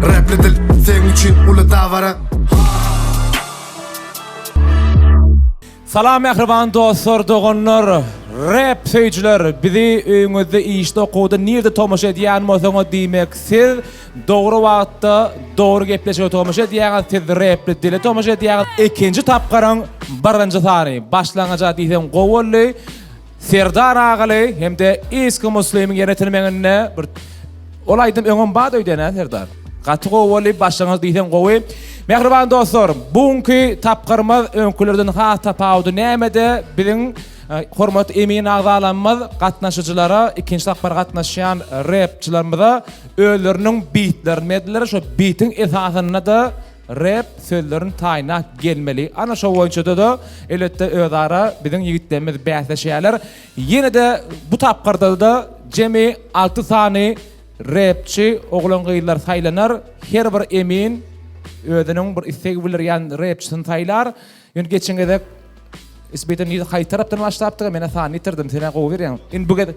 Rapli dil sen üçün ulu davara. Salam mehriban dostlar, doğanlar, rap seyirciler, bizi öňüňizde işte okuda nerede tomaşa edýän bolsaňyz diýmek, siz dogry wagtda dogry gepleşe tomaşa edýän, siz rapli dile tomaşa edýän. Ikinji tapgaryň birinji sany başlangaja diýsem gowully Serdar Agaly hemde eski muslimin yönetilmeginde bir olaydym öňüm bad öýdene Serdar. Gaty gowully başlangaja diýsem gowy. Mehriban dostlar, bugünkü tapgarymyz öňkülerden has tapawdy nämede biziň hormat emin agzalanmaz gatnaşyjylara, ikinji tapgar gatnaşýan rapçylarymyza özleriniň beatlerini mediler, şo beatin esasyna da rap sözlerini taýyna gelmeli. Ana şo boýunça da elbetde özara biziň ýigitlerimiz bäsleşýärler. Ýene de bu tapgarda da jemi 6 sany rapçy oglan gyýlar saýlanar. Her bir emin özüniň bir istegi bilýän rapçysyny taýlar. Ýöne geçeňde isbeten ni hay tarapdan başlapdyk, men sany tirdim, sene gowy berýän. Indi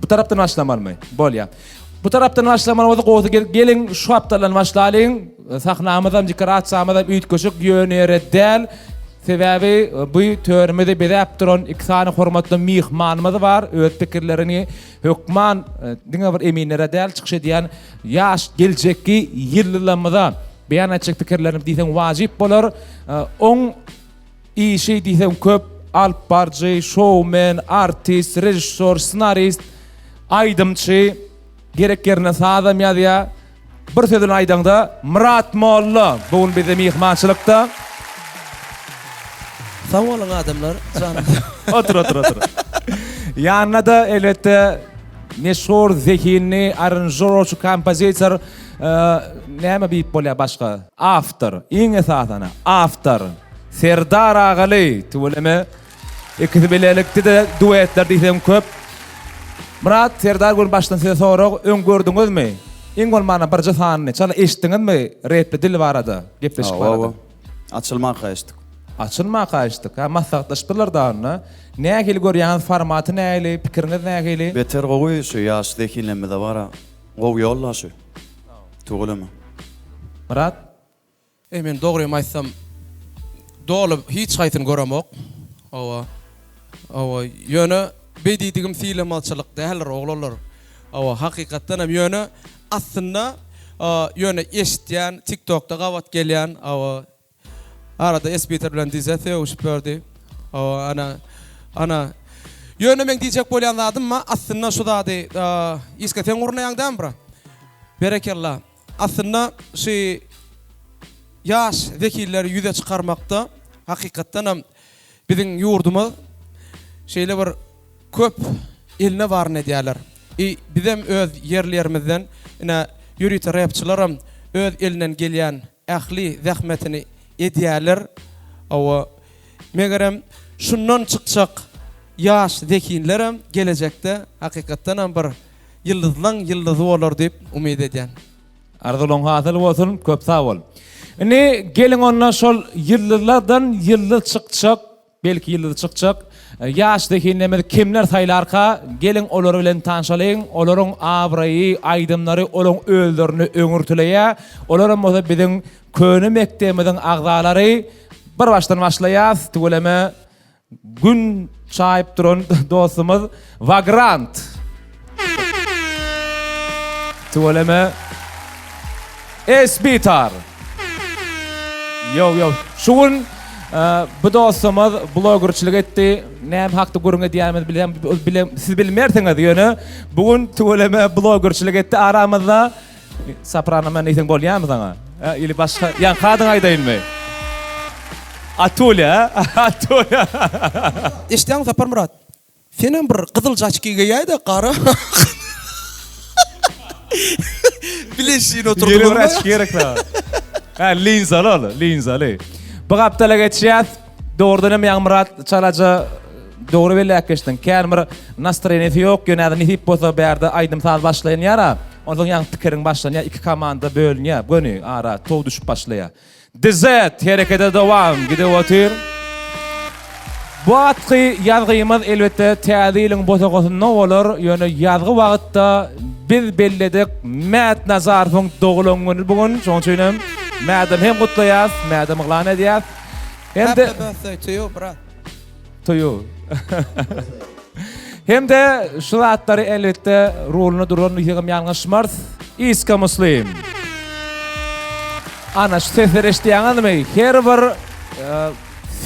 bu tarapdan başlamalmy? Bolýa. Bu tarapdan başlamalmy gowy gelin şu haptalan başlalyň. Sahnamyzam dekorasiýamyzam üýtgeşik ýönere däl. Sebäbi bu törmede bedäp duran iki sany hormatly mihmanymyz bar. Öz pikirlerini hökman diňe bir eminlere däl çykyş edýän ýaş geljekki ýyllarymyza beýan etjek pikirlerini diýsem wajyp bolar. On işi diýsem köp alp barjy, showman, artist, rejissor, senarist, aýdymçy gerek ýerine sadam ýazýa. Bir sözüni aýdanda Murat Molla bugün bize mihmançylykda. Sağ olun adamlar. Otur. Yanına da elbette meşhur zekinli aranjörçü kompozitör näme biýip bolýar başga? After. Iň esasana after. Serdar Agaly tüweleme ikisi bilelikde de duetler diýsem köp. Murat, Serdar gün başdan size sorak, öň gördüňizmi? Iň bolmana birji sanyny çala eşitdiňizmi? Rapli dil barada gepleşip barada. Açılma kaçtık. Açılma kaçtık. Ha maslahatlaşdylar da onu. Nägeli görýän formaty nägeli, pikiriniz nägeli? Beter gowy şu ýaş dekinlemede bara. Gowy ýollaşy. Tugulama. Murat, Men dogry aýtsam, dolup hiç haýtyn göremok. Awa ýöne bedidigim filmçylyk däller oglanlar. Awa hakykatdan hem ýöne aslında ýöne eşitýän, TikTokda gawat gelýän, awa arada esbiter bilen dizete uşperdi. Awa ana ýöne men diýjek bolýan adymma aslında şu zady iske teň urnaýandan bira. Berekallah. Aslında şu yaş zekilleri yüze çıkarmakta hakikaten hem bizim yurdumuz şeyle bir köp eline var ne diyorlar. Bizim öz yerlerimizden yine yürüyte rapçılarım öz elinden gelen ahli zahmetini ediyorlar. Ama meğerem şundan çıkacak yaş zekilerim gelecekte hakikaten hem bir yıldız olur deyip umid ediyen. arzulaň hasyl bolsun, köp sag bol. Indi gelin ondan şol ýyllardan ýyldız çykjak, belki ýyldız çykjak. Ýaşdaky näme kimler saýlarka, gelin olar bilen tanşalyň, olaryň abraýy, aýdymlary, olaryň öldürini öňürtüleýär. Olaryň bolsa biziň köni mektebimiziň agzalary bir başdan başlaýas, tüweleme gün çaýyp duran dostumuz Vagrant. Tüweleme Esbitar. Yo. Şugun bu dostumuz bloggerçilik etdi. Näme hakda görüňe diýärmiz bilem siz bilmersiňiz ýöne. Bugün tüweleme bloggerçilik etdi aramyzda. Soprano men ýetim bolýarmy saňa? Ýeli başga ýa kadyň aýdaýynmy? Atulya. İşten Zapar Murat. Senin bir kızıl çaçkiga yayda qara. Bileşin oturdum. Yeni raç gerek la. Linzalı. Bu haftalar geçýär. Doğrudan hem Murat çalaca doğru belli geçtin. Kärmir nastreniýeti ýok, ýöne nihip bolsa berde aýdym saz başlaýan ýara. Ondan ýa pikirin başlaýan, iki komanda bölünýär. Göni ara tow düşüp başlaýar. Dizet herekete dowam gidip otyr. Bu atky ýazgymyz elbetde täzeliň bosagosyna bolar, ýöne ýazgy wagtda biz belledik Mehmet Nazarov'un doğulun günü bugün. Şoň üçin Mehmet'im hem gutlaýas, Mehmet'im glan edýär. Hem Happy de birthday to you, bro. toyu. Hem de şu zatları elbette rolunu duran yığım yanlışmaz. İska Muslim. Ana şu sefer eşdiýäňizmi? Her bir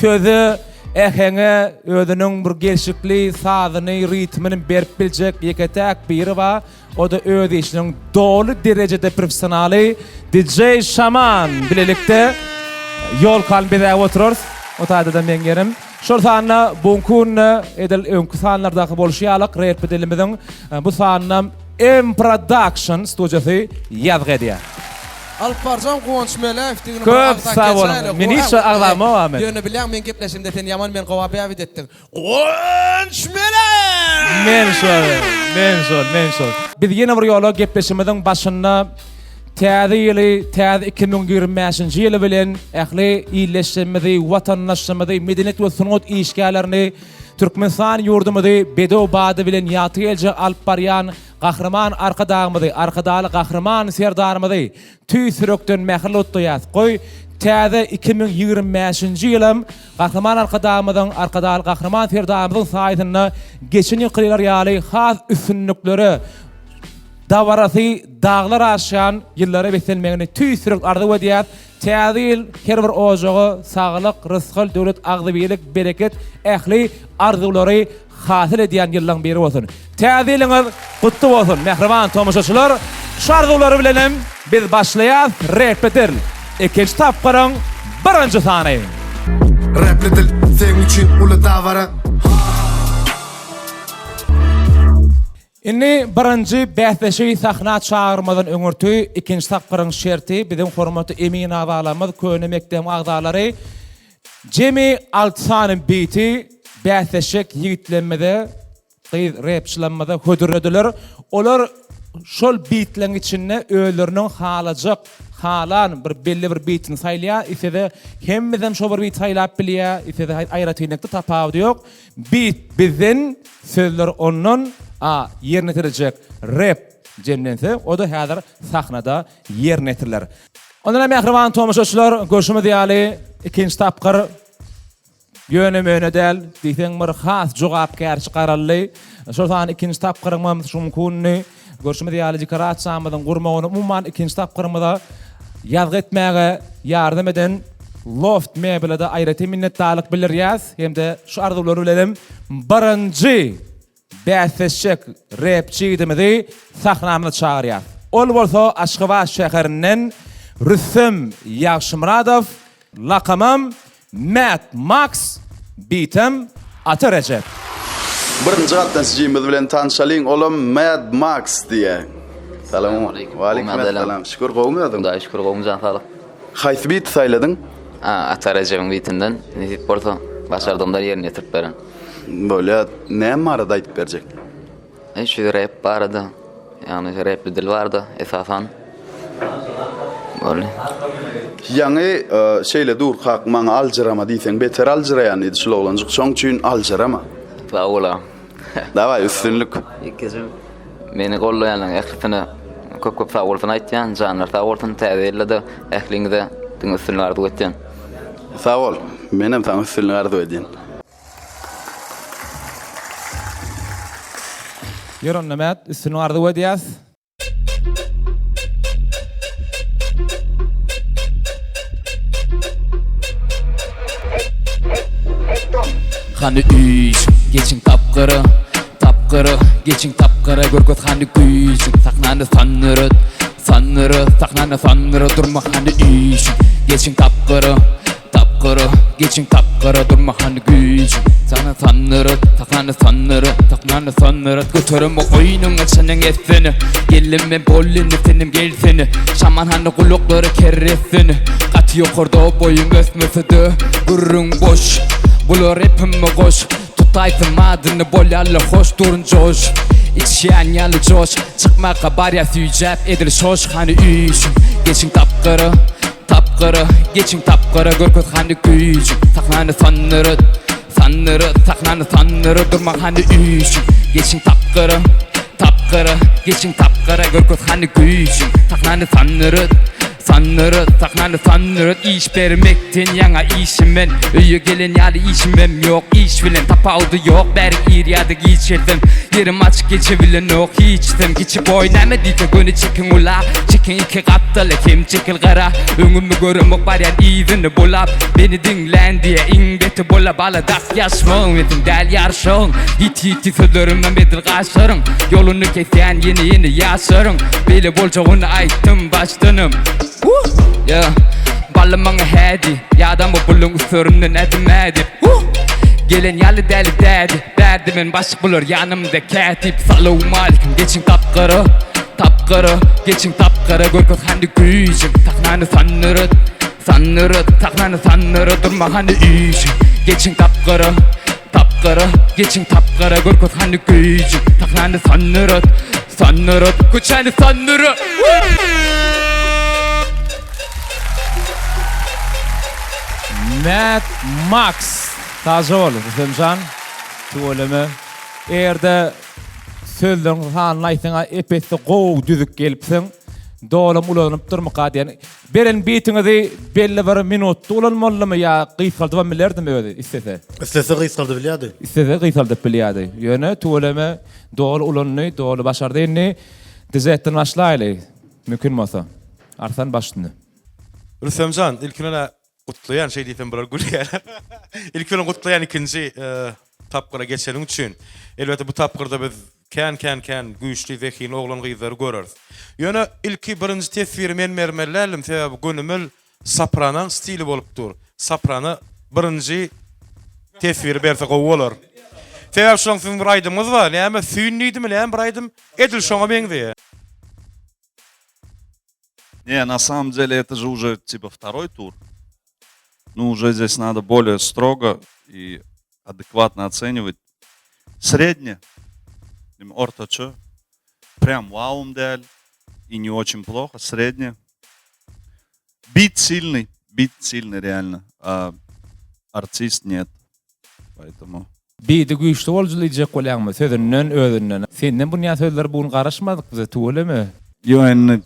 sözü ehenge ödünün bir gelşikli sazyny, ritmini berip biljek ýeketäk biri bar. O da öz işiniň dolu derejede professionali DJ Şaman bilelikde yol kalbide oturur. O taýda men gerim. Şol sanna bunkun edil öňkü sanlardaky bolşýalyk rap edilimiň bu sanna M Production studiosy ýazgy edýär. Alparjan Kuvanç Melev digini Köp sağ olun. Men hiç ağlama amen. Ýöne bilýän men gepleşimde sen yaman men gowa beýawit etdiň. Kuvanç Melev! Men şol. Biz ýene bir ýola gepleşimiň başynda täze ýyly, täze 2025-nji ýyly bilen ähli iýleşmedi, watandaşlymydy, medeniyet we sunat işgärlerini Türkmenistan ýurdumydy bedobady bilen ýaty alyp barýan Gahraman arkadağımıdı, arkadalı Gahraman serdarımıdı. Tüy süröktön mehlut doyaz. Koy täze 2025-nji ýylym Gahraman arkadağımydyň, arkadalı Gahraman serdarımydyň saýytyny geçen ýyllar ýaly has üstünlükleri dawarasy dağlar aşan ýyllary beselmegini tüy sürök ardy wedýär. Täze ýyl her bir ojagy saglyk, rızkyl, döwlet agdybylyk, bereket, ähli arzulary hasil edýän ýyllaň biri bolsun. Täze ýylyňyz gutly bolsun. Mehriban tomoşaçylar, şu arzulary bilenem biz başlaýar repetir. Ikinci tapgyryň birinji sany. Repletil sen için ulu davara. Inni birinji bähdeşi sahna çağırmadan öňürtü, ikinci tapgyryň şerti bizim hormaty Emin awalamyz köne mekdem agdalary Jemi Altsanyň beýti bähdeşik ýigitlenmede rapçılanmada hödürediler. Olar şol beatlerin içinde öýleriniň halajak, halan bir belli bir beatini saýlaýar, ise hemmizem şo bir beat saýlap bilýär, ise de aýratynykda tapawdy ýok. Beat bizden, sözler onun ýerine tirejek rap jemlense, o da häzir sahnada ýerine tirler. Ondan mehriban tomoşaçylar, görüşmek ýaly ikinji tapgyr Yöne del, diýsen bir has jogap gerçi garally. Şoldan ikinji tapgyrymyz şu mümkinni görüşmedi ýaly jikarat samydan gurmagyny umman ikinji tapgyrymyda ýazgy etmäge ýardym eden Loft Mebel'de aýraty minnetdarlyk bildirýäs. Hemde şu arzulary bilelim. Birinji bähdeşik rapçy edimidi sahnamyza çağırýar. Ol bolsa Aşgabat şäherinden Rüstem Ýagşymradow, lakamam Mad Max, beatim Ata Recep. Birinci gatdan sizimiz bilen tanışalyň, olam Mad Max diye. Salamu alaykum. Wa alaykum assalam. Şükür gowmyadym. Da şükür gowmyjan sağlyk. Haýsy beat saýladyň? Ata Recep'in beatinden nizit bolsa başardymlar ýerine ýetirip beren. Böyle näme arada aýdyp berjek? Şu rap barada. Yani rap dil barda esasan. Böyle. Ýa-ni şeýle dur hak maňa aljyrama diýsen, beter aljyraýan edi şolaglanjyk. Şoň üçin aljyrama. Taola. Daway üstünlük. İkizim meni gollaýanyň ählisine köp sawolsan aýtýan, janlar sawolsan täzelerde ähliňde diň üstünlük ardy etýän. Sağ ol. Menem taň üstünlük ardy edýän. Ýören nämet üstünlük ardy edýäs. Hani üç, geçin tapkırı, geçin tapkırı, görgöz hani güçün, sahnanı sanırı, durma hani üç, geçin tapkırı, geçin tapkırı, durma hani güçün, sana sanırı, götürüm o oyunun açanın etsini, gelinme bollini senim gelsini, şaman hani kulukları kerresini, katı yokurda o boyun gösmesidir, gurrun boş, bulu rapimi koş, tutaysın madını bolyalı hoş, durun coş, içiyen yalı coş, çıkma kabar ya süycep edil şoş, hani üçün, geçin tapkırı, geçin tapkırı, görgöz hani güçün, sahnanı sanırı, durma hani üçün, geçin tapkırı, tapqara geçin tapqara görköz hani güýçün taknany sanırıt iş bermekten yana işimen öýe gelen ýaly işimem ýok iş bilen tapawdy ýok bäri ýerde geçirdim yerim açyk geçebilen ok hiçdim geçip oynama diýip göni çekin ula çekin iki gatdaly kim çekil gara öňümde görümek bar ýan ýyzyny bolap beni dinlän diýe iňbeti bolap ala das ýaşmaň wetin däl ýarşyň hit sözlerimden bedel gaşaryň ýoluny kesýän ýeni ýaşaryň bele boljagyny aýtdym başdanım ya balamaňa hädi ýadam bu bulun üstünden edmedi gelen ýaly däli dädi men başyk bular ýanymda kätip salamu alaykum geçin tapqara geçin tapqara görköz handi güýjüm taknany sanırıt durma handi üýjüm geçin tapqara geçin tapqara görköz handi güýjüm taknany sanırıt kuçany sanırıt Mad Max. Taze ol, Rüstemcan. Tuğulemi. Erde sözlerin hanına aytına epette gow düzük gelipsin. Dolam ulanıp durmak adiyen. Beren bitinizi belli bir minutda ulanmalımy ya gıysaldı va millerdim öyle istese. İstese gıysaldı bilýärdi. İstese gıysaldı bilýärdi. Ýöne tuğulemi dolu ulanny, dolu başardyny dizetden başlaýly. Mümkin bolsa. Arsan başlyny. Rüstemcan, ilkine kutlayan şey diýsem birer gülýär. İlkine kutlayan ikinji tapqyra geçeniň üçin. Elbette bu tapqyrda biz kän güýçli zekili oglan gyzlary göreriz. Ýöne ilki birinji tesbir men mermerlerim sebäbi gönümül soprano stili bolup dur. Soprano birinji tesbir berse gowy bolar. Sebäbi şoň sizin bir aýdymyz bar, näme süýnlidimi, näme bir aýdym edil şoňa beňdi. Не, на самом деле это же уже типа второй тур. Ну, уже здесь надо более строго и адекватно оценивать. Средне, орточо, прям ваум дяль, и не очень плохо, средне. Бит сильный реально, а артист нет, поэтому... Bidi güýçli bolýajak bolýarmy sözünden özünden. Senden bu ýa sözler bugun garaşmadyk bize tuğulemy. Ё,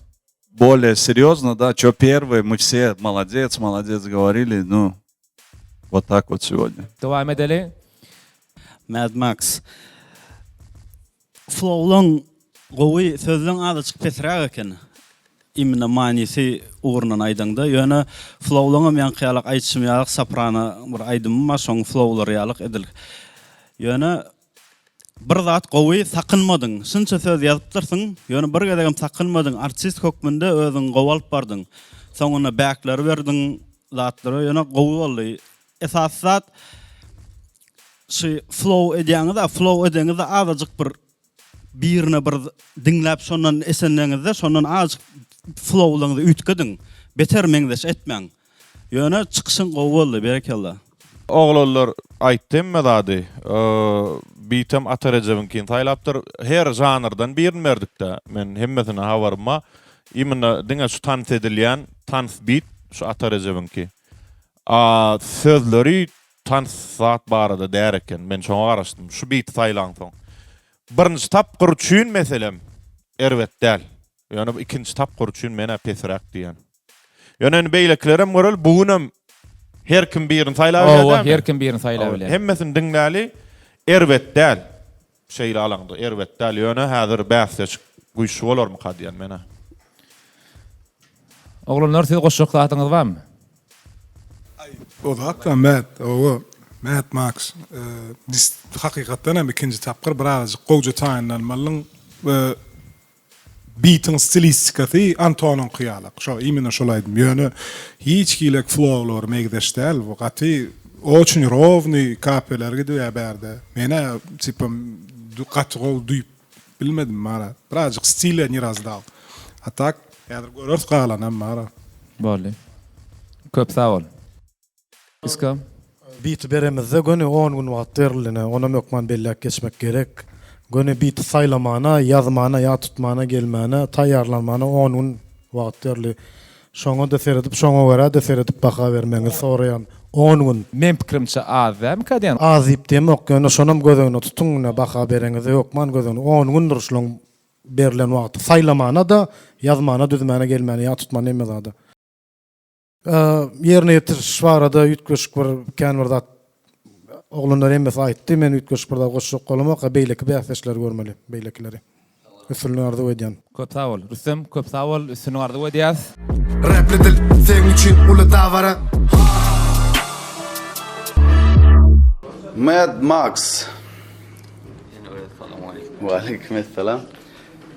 более серьезно, да, чё первый, мы все молодец говорили, ну, вот так вот сегодня. Dowam edeli. Mad Max. Flow'lan gowy sözden azıcık pesrag eken. Imna manisi uğrundan aýdanda. Ýöne flow'lan men hyýalak aýtşym ýalyk soprano bir aýdymma şoň flow'lar ýalyk edil. Ýöne bir zat gowy sakynmadyň. Şunça söz ýazypdyrsyň, ýöne bir gedegem sakynmadyň. Artist hökmünde özüň gowy alyp bardyň. Soňuna backler berdiň, zatlary ýöne gowy boldy. Esas zat flow edýäňizde azajyk birine bir dinläp şondan esenleňizde şondan azajyk flowlaňyzy ütgediň. Beter meňdeş etmeň. Ýöne çykyşyň gowy boldy, berekallah. Oglanlar aýtdym dady. Bitem atarajabynkin taýlapdyr. Her janrdan birini berdikde. Men hemmesine habarma. Imna diňe şu tans edilýän tans bit şu atarajabynki. Sözleri tans zat barada däreken. Men şoňa garaşdym. Şu bit taýlan soň. Birinji tapqyr üçin meselem erwet däl. Ýöne ikinji tapqyr üçin mene pesrak diýen. Ýöne beýleklerem görel bugunam her kim birini taýlap edýär. Her kim birini taýlap edýär. Hemmesini dinläli erwet däl. Şeýle alanda erwet däl ýöne häzir bäsleş güýçli bolarmy kadýan mene. Oglanlar siz goşak zatyňyz barmy? O da Mad Max. Hakikaten hem ikinci tapqyr birazcık gowja taýlanmalyň beating stilistikasy Antonon Kıyalak. Şo imine şolaydym. Ýöne hiç gilek flowlar megdeşdäl. Wagty очень ровный kapeler gidiyor berde. Mene tipim qatgol duyup bilmedim mara. Birazcık stile nirazdal. Atak ýa-da görür qalan amma. Bolly. Köp sağ ol. Iska. Beat beremizde göni 10 gün wagt berilene, ona mökman bellek geçmek gerek. Göni beat saýlamana, ýazmana, ýa tutmana, gelmana, taýýarlanmana 10 gün wagt berli. Şoňa da seredip, şoňa göre de seredip baka bermeňi soraýan 10 gün. Men pikirimçe az hem kadýan. Az ip demok, göni şonam gözüňe tutuňna baka bereňiz ýokman gözüňe 10 gün duruşlaň berilen wagty saylamana da yazmana düzmana gelmeni ya tutmany emez ada. Yerine yetiriş barada ýetgeşik bir känwirdat oglanlar emmes aýtdy. Men ýetgeşik bir goşuk golama beýleki bäsleşler görmeli beýlekleri. Üstünlüğü ardı ödyan. Köp sağ ol. Rüstem, köp sağ ol. Üstünlüğü ardı ödýäs. Rapli dil seň üçin uly dawara. Mad Max. Waalaikumsalam.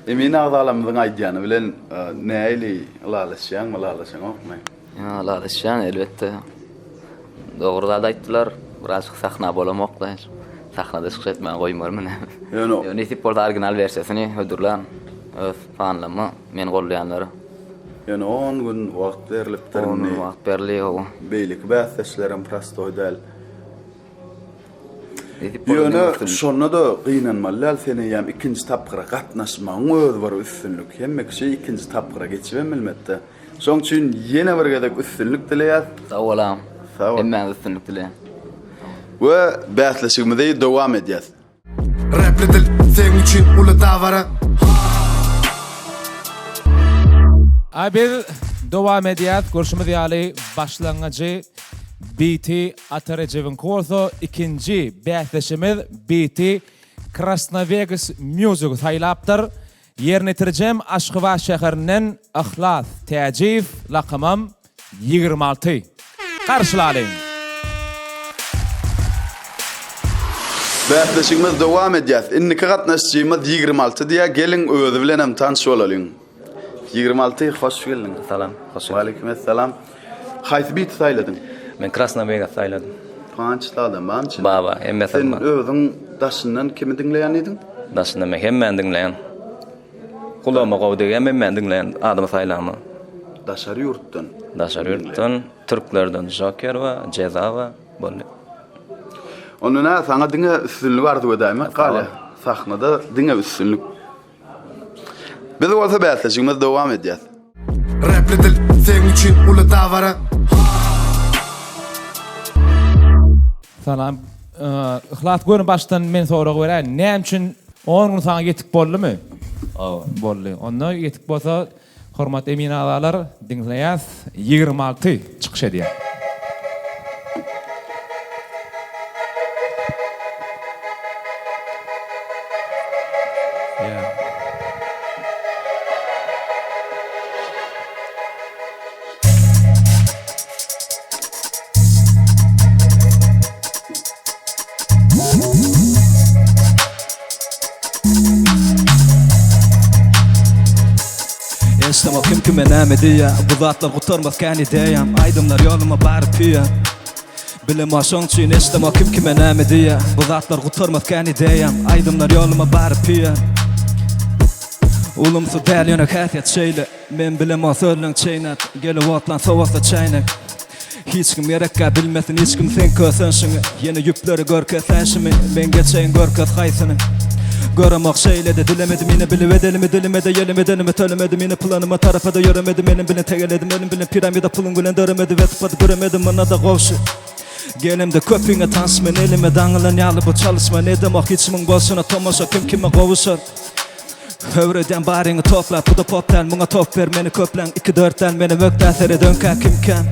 Emin ağdalamyň aýdýany bilen näili alalaşýan, malalaşýan okmay. Ya alalaşýan elbetde. Dogry da aýtdylar. Biraz sahna bolamokda. Sahnada çıkış etmeye koymuyorum ne? Yani tip orada orijinal versiyasını ödürlen öz fanlama men gollayanları. Yani 10 gün vakt verilipdir. 10 gün vakt berli o. Beylik bäsleşlerim prosto edel. Yani şonna da gynanmalar seni ýam ikinji tapgyra gatnaşmagyň öz bir üstünlük. Hemme kişi ikinji tapgyra geçiben bilmekde. Şoň üçin ýene bir gedek üstünlük dileýär. Sağ olam. Hemme üstünlük dileýär. Ve bäsleşigimizde dowam edýäs. Rapli dil seň üçin uly dawara. Biz dowam edýär. Görüşimiz ýaly başlangaçy BT Atarejevin kursu, ikinci bäsleşimiz BT Krasnovegas Music saýlapdyr. Ýerine tirjem Aşgabat şäherinden Ihlas Täjif laqamam 26. Karşılalyň. Bäsleşigimiz dowam edýär. Inniki gatnaşjymyz 26 diýä gelin özi bilen hem tanış bolalyň. 26 hoş geldin. Salam. Hoş geldin. Waalaikumsalam. Haýsy bit saýladyn? Men Krasnovegas saýladym. Kançly adam barmyçy? Baba, emmesin. Sen özüň daşyndan kimi dinleýän edin? Daşyndan men hemmen dinleýän. Kulağıma gowdy hemmen dinleýän adam saýlamy. Daşar ýurtdan. Daşar ýurtdan, türklerden Joker we Ceza we bolly. Onuna saňa diňe üstünlük ardy edämi? Galy. Sahnada diňe üstünlük. Biz bolsa bäsleşigimiz dowam edýär. Rapli dil seň üçin uly dawara. Salam. Ihlas görün başdan men sorak berän. Näme üçin 10 gün saňa ýetik boldymy? Boldy. Onda ýetik bolsa, hormat emin agalar, dinleýäs 26 çykyş edýär. Estama kim kime näme diýä, bu zatlar gutarmas käni diýäm, aýdymlar ýoluma baryp ýa. Bilema şoň üçin estama kim kime näme diýä, bu zatlar gutarmas käni diýäm, aýdymlar ýoluma baryp ýa. Ulum su däl ýöne häsiýet şeýle, men bilema sözleň çeýnat, gelip otlan sowasa çaýnak. Hiç kim gerekkä bilmesin, hiç kim sen kösenşiňi, ýene ýüpleri görkezläşimi, men geçeýin görkez haýsyny. Göremek şeyledi, dilemedim yine bilip edelimi, dilime de yelim edenimi, tölemedim yine planıma tarafa da yöremedim, benim bilen tegeledim, benim bilen piramide pulun gülen döremedim, ve tıpadı göremedim, bana da kovşu. Gelimde köpüğüne tansmen, elime dağılan yağlı bu çalışma, ne demek içimin bolsuna tomaşa, kim kime kovuşur. Övreden barini topla, bu da poptan, buna top ver, meni köplen, 2-4'ten, beni vöktasere dönka kimken.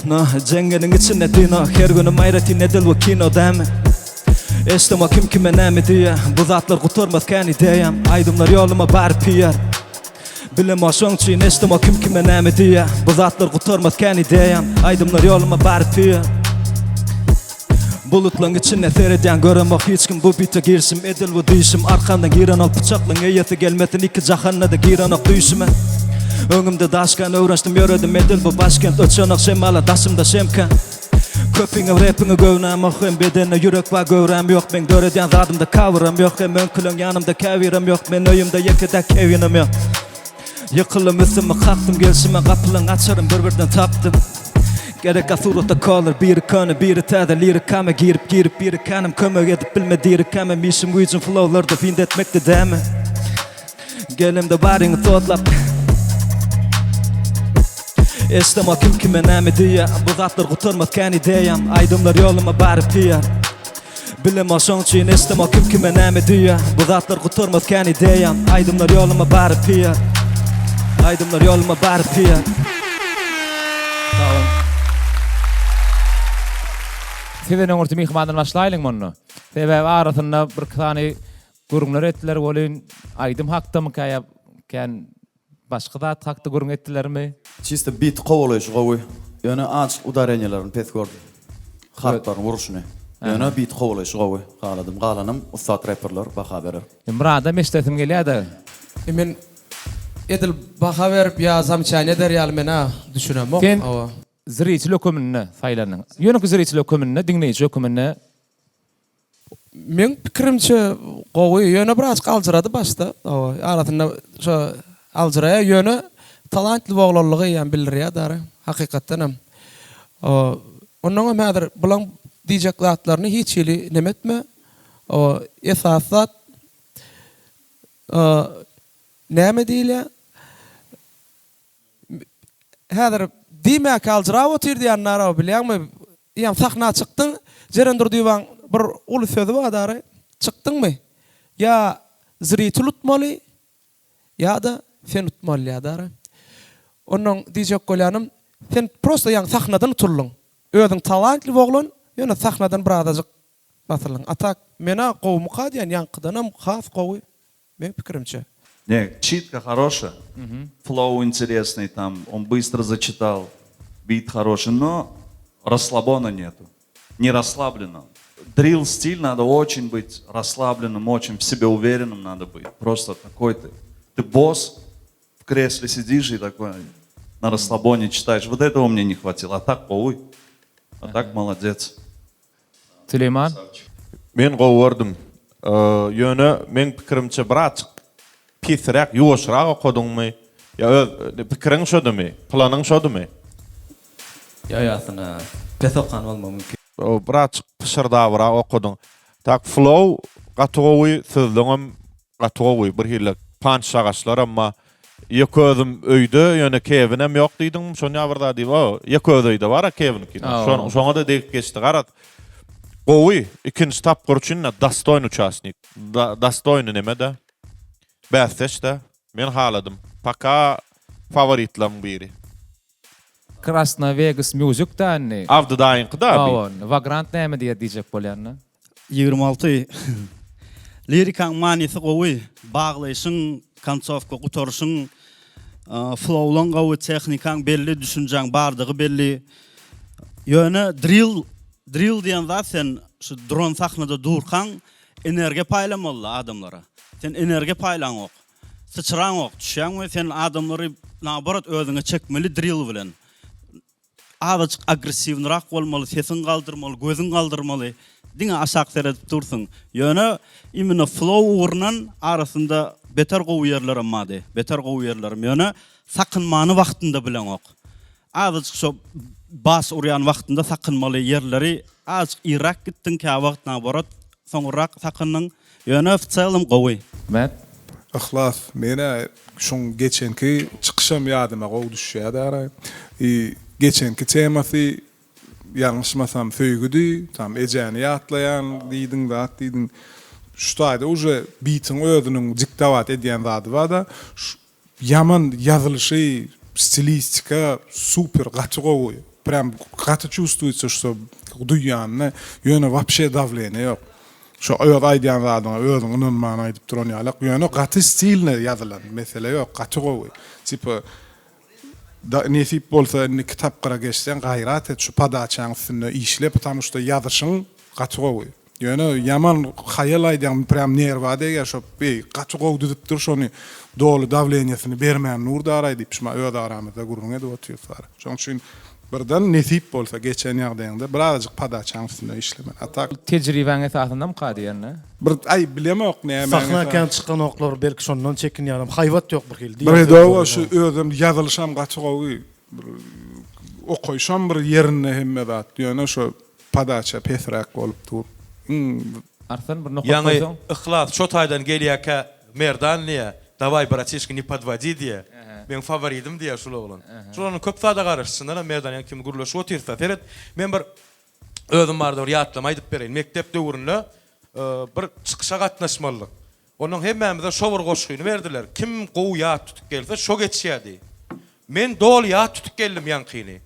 No, cengenin içinde dino, her günü mayrati nedil bu kino demi. Estama kim kime näme diýä, bu zatlar gutarmas käni diýäm, aýdymlar ýoluma baryp ýar. Bilema şoň üçin estama kim kime näme diýä, bu zatlar gutarmas käni diýäm, aýdymlar ýoluma baryp ýar. Bulutlaryň içinde seredýän göremek hiç kim bu bite girsim, edil bu diýişim, arkandan giren al bıçaklaryň eýeti gelmesin iki jahannada giren ok diýişime. Öňümde daşkan öwreşdim ýöredim, edil bu başkent öçanak şemala daşymda şemka. Köpüňe rapine göwnäme hem bedene ýürek we göwrem ýok, men döredýän zadymda kawram ýok, hem öňkülüň ýanymda käwirem ýok, men öýümde ýekide käwinim ýok. Ýykylym üstüme kalktym, gelşime gapylaryň açarym bir-birden tapdym. Gerek asurata kalır, biri kanı, biri täze lirikame girip biri kanım kömek edip bilme dirikame, mişim güýjüm flowlarda find etmekde däme. Gelimde baryňy totlap Estama kim kime näme diýä, bu zatlar gutarmas käni diýäm, aýdymlar ýoluma baryp ýar. Bilemezsen için isteme kim kime näme diýär. Bu zatlar guturmaz kän ideýam. Aydymlar ýoluma baryp piýar. Aydymlar ýoluma baryp piýar. Tamam. Sizden öňürti mihmandan başlaýlyň munnu. Sebäbi arasynda bir tane gurunlar etdiler bolyn aydym hakdamy käýä kän başga zat hakda gurun etdilermi? Çiste bit kovalaş gowy. Yani aç udarenýalaryny pes gördüm. Harplar vuruşny. Yani bit kovalaş gowy. Galadım, galanım ustat rapperler baha berer. Imrada meştetim gelýär-de. Men edil baha berip ya zamçany eder mena düşünemok. Sen ziriçli ökümünne saýlanyň. Ýöne ziriçli ökümünne, diňleýiçi ökümünne. Men pikirimçe gowy ýöne biraz galjyrady başda. Arasynda şo aljyraya ýöne talantly boglanlygy ýa bildirýär dary. Hakykatdan hem. Onuň häzir bulan diýjek zatlaryny hiç ýeli nemetme. Esasat näme diýilýär? Häzir diýmek aljyra otyr diýenler bilýärmi? Ýa sahna çykdyň, jerendir diýen bir uly sözi bar dary. Çykdyňmy? Ya ziri tutmaly, ya da sen tutmaly dary. Onuň diýjek bolýanym, sen prosta ýa sahnadan tutulyň. Özüň talantly boglan, ýöne sahnadan biradadyk basylyň. Atak mena gowmy qadýan ýankydanam has gowy. Men pikirimçe. Не, читка хорошая, флоу интересный, там он быстро зачитал, бит хороший, но расслабона нету, не расслаблено. Дрилл стиль надо очень быть расслабленным, очень в себе уверенным надо быть. Просто такой ты босс, в кресле сидишь и такой на расслабоне читаешь. Вот этого мне не хватило. А так ой, а так молодец. Süleyman. Men gowardym. Ýöne men pikirimçe biraz pisrak, ýuwaşrak okudyňmy? Ya pikiriň şodymy? Planyň şodymy? Ýa-ýasyna pes okan bolma mümkin. Biraz pişirdawyrak okudyň. Tak flow gatygowy sözleňem gatygowy bir hillek panç şagaçlar amma ýeközüm öýde ýöne kevinem ýok diýdiň. Şonu ýabrda diýip, ýeköz öýde bar kevinikin. Şoňa da degip geçdi. Garat. Gowy ikinji tapgyr üçin dastoyn участник. Dastoyny nemede? Bäsdeşde men haladym. Paka favoritlam biri. Krasna Vegas Music da Avda daýynky da. Vagrant näme diýe diýjek bolýarny? 26 lirikaň manysy gowy, baglaýsyň, konçowka gutarsyň, flowlaň gowy, technikaň belli, düşünjäň bardygy belli. Ýöne drill diýen zat sen şu dron sahnada durkan energiýa paýlamaly adamlara. Sen energiýa paýlaňok. Sıçraňok, düşýäňmi sen adamlary nabarat özüňe çekmeli drill bilen. Azıcık agresivnrak bolmaly, sesin galdyrmaly, gözüň galdyrmaly. Diňe aşak seredip dursun. Ýöne imine flow urnan arasynda beter gowy ýerler ammady. Beter gowy ýerler. Ýöne sakynmany wagtynda bileňok. Azıcık şo bas uryan wagtynda sakynmaly ýerleri azıcık irak gitdiň kä wagt nabarat soňrak sakynnyň ýöne fçalym gowy. Met Ihlas, mene şoň geçenki çykyşam ýadyma gowy düşýär. Geçenki temasy yanlışmasam söýgüdi, tam ejäni ýatlaýan diýdiň zat diýdiň. Şuýda uje bitin özüniň diktawat edýän zady bar da yaman ýazylyşy, stilistika super gatygowy. Прям gaty чувствуется, что duýanny ýöne вообще давление ýok. Şu öýür aýdýan zadyň özüň unutmagy aýdyp duran ýalak. Ýöne gaty stilne ýazylan mesele ýok, gatygowy. Tipi da nesip bolsa kitap gara geçsen gayrat et şu padaçaň üstüne işlep потому что ýazyşyň gatygowy. Ýöne yaman hayal aýdýan prям nerwade ýaşap gatygowy düdüp dur şonu dolu davleniýasyny bermän nurdar aýdyp şuma öýde aramyzda gurrun edip oturýar. Şoň üçin birden nesip bolsa geçen ýagdaýynda birazjyk padaçaň üstüne işlemen. Atak tejribeň esasynda mı qadýarny? Bir ay bilemok näme. Sahnadan çykan oklar belki şondan çekinýärem. Haýwat ýok bir hil. Bir dawa şu özüm ýazylşam gatygowy okoýşam bir ýerine hemme bat. Ýöne şu padaça pesrak bolup dur. Arsan bir nokta Yani koysaň. ihlas şo taýdan gelýärkä merdanliýa, davay bratишка не подводи diýe. Men favoritim diýe şol bolan. Şolanyň köp sada garaşsyna merdan kim gurulaş otirsa. Feret men bir özüm barda ýatlam aýdyp bereýin. Mektepde urunla bir çıkışa gatnaşmalyk. Onun hemmämize şowur goşgyny berdiler. Kim gowy ýa tutup gelse şo geçýärdi. Men dol ýa tutup geldim ýankyny.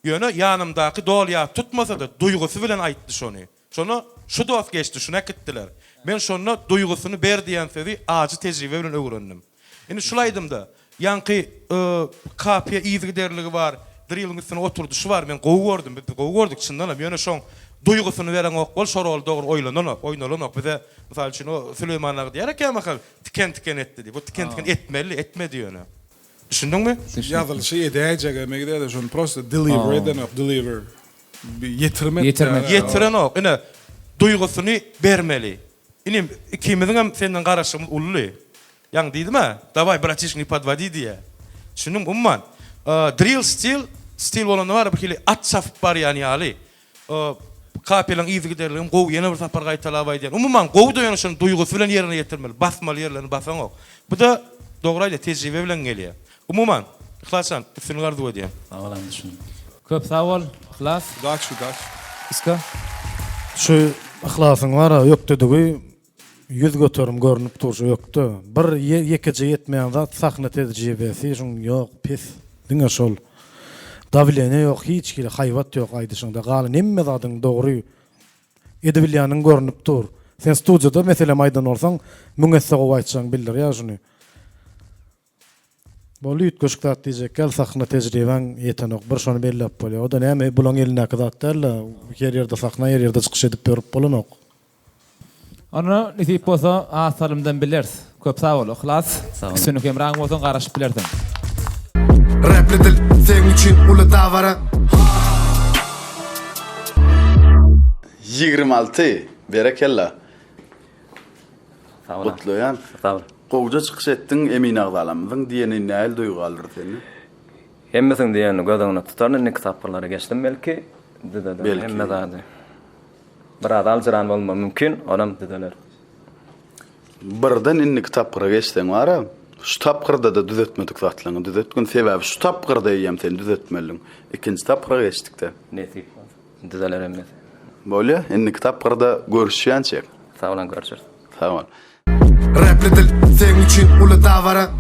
Ýöne ýanymdaky dol ýa tutmasa da duýgusy bilen aýtdy şonu. Şonu şu dost geçti, şuna gittiler. Men şonu duýgusyny berdiýän sözi ajy tejribe bilen öwrendim. Indi şulaýdym da, ýanky kapya ýygyderligi bar. Drilyň üstüne oturdu, şu var, men gowy gördüm, biz gowy gördük çyndanam. Ýöne şoň duýgusyny beren ok bol, şorol dogry oýlanok. Bize mysal üçin o Süleyman ağa diýer ki, "Makal tiken etdi" diýip. Bu tiken etmeli, etmedi ýöne. Düşündiňmi? Ýazylyşy edäjek, emegde de şonu prosta deliver edenok, deliver. Yetirmek. Yetiren ok. Ine duýgusyny bermeli. Ine ikimiziň hem senden garaşymyz ully. Ýang diýdimi? Davay bratишни подводи diýe. Şunun umman. Drill stil bolan var bir at saf bar ýani ýaly. Kapelaň ýygyderligim gow ýene bir sapar gaýtalabaý diýen. Umman gow doýanyşyny duýgusy bilen ýerine ýetirmeli. Basmaly ýerlerini basaň ok. Bu da dogry tejribe bilen gelýär. Umman Ihlasan, üstüne gardy diýen. Sağlam düşün. Köp sağ ol. Ihlas. Daç. Iska. Şu ihlasyň bar, ýok dediňi yüz götürüm görünüp durşy ýokdy. Bir ýekece ýetmeýän zat sahna tejribesi şoň ýok, pis. Diňe şol. Davlene ýok, hiç kile haýwat ýok aýdyşyňda. Galy nemme zadyň dogry edebilýanyň görünüp dur. Sen studiýada mesele maýdan bolsaň, müňesse gowy aýtsaň bildir ýa şuny. Bu lüt köşkdat diýjek, gel sahna tejriben ýetenok bir şonu bellep bolýar. O da näme bulan eline kazatdylar, her ýerde sahna, her ýerde çykyş edip berip bolanok. Onu nisip bolsa asalymdan bilers. Köp sağ ol. Ihlas. Sünük emraň bolsaň garaşyp bilersiň. Rapli dil sen üçün ulu davara 26 berekella. Sağ ol. Kutluyan. Sağ ol. Gowja çykyş etdiň emin agdalamyň diýeni näil duýgu aldyr seni? Hemmesiň diýeni gözüňe tutarny ne kitaplara geçdim belki. Belki. Hemme zady. Bir adam jiran bolma mümkin, onam dediler. Birden inni kitaplara geçdiň wara. Şu tapgyrda da düzeltmedik zatlaryny düzeltgen sebäbi şu tapgyrda ýem sen düzeltmeliň. Ikinji tapgyra geçdikde. Nesip. Dizeler emmes. Bolýa, inni kitapgyrda görüşýänçek. Sağ olun, görüşürüz. Sağ ol. Rapli dil sen üçün ulu davara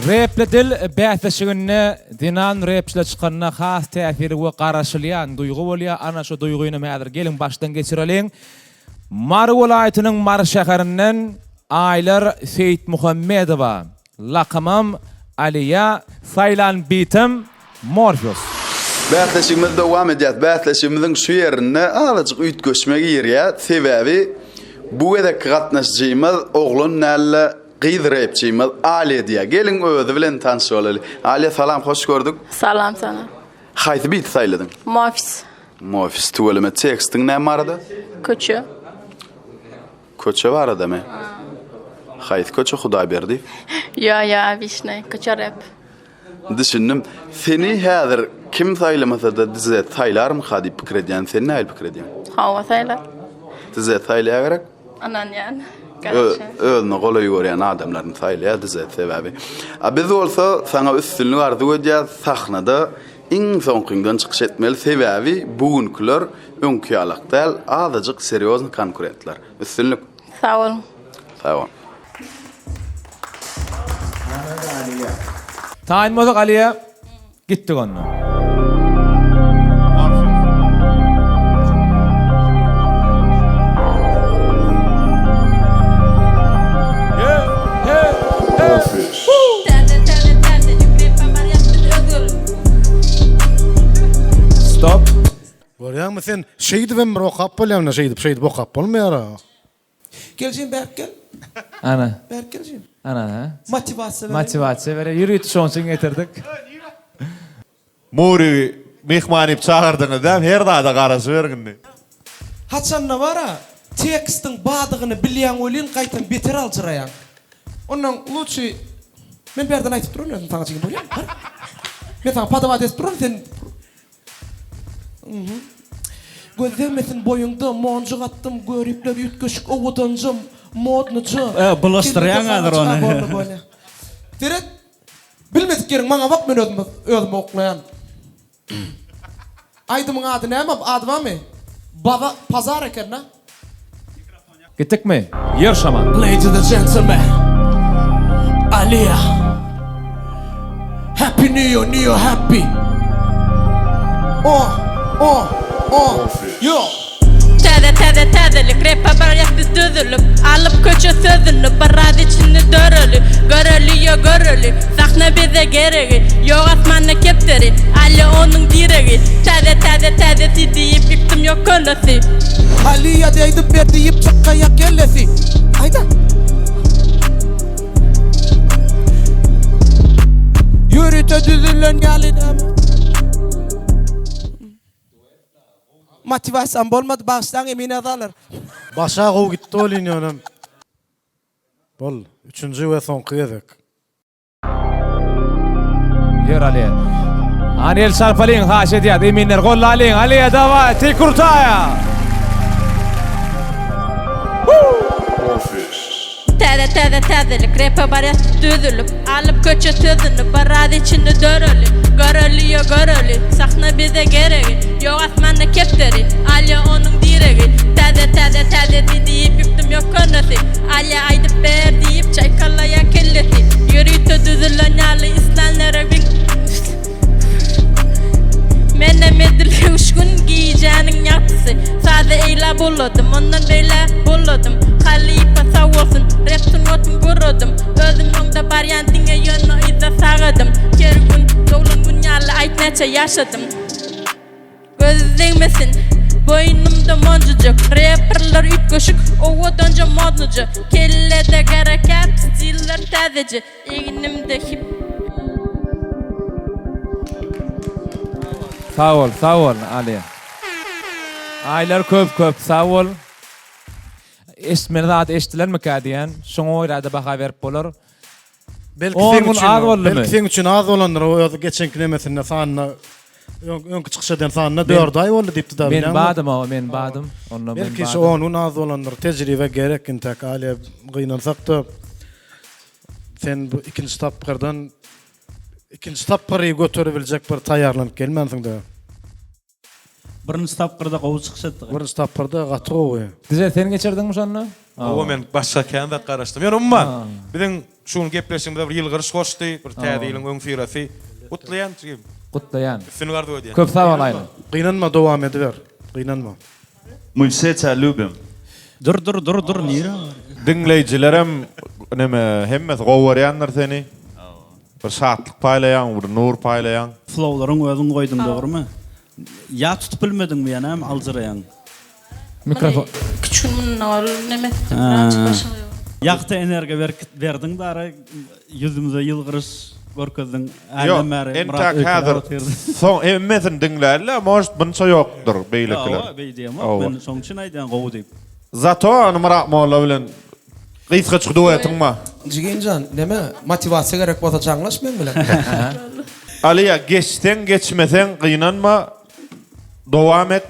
Rapli dil bätleşigine dinan rapçiler çykanyna has täsiri we garaşylýan duýgu bolýar. Ana şu duýguny mädir gelin başdan geçirelim. Mary welaýatynyň Mary şäherinden Aylar Seyit Muhammedowa, lakamam Aliya Saylan Bitim Morfius. Bätleşigimiz dowam edýär. Bätleşigimiziň şu ýerine alyjyk üýtgeşmegi ýerýär. Sebäbi bu edek gatnaşjymyz oglan näle gyz rapçymyz Ali diýär. Gelin özü bilen tanış bolaly. Ali salam, hoş gördük. Salam sana. Haýsy bit saýladyň? Mofis. Mofis tuweleme tekstiň näme barada? Köçü. Köçe barada mı? Haýsy köçe Huda berdi? Ya, vişne, köçe rap. Düşündüm. Seni häzir kim saýlamasa da dize saýlarmy hadi pikir edýän, sen näil pikir edýän? Hawa saylar. Dize saýlaýa gerek? Anan yani. Özüne golay görýän adamlaryň saýlaýa dize sebäbi. Biz bolsa saňa üstünlük ardy edýär sahnada iň soňkyňdan çykyş etmeli sebäbi bugünküler öňkü ýalakdal azyjyk seriozny konkurentler. Üstünlük. Sağ ol. Sağ ol. Taýin bolsa Aliya gitdik onu. Stop. Görýärmi sen şeýdi ben bir okap bolýarmyň, şeýdi okap bolmaýar. Geljin berk gel. Ana. Berk geljin. Ana ha. Motivasiýa bere ýürüýti şoňçun getirdik. Muri mehmanyp çağırdyňyz da her dada garaşy bergindi. Haçanna bara tekstiň badygyny bilýän welin gaýtan beter alçyraýan. Ondan lutçy men berden aýtyp durýan özüm taňa çykyp bolýan. Men taňa padawat edip durýan sen. Gözlemesin boyuňda monjuk attym, görüpler ýetgeşik owadanjym, modnyjy. Bulaşdyrýan gadyr ony. Teret bilmedik gerek maňa bak men özüm oklaýan. Aýdymyň ady näme? Ady barmy? Baba pazar eken na. Gittik mi? Yer şaman. Ladies and gentlemen, Aliyah. Happy New Year, happy. Yo. Tädelik repa barjattis düzülüp alıp köçü sözünü barad içinde dörülü görülü sahne bize gereği yok asmanla kepteri Ali onun direği täde deyip yıktım yok konası Aliyah deydi bir deyip çakaya kellesi Hayda Yürüte düzülün yalidam Motivasyon bolmadı baştan emine alır. Başa gow gitti olin ýönüm. Bol 3-nji we soňky gezek. Yer Ali. Anel Sarpalin haş edýär. Eminler gollalin. Ali dawa tekurtaya. Tädelik repa barjattis düzülüp alıp köçü sözünü barad içinde görülü sahne bize gereği yok asmanla kepteri Ali onun direği täde deyip yıktım yok konası Ali aydıp ber deyip çaykalaya kellesi yürüyte düzülen yalı islanlara bin Mene medil uşkun giyeceğinin yapısı Sade eyle bulladım ondan böyle bulladım Halipa savulsun repsun otun gurudum Özüm onda baryantine yönü izle sağadım Kergun dolun günyalı ait neçe yaşadım Gözlemesin boynumda moncucuk Rapperler üt koşuk ova dönce modlucu Kellede gereket stiller tazeci İğnimde hip Sağ ol Ali. Aylar köp sağ ol. Esmer eştiler mi kadiyen? Şoňa ýa-da baha berip bolar. Belki sen üçün az olanlar o geçenki nemesinde sanna öňkü çykyşdan sanna 4 ay boldy diýipdi da. Men badım. Belki şu onun az olanlar tejribe gerek intek Ali gynansak da sen bu ikinci tapkary götürebilecek bir taýýarlanyp gelmensiň de. Birinci tapkyrda gowy çykşatdy. Birinci tapkyrda gaty gowy. Dize sen geçirdiňmi şonu? O men başga kanda garaşdym. Ýöne umman. Biziň şunu gepleşigimizde bir ýylgyr goşdy, bir täzeýiň öň firasy. Gutlaýan çygyp. Gutlaýan. Seni gardy ödýän. Köp sağ ol Aylar. Gynanma dowam ediver. Gynanma. Мы все тебя любим. Dur nira. Dinleyijilerem neme hemmet gowurýanlar seni. Bir saatlyk paýlaýan, bir nur paýlaýan. Flowlaryň özüň goýdum dogrymy? Ya tutup bilmedin mi ýanam alжyraýan? Mikrofon. Küçüğümün ol nemet Ýakty energiýa berdiň dara ýüzümize ýylgyryş görkezdiň. Entak häzir soň emmesin dinlerler, most bunça ýokdur beýlekler. Ýa, beýdiem. Men soň üçin aýdan gowy diýip. Zato anmara molla bilen gysga çykdy etdiňmi? Jigenjan, neme motivasiýa gerek bolsa çaňlaş men bilen. Aliya geçten geçmesen gynanma, dowam et,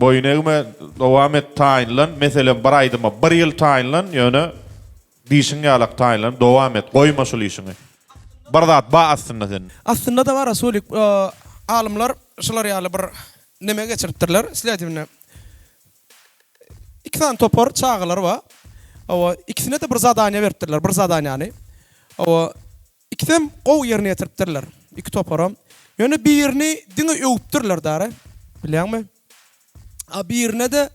boýnagyma dowam et taýinlan, meselen bir aýdyma 1 ýyl taýinlan, ýöne diýişiň ýalak taýinlan, dowam et, goýma şol işiňi. Bir zat ba aslynda sen. Aslynda da bar Rasulik alymlar şolar ýaly bir neme geçiripdirler. Sizlätimne 2 tane topor çağılar var. Awa ikisine de bir zadanya beripdirler, bir zadanyany. Awa ikisem gow ýerine ýetiripdirler. 2 toporam. Ýöne birini diňe öwüpdirler dara. Bilýärmi? A birine de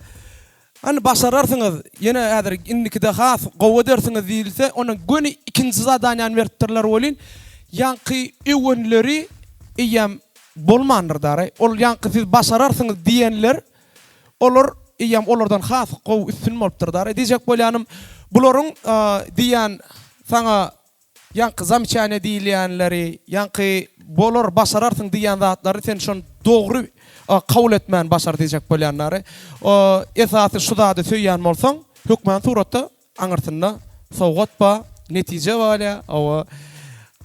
hani başararsyňyz, ýene häzir indikide has gow edersiňiz diýilse, onuň göni ikinji zadanyany beripdirler bolin. Ýanky öwünleri ýem bolmandyr dara. Ol ýanky siz başararsyňyz diýenler, olar ýem olardan has gow üstün bolupdyr dara. Diýjek bolýanym, bularyň diýen saňa ýanky zamçany diýilýänleri, ýanky bolar başararsyň diýen zatlary sen şonu dogry kabul etmän başar diýjek bolýanlary. Esasy şu zady söýýän bolsaň, hökmän suratda aňyrtynda sowgat ba, netije bolýa. Awa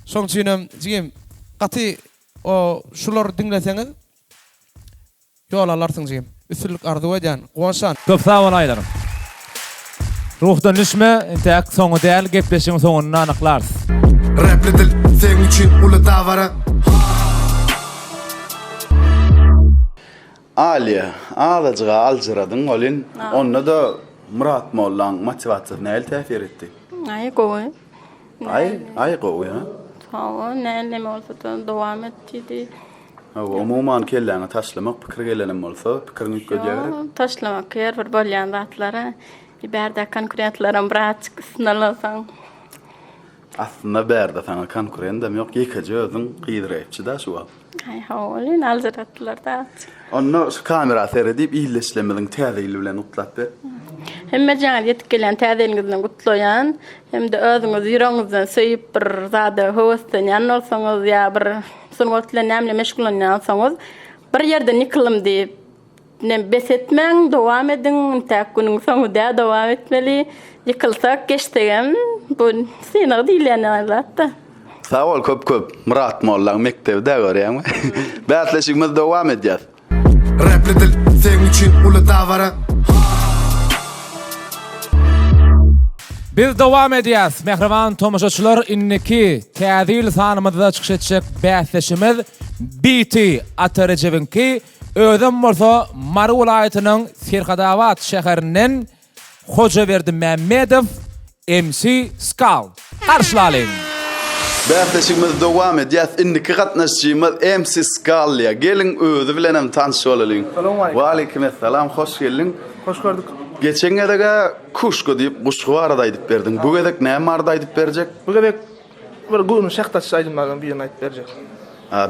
şoň üçin jigem gaty şular dinleseňiz ýol alarsyň jigem. Üstünlük arzu edýän, goňşan. Köp sağ ol Aylar. Ruhdan düşme, intek soňu däl, gepleşiň soňuny anyklar. Rapli dil, sen üçin uly dawara. Aliye, ağdacığa alcıradın olin, onunla da Murat Mollan motivasyonu neyle tefir etti? Ay koy. Ay koy ya. Tamam, neyle olsa da devam etti. Umuman kellene taşlamak, pikir gelenim olsa, pikirini yükködüyegerek. Taşlamak yer bir bolyan zatlara. İberdə konkurentlərim birazcık sınırlasan. Aslında berde sana konkurendem yok, yıkacı özün kıydırayapçı da şu an. Ay havalin alzırattılar da. Onu kamera seyredip iyileşlemedin təzeyli bilen utlattı. Hem mecan yetkelen təzeyilinizden kutlayan, hem de özünüz yüreğinizden söyüp bir zada hovastan yan olsanız ya bir sungatla nemle meşgulan olsanız bir yerden yıkılım deyip ne besetmen devam edin takkunun sonu da devam etmeli yıkılsak geçtiğim bu sinir değil yani Allah'ta. Sağ ol köp Murat Mollan mektebde görüyorum. Batlaşıkımız devam edeceğiz. Rapli dil senin için ulu davara. Biz devam edýäs. Mehriban tomaşaçylar, inniki täzil sanymyzda çykyş etjek bäsleşimiz BT Atarejevinki özüm bolsa Mary welaýatynyň Serhadawat şäherinden Hojaberdi Mämmedow MC Skal. Karşılalyň. Bäsleşigimiz devam edýäs. Inniki gatnaşjymyz MC Skal ya. Gelin özü bilenem tanış bolalım. Wa aleykumesselam, hoş geldin. Hoş gördük. Geçen gedege kuşku deyip kuşku arada aýdyp berdin. Bu gedek näme arada aýdyp berjek? Bu gedek bir gurun şahtaç aýdylmagan birini aýdyp berjek.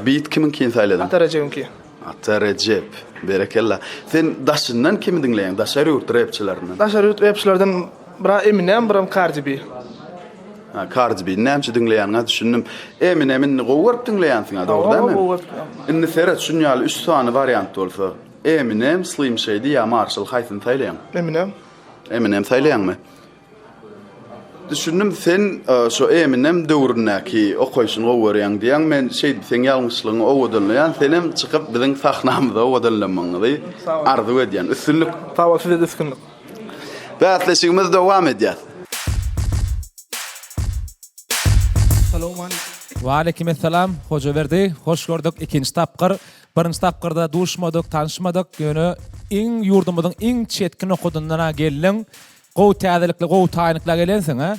Beat kimin kin saýladyn? Atarejevinki. Atarejep. Berekella. Sen daşyndan kimi dinleýän? Daşary ýurt rapçylerinden. Daşary ýurt rapçylardan bira Eminem, biram Cardi B. Cardi B. Näme dinleýän? Düşündüm. Eminem'in gowup dinleýänsiň, dogrymy? Indi seret şunýaly 3 sany variant bolsa. Eminem, Slim Shady ya Marshall haýsyn saýlaýan? Eminem saýlaýanmy? Düşündüm sen şu Eminem döwründäki okoýşyny gowurýan diýen men sen ýalňyşlygyny owdunlaýan senem çykyp biziň sahnamyzda owdunlamaňyzy arzu edýän. Üstünlük. Tawa size üstünlük. Bäsleşigimiz dowam edýär. Wa aleykumesselam, Hojaberdi. Hoş gördük ikinci tapqyr. Birinci tapqyrda duşmadyk, tanışmadyk. Ýöne iň ýurdumyzyň iň çetkin okudundan gelin. Gow täzelikli, gow taýynykla gelensiň, ha?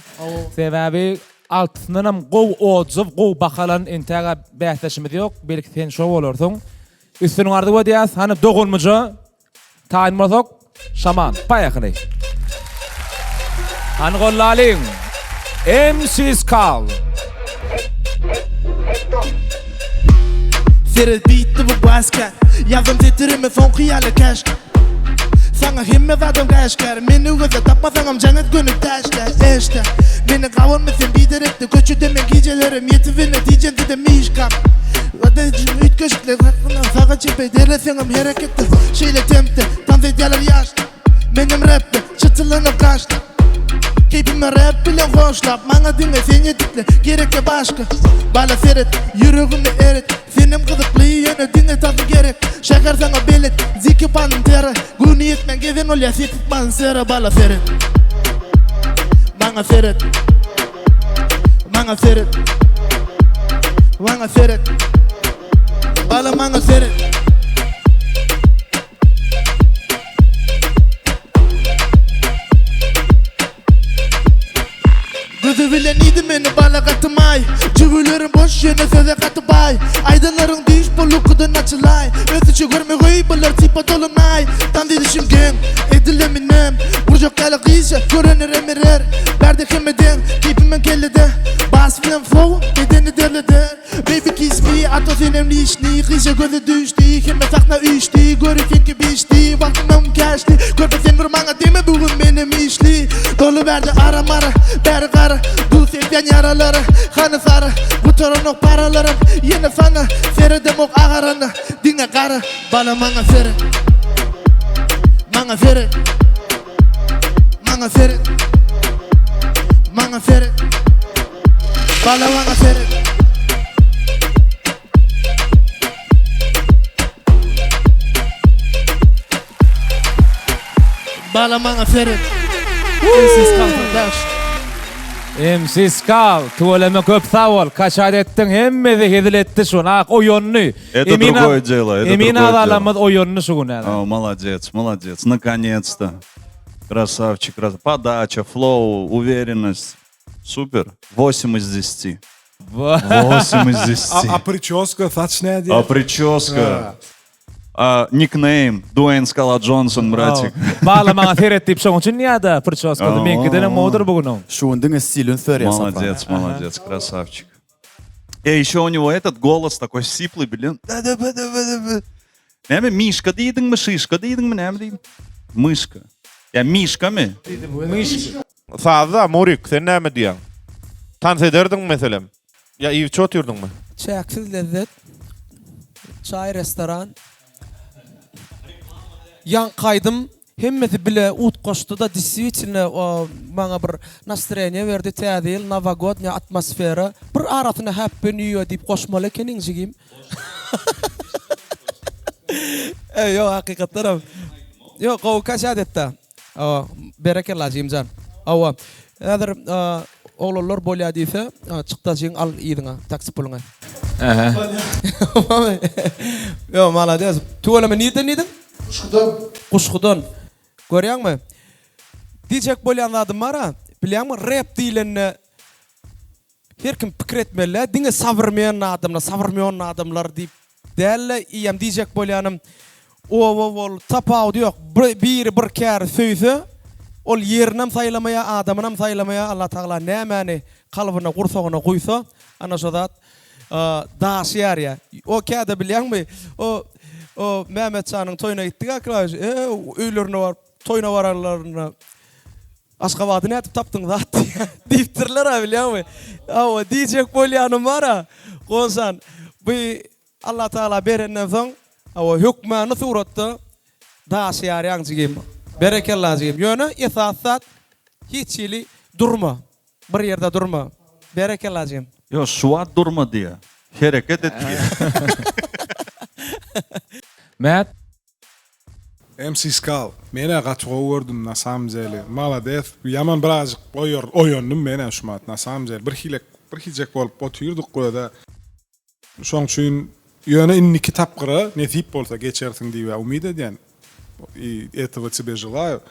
Sebäbi altyndan hem gow odzyp, gow bakalan entäge bäsleşimiz ýok. Belki sen şo bolarsyň. Üstüniň ardy bodýas, hani dogunmyja taýynmasak, şaman, paýakyny. Hani gollalyň. MC Skal. Serret bitti bu baska. Yazdım titrimi son kıyalı keşke. Sana himme vadım kaşkar. Meni uğuzda tapmasam cennet gönül taşlar. İşte beni kavurmasın bidiripti. Köçü demek gecelerim yetivine diyeceğim dedim mişkam. Adacım üç köşkler hakkında sağa çepe deresenim hareketli. Şeyle temte tam zedyalar yaşlı. Benim rapte çıtırlanıp kaçtı. Keyfime rap bile hoşlap. Bana dinle sen yedikle gerekli başka. Bala seret yüreğimde eret. Senim kızıklığı yöne dinle tadı gerek. Şakar sana belet ziki pantera. Guni etmen gezen ol ya setik pansera. Bala seret. Bana seret. Bana seret. Bana seret. Bala bana seret. Gözü bilen idim beni bala katımay. Cüvülerim boş yöne söze katıbay. Aydanların diş bolukudun açılay. Özüçü görme gıybalar tipa dolunay. Tam dedişim gen edileminem. Burcuk kala kıysa görenir emirer. Berdi kemeden kipimen kellede. Bas filan flow bedeni derleder. Baby kiss me atos önemli işni. Kıysa gözü düştü keme sakna üçtü. Görüfen ki biçti vaktimem kaçtı. Görme sen bir bana deme bugün benim işli. Dolu verdi ara mara beri kara. Dul sevden yaraları kanı sarı. Bu torun ok paralarım yine sana. Seredem ok ağarana dinle kara. Bana bana seret. Bana seret. Bana seret. Bana seret. Bana bana seret. Bala bana seret. This is confidential. MC Skal, tuvaleme köp savol, kaçad ettin hemmezi hediletti şuna oyunnu. Это другое дело, это Emin другое adalamız дело. oyunnu şuna. О, молодец, молодец, наконец-то. Красавчик, подача, флоу, уверенность. Супер. 8 из 10. 8 из 10. А прическа, saç ne diye? А прическа. Никнейм, Дуэйн Скала Джонсон, братик. Bağlamana seyrettip şoň üçin ýa-da prçoska menkiden modur bugün. Şuundun стилин сөря. Молодец, молодец, красавчик. Еще у него этот голос такой сиплый, блин. Näme Мишка diýdiňmi, Şişka diýdiňmi, näme diýdim? Мышка. Ya Mişka mı? Sazda, Murik, sen näme diýäň? Tans ederdiň meselem. Ya iýçi otyrdyňmy? Çäksiz lezzet. Çay restoran. Yan kaydım. Hemmeti bile ut koştu da disvitine bana bir nastreniye verdi tadil, navagodnya atmosfera. Bir aratına happy new year deyip koşmalı kenin jigim. Yo hakikaten. Yo qaw kaçad etta. Berekellah jimcan. Awa. Adır oğullar bolya diýse, çıkta jiň al ýydyňa, taksi puluňa. Yo malades. Tuvalama niýden? Kuşkudan. Görýäňmi? Diýjek bolýan adam bara, bilýärmi? Rap diýilende her kim pikir etmeli, diňe sabrmayan adamlar diýip dälle ýam diýjek bolýanym. O tapaw diýok. Biri bir kär söýse, ol ýerinem saýlamaya, adamynam saýlamaya Allah Taala nämäni kalbyna, gursagyna goýsa, ana şo zat daşýar ýa. O käde bilýärmi? O Mehmet Çanyň toyuna gitdik akraş. Öýlerine bar, toyuna bararlaryna Aşgabaty nätip tapdyň zat diýipdirler ha bilýärmi? Awa diýjek bolýanym bara. Gosan bu Allah Taala berenden soň awa hükmäni suratda daşýar ýaňjygym. Berekellah jygym. Ýöne esasat hiç ýyly durma. Bir ýerde durma. Berekellah jygym. Yo, şuat durma diye. Hareket et diye. Matt? MC Skal. Mene gaçgo gördüm na samym zeli. Malades. Yaman birazjyk oyundum mene şumat na samym zeli. Bir hilek bolup otyrdyk goýda. Şoň üçin ýöne inni kitapgyra nesip bolsa geçersiň diýip umid edýän. Этого тебе желаю.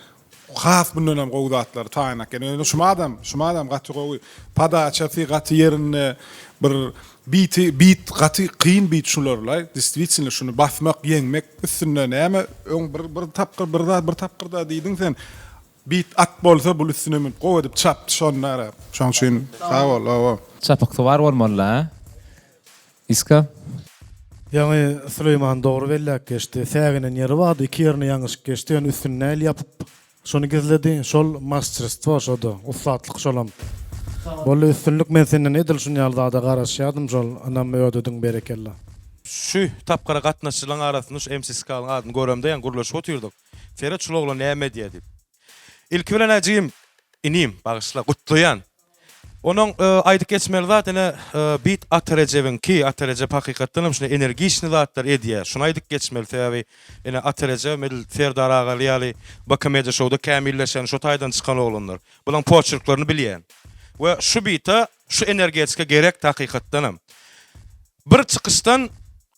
Хас bundan gowdatlar taýnak. Yani şu adam gaçgo подачасы gaty ýerine bir beat gaty kıyın beat şularlay. Действительно şunu basmak, ýeňmek üstüne näme bir tapgyr da diýdiň sen. Beat at bolsa bu üstüne men gow edip çapdy şonlara. Şoň üçin sag bol. Çapakty bar bolmaly. Iska? Yani Süleyman doğru bellek geçti. Säginen ýeri bardy, iki ýerine ýangyş geçdi. Yani üstüne el yapıp şonu gizledi. Şol masterство şoda. Usatlyk şolam. Bolu üstünlük men senden edil şunu ýalda da garaşýardym şol anam öýüdüň berekellah. Şu tapkara gatnaşçylaryň arasynda şu MC Skalyň adyny göremde ýa gurulaş otyrdyk. Ferhat Çuloglu näme diýdi? İlk bilen ajym inim bagysla gutlaýan. Onun aydık geçmeli zat ene beat Atarejev'in ki Atarejev hakikaten şuna enerjisini zatlar ediyor. Şuna aydık geçmeli tabi ene Atarejev medil Serdar Ağalyali Bakameja şowda kamilleşen şu taydan çıkan oğlanlar. Bulan poçurklaryny bilýän. Ve şu beat'a şu energetika gerek hakikaten. Bir çıkıştan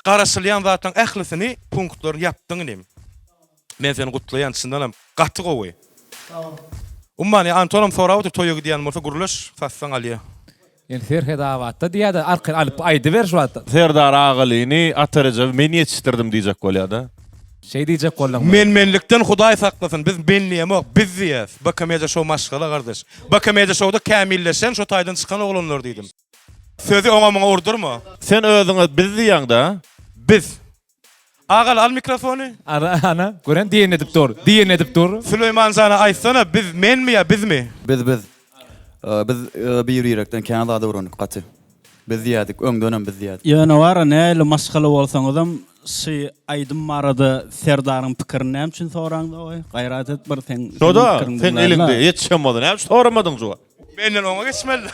garaşylýan zatdan ählisini punktlaryny yapdyň inem. Men seni gutlaýan çyndanam gaty gowy. Tamam. Ummani Antonom soraw toýa gidýän bolsa gurulaş fassaň alýa. Yani Serhe davatda diýär arky alyp aýdy ber şu wagtda. Serdar Ağalyny Atarejew men ýetişdirdim diýjek bolýar-da. Şey diýjek bolan. Menlikden Hudaý saklasyn. Biz benliýem, biz diýäs. Bakameja şow maşgala gardaş. Bakameja şowda kamilleşen şu taýdan çykan oglanlar diýdim. Sözü oňa ordurma. Sen özüňe biz diýäň-da. Biz. Agal al mikrofonu. Ana, gören diýen edip dur. Süleyman sana aýtsana, biz menmi ýa bizmi? Biz bir ýürekden Kanadada urunyp gaty. Biz diýädik, öňden biz diýädik. Ýöne wara näle maşgala bolsaňyzam, şey aýdym barada Serdaryň pikirini näme üçin soraňda oý? Gaýrat et bir sen. Şoda, sen elinde ýetişemedin, näme soramadyň joga? Menden oňa geçmeli.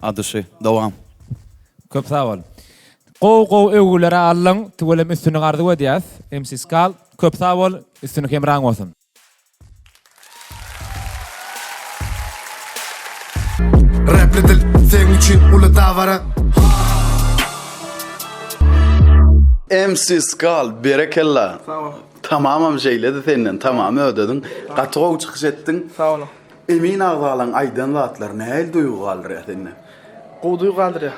Adyşy, dowam. Köp sag bol. Gow öwgülere allan, tuwelem üstüne gardy wedýäs. MC Skal, köp sag bol, üstüne kemraň bolsun. Rapli dil sen üçün ulu davara MC Skal berekella. Sağ ol. Tamamam şeyledi senden tamamı ödedin. Qatığa çıkış ettin. Sağ olun. Emin ağzalan aydan zatlar näil duygu kaldır ya senden? Qoğduyu qaldır ya.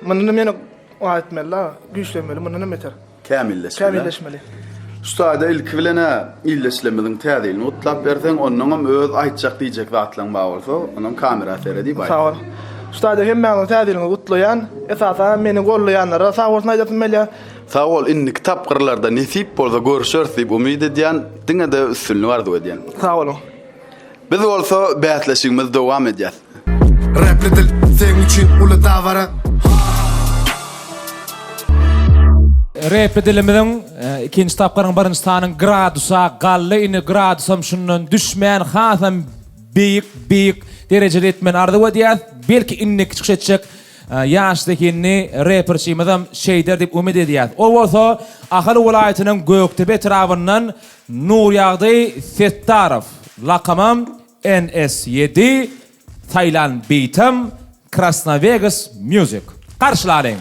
Mını meni aytmeli, güçlenmeli, mını meter. Kamilleşmeli. Kamilleşmeli. Ustada ilk bilene illeşlemedin tədilini utlap bersen onunam öz aytacak diyecek zatlan bağ olsa onam kamera seyredip ayt. Sağ ol. Ustada hem meni tədilini utlayan, esasen meni gollayanlara sağ olsun aytmeli. Sağ ol inni kitap qırlarda nesip bolsa görüşürüz dip umid edýän diňe de üstünlüğü bardy edýän. Sağ olun. Biz bolsa bätleşigimiz dowam edýär. Rapli dil sen üçün ulu davara Rapli dilimizin ikinci tapkarın birinci tanın gradusa galle ini gradusam şundan düşmeyen hasam büyük dereceli etmen ardı edýär. Belki inni çıkış etjek yaşdaki inni rapperçimizim şeyder dip umid edýär. O bolsa Ahal welaýatynyň Göktepe etrafyndan Nur Ýagdy Settarov lakamam NS7 Thailand Beatem Krasnovegas Music. Karşılaryň.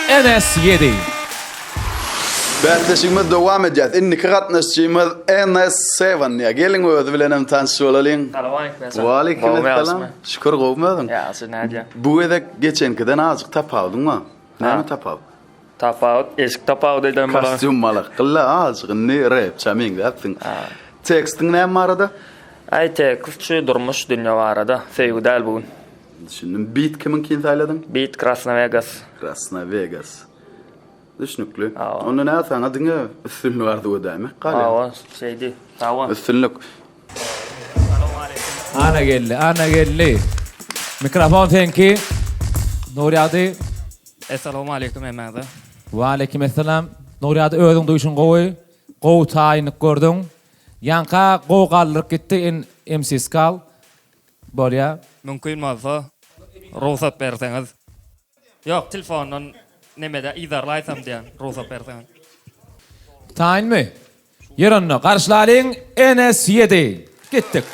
NS7. Bätleşigimiz dowam edýär. Inni gatnaşjymiz NS7 ya gelin öýüdi bilenem tanışýolalyň. Waleyküm selam. Şükür gowmadyn. Ya, sen näde? Bu edek geçenkiden azık tapawdyňmy? Näme tapaw? Tapaw, eski tapaw dedim bana. Kostüm malyk. Qilla azık inni rap çamiň däpdiň. Tekstiň näme barada? Ay tekstçi durmuş dünýä barada. Feýgudal bugün. Düşündüm. Beat kiminkin sayladyň? Beat Krasnovegas. Krasnovegas. Düşünükli. Onu ne yapsan adına üstünlüğü vardı o dayım. Aa, şeydi. Tamam. Üstünlük. Ana geldi. Mikrofon tenki. Nur Ýagdy. Assalamu alaikum emada. Wa alaikum assalam. Nur Ýagdy özüň duyuşun gowy. Gow taýyny gördüň. Yanka gow galdyryp gitdi MC Skal. Bolýa. Mümkin bolsa ruhsat berseňiz. Yok, telefondan nemede izarlaysam diýen ruhsat berseňiz. Taýynmy? Ýerinde garşylaryň NS7. Gitdik.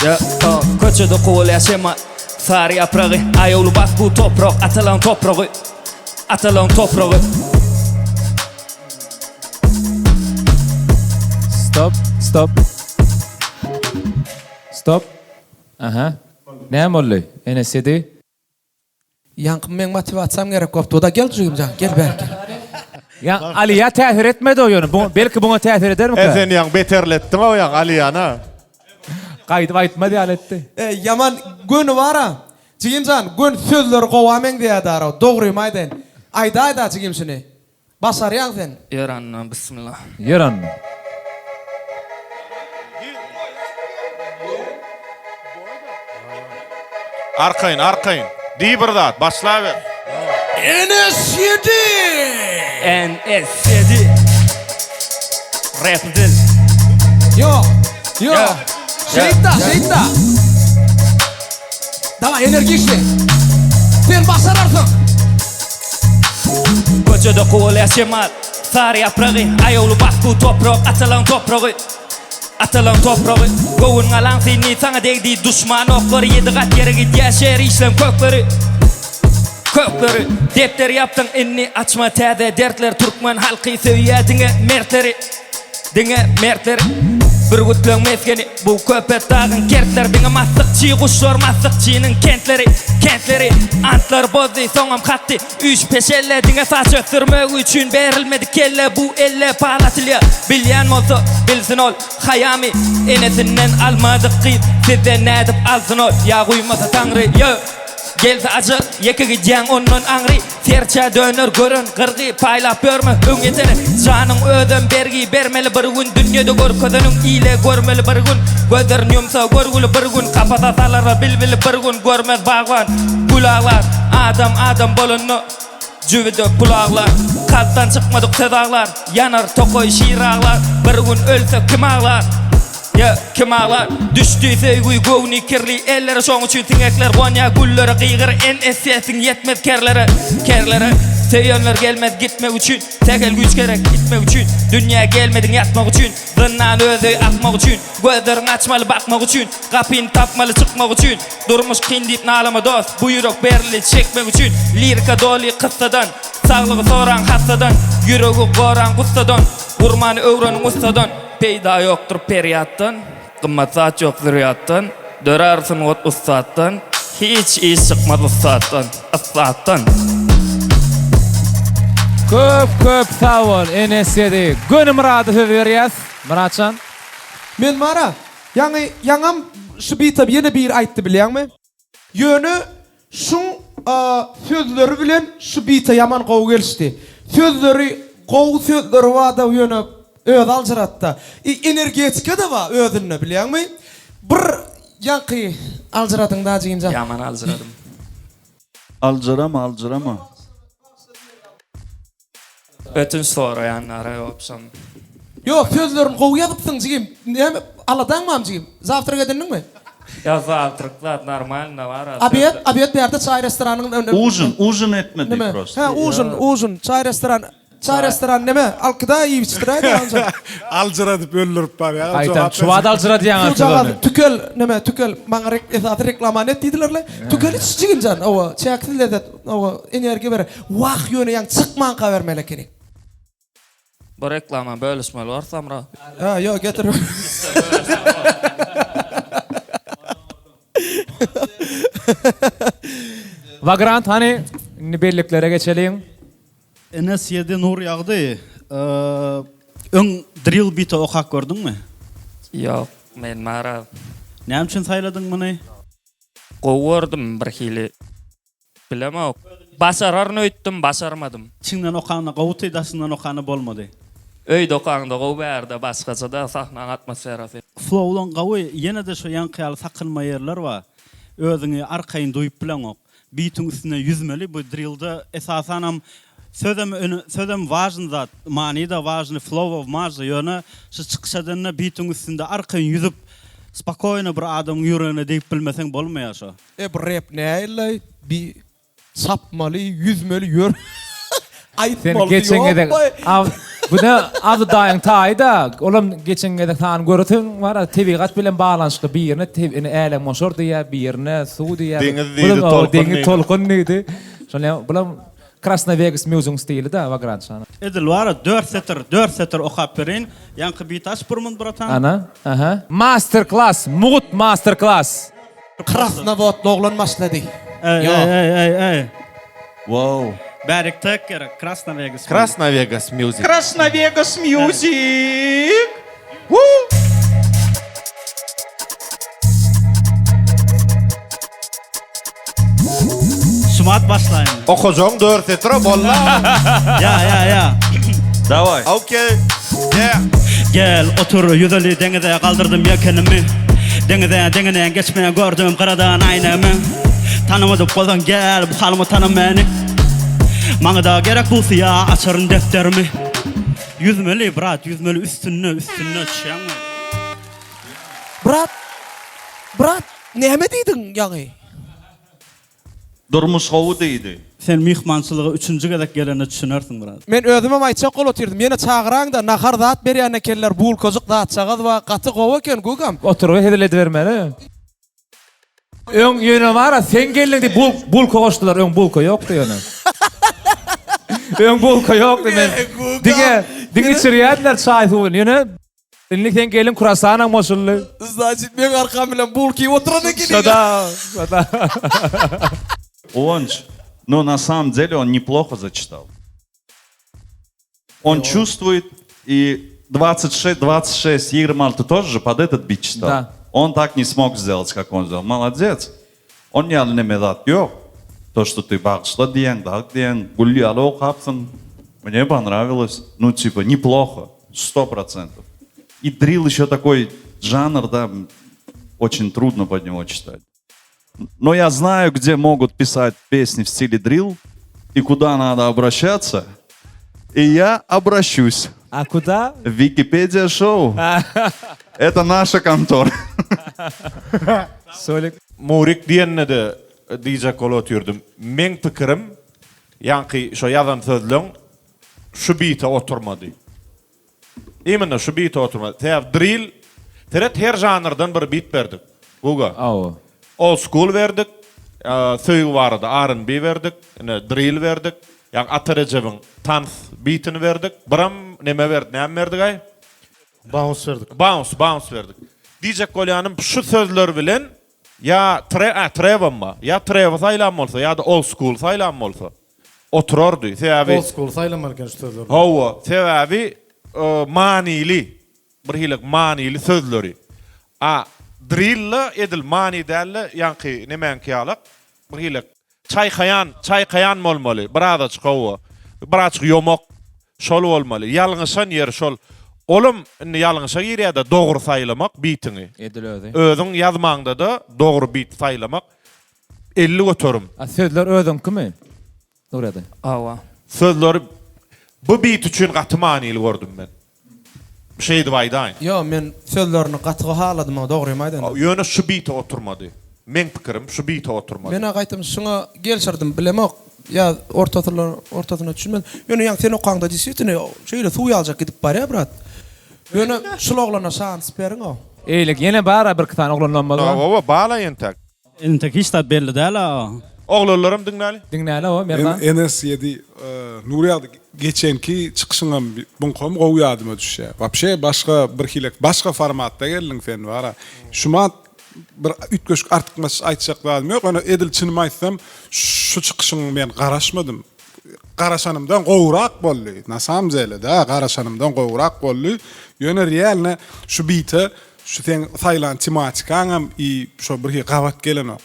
Ya, köçede kol yaşama Sari yaprağı, ayolu bas bu toprak Atalan toprağı Stop. Aha. Näme boldy? NS7. Yankım men motivasiyam gerek bopdy. O da gel jügüm jan, gel berk. Ya Aliya täsir etmedi o ýöne. Belki buňa täsir edermi? Sen ýa beterletdiň o ýa Aliyana. Gaýdyp aýtmady aletdi. Yaman gönü bara. Jigimjan, gön sözler gowamen diýär. Dogry maýdan. Ayda jigimşini. Başarýan sen. Ýören, bismillah. Ýören. Arkayn. Di bir zat, başla ber. NS7. Rap dil. Yo. Şeyda. Давай, energişli. Sen başararsın. Köçede kol yaşama Sari yaprağı, ayolu bas bu toprak Atalan toprağı Gowun alan seni sana değdi düşman okları Yedi kat yere git yaşar işlem kökleri Depter yaptın inni açma täze dertler Türkmen halkı söýýär diňe mertleri Bir gutlaň meskeni bu köpet dağın kertler Diňe masykçy guşlar masykçynyň kentleri Antlar bozdy soňam hatdy üç peşelle diňe saç öksürmek üçin berilmedi kelle Bu elle palatylýar bilýän bolsa bilsin ol hayami enesinden almadyk gyz sizden nädip alsyn ol ýa guýmasa taňry ýa Gelse acı, yeke gidýän ondan aňry Terçe döner görün, gyrgy paýlap berme öňetene Janyň özüm bergi bermeli bir gün Dünýede gör közüniň ýyle görmeli bir gün Gözlerin ýumsa görgüli bir gün Kapata salara bilbili bir gün görmez bagwan Gulaglar, adam bolunno Jüvide kulağlar Kalptan çıkmadık tedağlar Yanar tokoy şiirağlar Bir gün ölsek kim ağlar Ya kim ağlar Düştüyse güy gövni kirli Elleri şoň üçin tiňekler Gonya gulleri qygyr en esesiň yetmez kerleri Seýenler gelmez gitmek üçün Tekel güç gerek gitmek üçün Dünya gelmedin yatmak üçün Zınnan özü akmak üçün Gözlerin açmalı bakmak üçün Kapyn tapmalı çıkmak üçün Durmuş kyn diýip nalama dost Bu ýürek berli çekmek üçün Lirika doli kıssadan Sağlığı soran hassadan Ýüregi goran gussadan Urmany öwrenin ustadan Peyda yoktur periyattan Qymmat zat yok zürriyattan Dörarsın ot ustaddan Hiç iş çıkmaz ustaddan Köp sağ ol Enes'e Gönüm Murat'ı verýäs. Muratcan. Men mara, yaňam şu bita ýene bir aýtdy bilýärmi? Ýöne şuň sözleri bilen şu bita yaman gowy gelişdi. Sözleri gowy sözleri wada ýöne öz aljaratda. Energetika da wa özünde bilýärmi? Bir ýanky aljaratyňda jyňja. Yaman aljaradım. Alcırama. Ötün sorayanlara yoksan. Yok sözlerini gowy ýazypsyň jigim. Näme aladanmam jigim? Zawtra gedinmi? Ya zavtryklar normal ne var? Abiyet berde çay restoranının önünde. Ужин etmedik просто. Ha ужин çay restoran neme? Alkıda iyi biçtiraydı anca. Alcıradıp öldürüp bar ya. Aytan çuvad alcıra diýen açygyny. Tükel maňa esasy reklaman etdilerle. Tükel hiç çigiljan. Owa çäkdi lezzet. Owa enerji ber. Waq ýöne ýan çykman ka bermele kerek. Bu reklama bölüşmeli var samra. Ha yo getir. Vagrant hani belliklere geçelim. Enes yedi nur ýagdy. Öň drill bit okak gördüňmi? Ýok, men mara. Näme üçin saýladyň muny? Gowurdum bir hili. Bilemok. Başararny öýtdim, başarmadym. Çiňden okany gowty daşyndan okany bolmady. Öýde okanda gow berde, başgaça da sahnaň atmosferasy. Flowlan gowy ýene de şu ýankyal sakynma ýerler bar. Özüňi arkaýyn duýup bilen ok. Bitin üstüne yüzmeli bu drillda esasanam sözüm важный zat, mani da важный flow of mazda ýöne şu çykşadanna bitin üstünde arkaýyn yüzüp spakoyna bir adam ýüregine diýip bilmeseň bolmaýar şo. Bu rap näle bir sapmaly, yüzmeli ýör. Aýtmaly. Geçeňede bu da adı daýyň taýda, olam geçeňede tan görütüň bar, tebigat bilen balanşly bir ýerine tebini äle moşor diýär, bir ýerine suw diýär. Deňiz tolkun neydi? Şoňa bulam Krasnovegas music stili da Vagrantşan. Edil wara 4 seter okap berin, ýanky bitaş purmun bratan. Ana, aha. Masterclass, Mugut masterclass. Krasnovodda oglan başlady. Ey. Wow. Barik tak gerek Krasnovegas. Krasnovegas music. Krasnovegas music. Sumat başlayın. Okujon 4 setra bolla. Ya. Давай. Okay. Yeah. Gel otur yüzeli deňize kaldırdım ýelkenimi. Deňize geçmeýän gördüm garadan aýnamy. Tanımadım boldan gel bu halymı tanım meni. Maňa da gerek bolsa ýa açaryn defterimi. Yüzmeli brat, yüzmeli üstüne çýaňmy? Brat, näme diýdiň ýaňy? Durmuş gowy diýdi. Sen mihmançylyga 3-nji gedek gelene düşünersiň brat. Men özüme aýtjak gol otyrdım. Meni çagyraň da nahar zat berýän ekenler, bul kozuk zat çagaz we gaty gowy eken gugam. Oturup hedele bermeli. Öň ýöne bara sen geldi bul koşdular, öň bulka ýokdy ýöne. Öň bulka ýokdy men. Diňe çirýärler çaý suwun ýöne. Dinlik sen gelin kurasana moşully. Значит, men arkam bilen bulky oturan eken. Sada. Но на самом деле он неплохо зачитал. Он чувствует, и 26 Игорь Малта тоже же под этот бит читал. Да. Он так не смог сделать, как он сделал. Молодец. Он не алнемедат yok. То, что ты багшла диэн, даг диэн, гулли ало хапсан. Мне понравилось. Ну, типа, неплохо. 100%. И дрил еще такой жанр, да, очень трудно под него читать. Но я знаю, где могут писать песни в стиле дрил, и куда надо обращаться, и я обращусь. А куда? Википедия шоу. Это наша контора. Solik. Murik diýenne de diýjek bolup oturdum. Men pikirim, ýanky şo ýazan sözleň şu bite oturmady. Emine şu bite oturmady. Täp drill, teret her janrdan bir bit berdik. Buga. Old school verdik. Söýgü bardy, R&B verdik, drill verdik. Ýa Atarajyň tans bitini verdik. Biram neme verdik? Näme verdik ay? Bounce verdik. Bounce verdik. Diýjek bolýanym şu sözler bilen ya Trevor ya Trevor saylan bolsa ya da old school saylan bolsa otururdy. Sebäbi Old school saylan bolýan şu sözler. Hawa, sebäbi manili, bir hilik manili sözleri. Drill edil mani dälle ýanky nemenki ýalyk bir hilik çaykayan bolmaly. Birada çykaw, birada ýomok şol bolmaly. Ýalňyşan ýer şol. Olum ýalňyşa ýerde dogry saýlamak bitini. Özüň ýazmaňda da dogry bit saýlamak 50 götürüm. Sözler özüňkimi? Nurady. Awa. Sözler bu bit üçin gatmanyly gördüm men. Bir şey diýdaýyn. Yo, men sözlerini gatyga haladym, dogry maýdan. Ýöne şu bit oturmady. Men pikirim şu bit oturmady. Men gaýtym şuňa gelşirdim, bilemek. Ya ortasyna düşünmen. Ýöne ýa sen okaňda disitini şeýle suw ýaljak gidip barýar brat. Ýöne şulaglana şans beriň o. Eýlik ýene bara bir kıtan oglanlanmaly. Owa bala ýentek. Entek hiç de belli değil ha. Oglanlarym dinläli. Dinläli o, merdan. Enes yedi Nuriyad geçenki çıkışıňam bunkom goýadyma düşýär. Wapşe başga bir hilek başga formatda geldiň sen bara. Şuma bir ütköşk artykmas aýtjak bolýar. Ýok, ona edil çynymy aýtsam, şu çıkışyňy men garaşmadym. Garaşanymdan gowrak boldy. Nasam zele da garaşanymdan gowrak boldy. Ýöne realne şu bite, şu sen Tayland tematikaňam i şu bir gawat gelen o.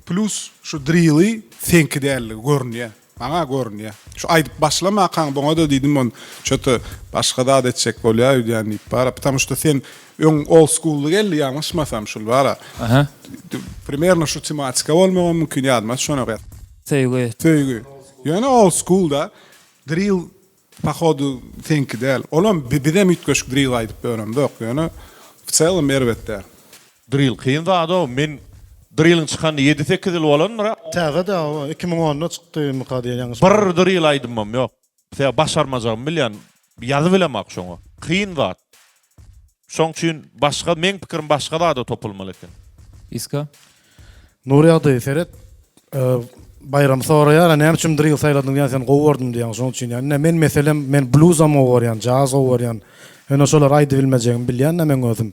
Plus şu drilli think däli görnýär. Maňa görnýär. Şu aýdyp başlamakan boňa da diýdim on çöte başga da etjek bolýar ýani para потому что sen öň old school geldi ýanysmasam şol bara. Aha. Примерно şu tematika bolmagy mümkin ýadmas şonu gap. Söýgü. Ýani old schoolda drill pahodu think däl. Olam bidem ütköşk drill aýdyp öňümde ýok ýani. W целом elbetde. Drill kyn da men drillin çıkan 7-8 yıl bolandyr. Täze de 2010'da çykdy mukadiýe ýalňyş. Bir drill aýdymam ýok. Sen başarmajagym bilýän ýazyp bilemek şoňa. Kyn zat. Şoň üçin başga men pikirim başga da topulmaly eken. Iska. Nuriyady Ferhat bayram soraýar, näme üçin drill saýladyň diýen sen gowurdum diýen şoň üçin ýani men meselem men bluesam gowurýan, jazz gowurýan. Ene şolar aýdy bilmejegim bilýän men özüm.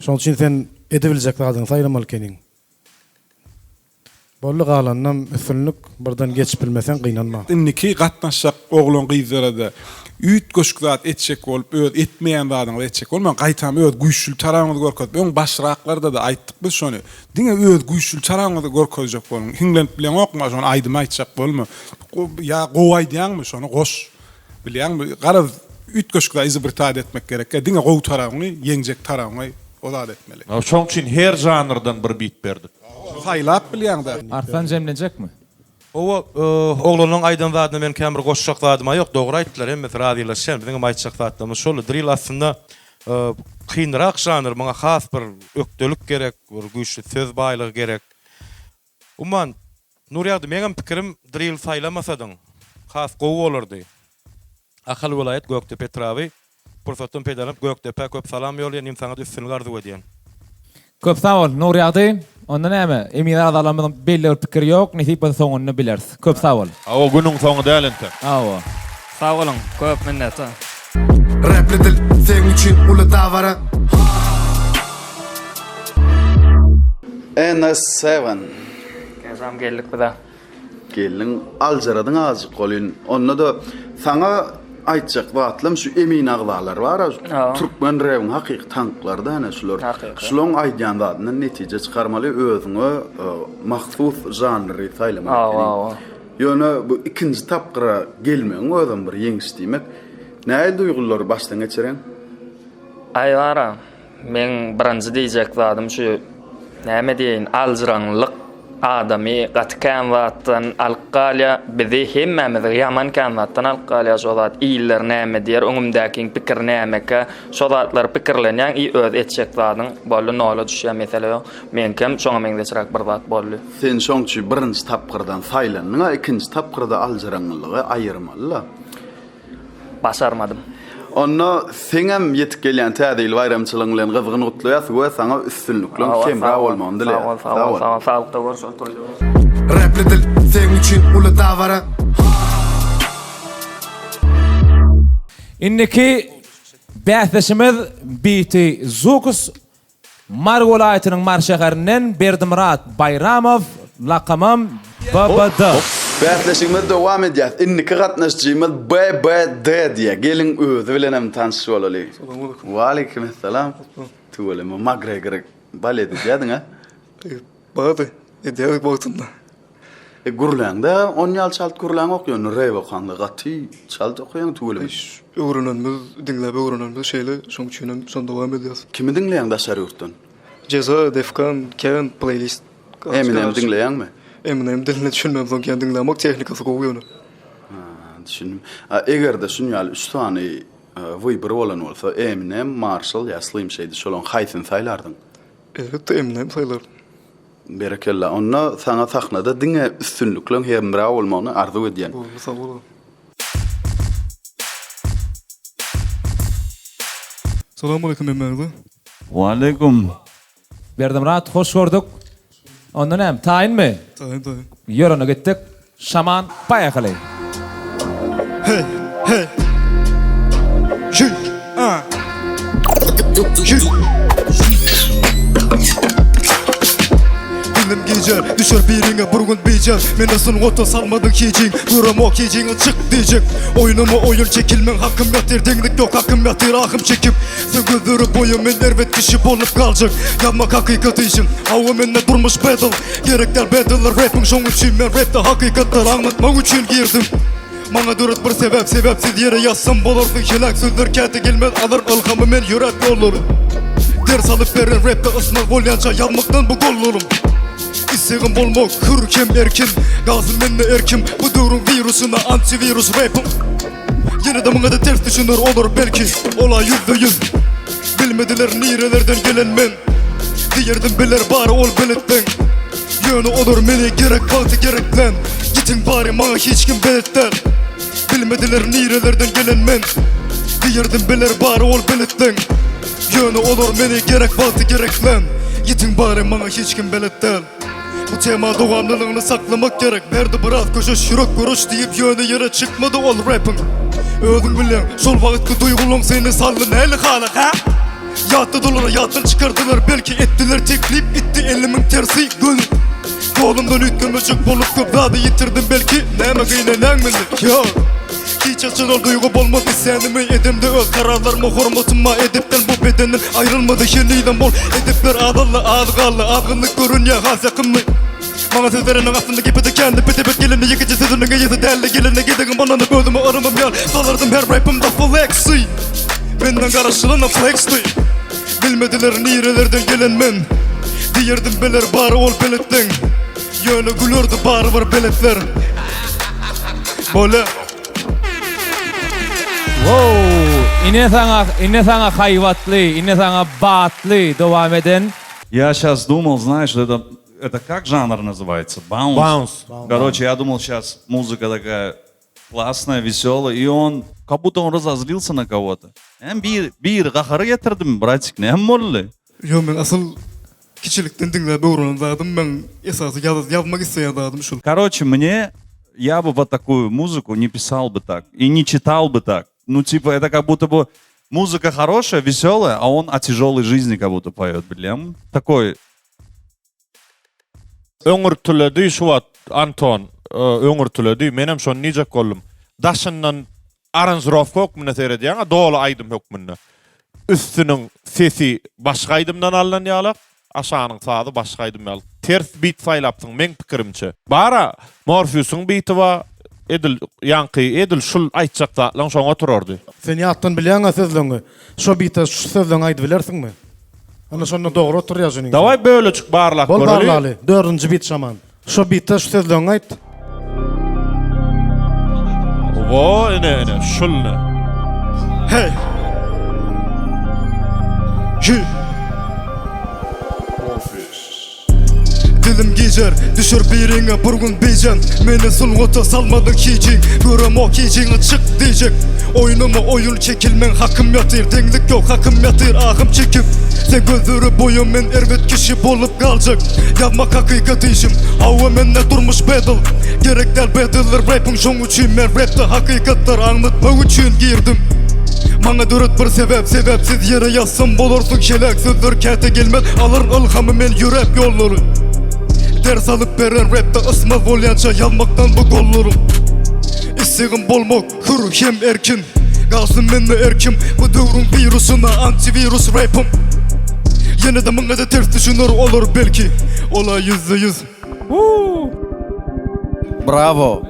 Şoň üçin sen edebiljek zadyň saýlamaly kenin. Bolly galanam üstünlük birden geçip bilmesen gynanma. Inniki gatnaşak oglan gyzarada üýt göşk zat etjek bolup öz etmeýän zadyň etjek bolman gaýtam öz güýçlü taraňyzy görkezip öň başraklarda da aýtdyk biz şonu. Diňe öz güýçlü taraňyzy görkezjek bolun. Hinglen bilen okma şonu aýdyma aýtjak bolma. Ya gowaý diýänmi şonu goş. Bilýänmi? Gara üýt göşkde izbirtad etmek gerek. Diňe gow taraňy ýeňjek taraňy olad etmeli. Şoň üçin her janrdan bir bit berdik. Saylap bilýäňde. Artan jemlenjekmi? Owa oglanyň aýdan zadyny men kämir goşjak zadyma ýok, dogry aýtdylar. Hem radiolaşan bizim aýtjak zadymy şol drill aslında kynrak janr, maňa has bir ökdelik gerek, bir güýçli söz baýlygy gerek. Umman Nurýady meňem pikirim drill saýlamasadyň has gowy bolardy. Ahal vilayet Göktepe trawy Pursatdan peýdalanyp Göktepe köp salam ýolýan, insanğa üstünlük arzu edýän. Köp sağ ol Nurýady. Onda näme? Emin adamlardan belli bir pikir ýok, nähip bu soňuny bilersiz. Köp sağ ol. Awa günüň soňy däl ente. Awa. Sağ olun. Köp minnet. Rapli dil sen üçin uly dawara. NS7 Gezam geldik bu da. Gelin aljaradın azık golün. Onda da sana aýtjak wagtlym şu emin agdalar bar. Türkmen rewin hakyky tanklarda ana şular. Şulan aýdýan zadyny netije çykarmaly özüňe mahsus janry saýlamak. Ýöne bu ikinji tapgyra gelmeň özüm bir ýeňişdimek. Näme duýgular başdan geçiren? Aýlara men birinji diýjek zadym şu näme diýin aljaranlyk adamy gatkan zatdan alqalya bizi hemmemiz yaman kan zatdan alqalya şolat iller näme diýer öňümdäki pikir nämeke şolatlar pikirlenýän i öz etjek zadyň bolly nola düşýän mesele men kim şoňa meňde çyrak bir zat boldy. Sen şoňçy birinji tapgyrdan saýlandyň, ikinji tapgyrda aljyraňlygy aýyrmaly. Başarmadım. Onu seňem ýetip gelýän tädil bayramçylygyň bilen gyzgyny gutlaýas we saňa üstünlükli kemra bolmandy. Sağlıkda görüşýär toýda. Rapli dil sen üçin uly dawara. Inniki bähdeşimiz biti Zukus Margolaýatynyň marşäherinden Berdimrat Bayramov laqamam BBD. Bähdeşigimiz dowam edýär. Inniki gatnaşjymyz BBD diýär. Gelin özü bilen hem tanış bolaly. Wa alaykum assalam. Tuwalym McGregor baledi diýdiň ha? Bady, edýär boltunda. Gurlanda 10 ýyl çalt gurlan okýan, rep okanda gaty çalt okýan tuwalym. Öwrenenmiz, dinläp öwrenenmiz şeýle şoň üçin şon dowam edýär. Kimi dinleýän daşary ýurtdan? Ceza, Defkan, Ken, playlist. Eminem dinleýänmi? Eminem dilini düşünmem son kendi dinlemek tehlikası koyuyor. Düşündüm. Eger de şunyal 3 tane wybir bolan bolsa Eminem, Marshall ya Slim Shady şolon haýsyn saýlardyn. Evet, Eminem saýlardy. Berekella. Onna saňa sahnada diňe üstünlükle hemra bolmagyny arzu edýän. Sağ ol. Selamun aleyküm Eminem. Wa alaikum. Berdimrat hoş gördük. Ondan hem taýinmi? Taýin. Ýörüne gittik. Şaman paýaly. Hey, hey. Jü. Jü. Dilim geçer, düşer birine burgun bicer. Menesin oto salmadın kiyicin, duram o kiyicin çık diyecek. Oyunumu oyun çekilmen hakkım yatir, denglik yok hakkım yatir, ahım çekip. Sen gözürü boyu men ervet kişi bolup kalacak. Yapmak hakikat için, hava menle durmuş battle. Gerekler battle'lar rapin şoň üçin men rapte hakikatlar anlatmak üçün girdim. Mana durat bir sebepsiz yere yazsam bolardy. Kelak sözler käte gelmez alır ilhamı men yürek olur. Ders alıp beren rapte ısmar bolyança yapmaktan bu gollulum. İstegim bolmak hürkem erkin, gazım menne erkim. Bu durun virusuna antivirus rapim. Yine de mına da ters düşünür olur belki. Ola %100. Bilmediler nirelerden gelen men. Diyerdim biler bari ol belirtten. Yönü olur meni gerek kaldı gereklen. Gitin bari mana hiç kim belirtten. Bilmediler nirelerden gelen men. Diyerdim biler bari ol belirtten. Yönü olur meni gerek kaldı gereklen. Gitin bari mana hiç kim belirtten. Bu tema doğamlılığını saklamak gerek. Nerede biraz köşe şirok kuruş deyip yönü yere çıkmadı ol rapin. Ödün bilen sol vakitte duygulun seni sallın eli halak ha. Yattı dolara yattın çıkardılar belki ettiler teklip itti elimin tersi gönül. Kolumdan ütlemecek bolup köprada yitirdim belki. Neme gıynenen mindik yok. Hiç açın ol duygu bolmadı senimi edimde öz kararlarıma hormatımma edipten bu bedenin ayrılmadı yeniden bol. Edipler adallı adgallı adgınlık görün ya has yakınlı. Bana sözlerinin aslında gipidi kendi piti gelini yıkıcı sözünün gecesi derli gelini gidelim bana da böldümü arımım yal. Salardım her rapimda flexi. Benden karşılığına flexli. Bilmediler nirelerden gelen men. Diyerdim beler bari ol belirtten. Yönü gülürdü bari var belirtler. Böyle. Wow, ine sana hayvatlı, ine sana batlı devam eden. Я сейчас думал, знаешь, это как жанр называется? Баунс. Короче, я думал, сейчас музыка такая классная, веселая, и он, как будто он разозлился на кого-то. Bir kahırı getirdim, братик, ne molly? Yo, men asıl kişilikten dinlep öğrendim, ben esası yazmak isteyen şul. Короче, мне, я бы вот такую музыку не писал бы так, и не читал бы так. Ну, типа, это как будто бы музыка хорошая, веселая, а он о тяжелой жизни как будто поет, блин. Такой. Öňürtüledi şuwat Anton, öňürtüledi. Menem şonu nijek gollum. Daşyndan aranjировка hökmüne seredýän, doly aýdym hökmüne. Üstüniň sesi başga aýdymdan alynan ýaly, aşanyň sazy başga aýdym ýaly. Ters beat saýlapdyň men pikirimçe. Bara Morpheus'un beati wa edil yankı edil şul aýtjakda lan şoňa oturardy. Sen ýatdan bilýän sözleňi. Şo beata şu sözleň aýdy bilersiňmi? Ana şonu dogry oturýar jynyň. Daway böyle çık barlak göreli. Bol barlaly. 4-nji beat şaman. Şu bitti şu sözlerini ayt. O ene şulne. Hey. Dilim gijer, düşür birine burgun beycan. Meni sulgota salmadın kiyicin. Görem o kiyicini çık diyecek. Oyunumu oyun çekilmen hakkım yatır. Denglik yok hakkım yatır ahım çekip. Sen gözleri boyun men ervet kişi bolup kalacak. Yazmak hakikat işim. Hava menne durmuş battle. Gerekler battle'lar rap'ın şoň üçün men rap'te hakikatlar anlatmak üçün girdim. Mana dörüt bir sebepsiz yere yazsam bolursun şelak. Sözler kete gelmez alır ilhamı men yürep yolları. Ders alıp beren rap'te ısmaz bolyança yazmaktan bu gollarım. İstigim bolmak hür hem erkin. Kalsın menne erkim bu dövrün virusuna antivirus rap'im. Yine de mına da ters düşünür olur belki. Ola %100. Bravo.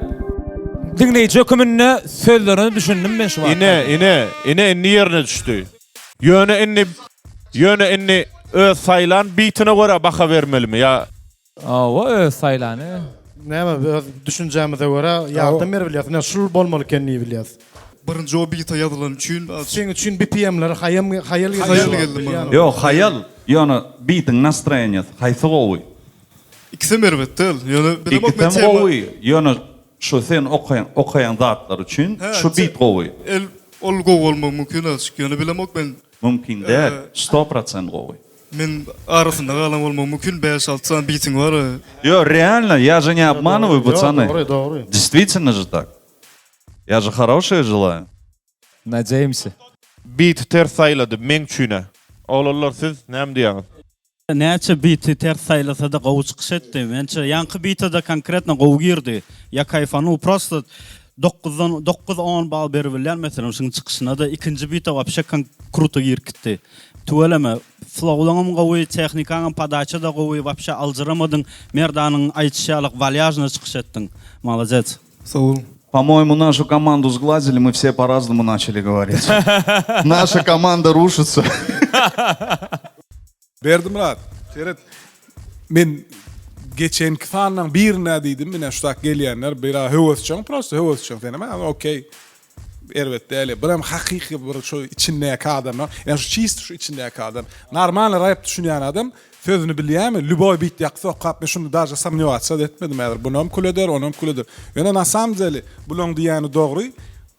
Dinleyici ökümünne sözlerini düşündüm ben şu an. İne enni yerine düştü. Yöne enni öz saylan bitine göre baka vermeli mi ya? O öz saylanı. Näme düşünjämize görä ýardam ber bilýäs. Şul bolmaly kenni bilýäs. Birinci o bita yazılan üçün. Sen üçün BPM'ler hayal geldi. Yo, hayal. Yani beating настроение. Haysı gowy. İkisi mervet değil. Yani İkisi gowy. Yani şu sen okuyan zatlar üçün şu beat gowy. Ol gowy olmak mümkün açık. Yani bilemek ben mümkün değil. 100% gowy. Men arasında kalan olmak mümkün 5-6 tane beating var. Yo, реально, я же не обманываю, пацаны. Добрый. Действительно же так. Я же хорошее желаю. Надеемся. Beat ters sayladı men çüne. Oğlanlar siz näme diýäňiz? Näçe beat ters saylasa da gowy çykyş etdi. Mençe ýanky beatde da konkretna gowy girdi. Ya kayfany prosto 9-10 bal beribilýär meselem şuň çykyşyna da ikinji beatde wapşe kruto girkitdi. Tuweleme flowlaňam gowy, technikaňam padaça da gowy, wapşe aljyramadың, merdanyň aýtşýalyk valyajna çykyş etdiň. Молодец. Sağ По-моему, нашу команду сглазили, мы все по-разному начали говорить. Наша команда рушится. Berdim Murat. Seyret. Men geçenki fandan birine diýdim, mene şutak gelýänler bir höwesçiň, prosto höwesçiň deneme. Okey. Elbette öyle. Buram hakiki bir şu içindeki adam. Yani şu çist şu içindeki adam. Normal rap düşünýän adam sözünü bilýärmi? Lüboy bit ýaksa okapmy şunu daja samnywatsa etmedim eger. Bunam kuleder, onam kuleder. Ýöne na samzeli bulan diýäni dogry.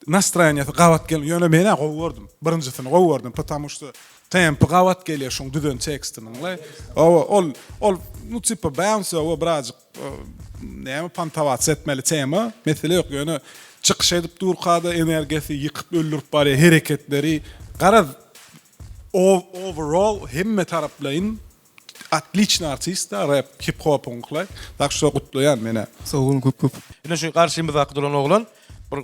Настроение gawat gel. Ýöne mene gowurdum. Birinjisini gowurdum. Потому что tempo gawat gelýär şoň düzen tekstiniň. Ol nu tipa bounce o birazcık näme pantavat etmeli tema. Mesele ýok. Ýöne çıkış edip durkada enerjisi yıkıp öldürüp bari hareketleri garaz overall himme taraflayın отличный артиста rap hip hop onklay tak şu gutlayan mene sağ olun köp ine şu karşymyza akdylan oglan bir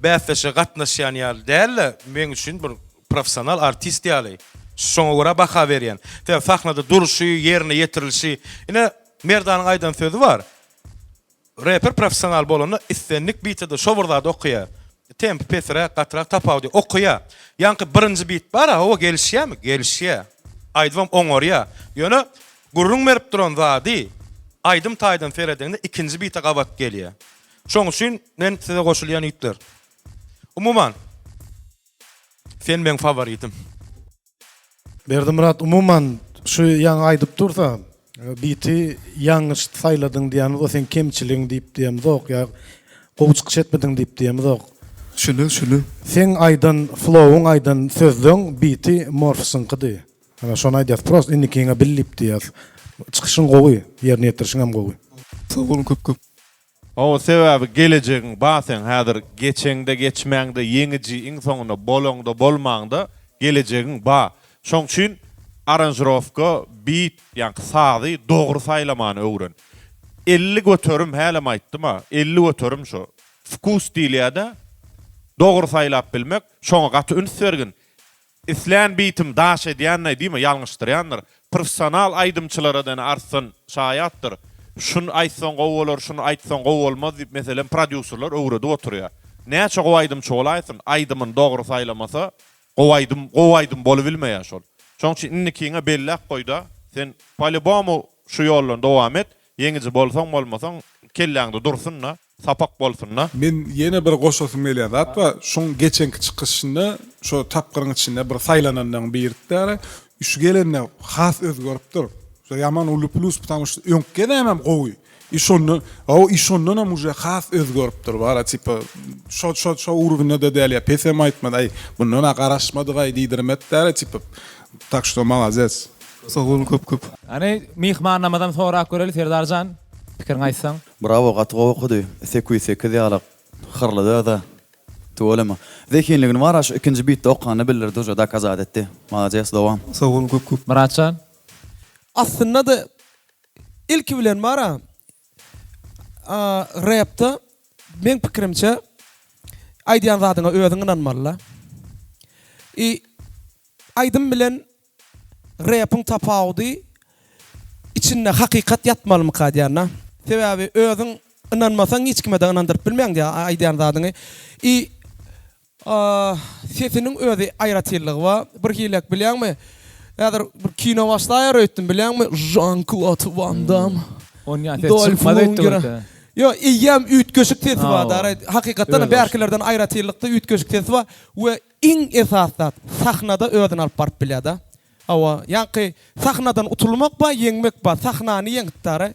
bäsleşe gatnaşýan ýaly däl men üçin bir professional artist ýaly şoňa görä baha berýän te sahnada duruşy ýerine ýetirilşi ine merdanyň aýdan sözü var. Rapper profesional bolany istenlik beatde şowurlarda okuýar. Tempo pesre gatrak tapawdy okuýar. Ýanky birinji beat bar, o gelişýärmi? Gelişýär. Aýdym oňorýar. Ýöne gurrun berip duran zady aýdym taýdan feredende ikinji beatde gawat gelýär. Şoň üçin men size goşulýan ýitler. Umuman sen men favoritim. Berdim Murat umuman şu ýan aýdyp dursa beat'i ýangyş sayladyň diýän o sen kemçiliň diýip diýem zok ýa gowy çykyş etmediň diýip diýem zok. Şunu. Sen aýdan flow'un aýdan sözleň beat'i morfsynkydy. Ana şonu aýdýas prost indikiňe bilip diýär. Çykyşyň gowy, ýerine ýetirişiň hem gowy. Sağ olun köp. O sebäbi gelecegiň basen häzir geçeňde geçmäňde ýeňiji iň soňunda bolongda bolmaňda gelecegiň ba. Şoň üçin aranjировка, beat, yani sağdı, doğru saylamanı öğren. 50 götürüm hälem aýtdym ha, 50 götürüm şu. Fokus diýilýär-de, doğru saylap bilmek, şoňa gaty üns bergin. Islan beatim daş edýän diýme, ýalňyşdyr ýanlar. Professional aýdymçylara dene artsyn şaýatdyr. Şunu aýtsaň gowy bolar, şunu aýtsaň gowy bolmaz diýip meselem prodüserler öwrede oturýar. Näçe gowy aýdymçy bolaýsyn, aýdymyny doğru saylamasa, gowy aýdym bolup bilmeýär şol. Şoň üçin indikiňe bellek goýda, sen palibomu şu ýoldan dowam et, Ýeňizi bolsaň bolmasaň kelläňde dursunna, sapak bolsunna. Men ýene bir goşasym gelýär. Hatda şoň geçenki çykyşynda şo tapgyryň içinde bir saylanandan birikdäre, şu gelende has özgörüpdir. Şo yaman ulu plus потому что öňke demem gowy. İşondan hem уже has özgörüpdir. Bara tipa şo urwynda da däl pesem aýtmady. Ay bundan garaşmady gaý diýdirmetdäre tipa. Tak что молодец. Sağ olun köp. Hani mihmannamadan sonra göreli Serdarjan pikirini aýtsaň. Bravo, gatga okudy. Sekü diýalak. Hyrlydy da. Tuolama. Zekinligini var aş ikinci bitde okany bildirdi, oja da kazat etdi. Молодец, dowam. Sağ olun köp. Muratjan. Aslında da ilk bilen mara rapta men pikirimçe aýdýan zadyňa özüň inanmaly. Aýdym bilen rapyň tapawdy içinde hakikat yatmalymy kadýana. Sebäbi özüň inanmasaň hiç kime de inandyryp bilmeň diýär aýdýan zadyňy. Sesiniň özü aýratyrlygy var. Bir hilek bilýärmi? Ýa-da bir kino başlaýar öýtdim bilýärmi? Jean-Claude Van Damme. Yo, iyem ütköşük tesi var da. Hakikaten berkilerden aýratyrlykda ütköşük tesi var we iň esasat sahnada özüni alyp baryp bilýär. Awa, ýa-ki sahnadan utulmak ba, yeňmek ba, sahnany yeňitdäre.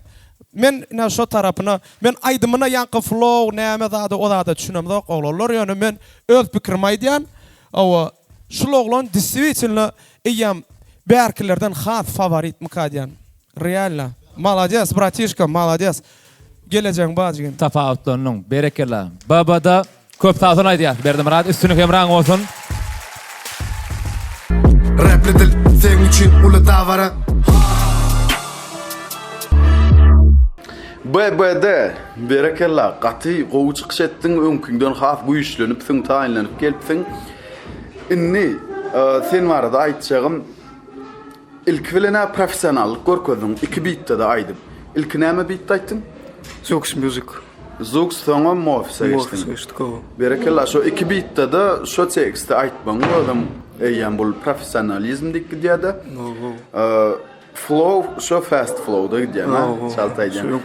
Men näme şo tarapyna, men aýdymyna ýa-ki flow näme zady o zady düşünemde oglanlar. Ýöne men öz pikirimi aýdýan. Awa, şol oglan действительно iyem berkilerden has favorit mykadýan. Realla. Молодец, братишка, молодец. Geleceğin bacıgın. Tapawutlarynyň berekella. Babada köp sazan aýdýar. Berdim Murat üstüne hemraň bolsun. Rapli dil sen üçün ulu davara. BBD berekella gaty gowy çykyş etdiň öňkünden has güýçlenip süň taýinlenip gelipsiň. Inni sen barada aýtjagym ilk bilene professionallyk görkezdiň. 2 bitde de aýdym. İlk näme bitde aýtdym? Zooks music. Zooks soňa mofsa geçdim. Berekella şo 2 bitde de şo teksti aýtmaň adam eýen bol professionalizm diýdi. Flow şo fast flow diýdi. Çaltaýdan.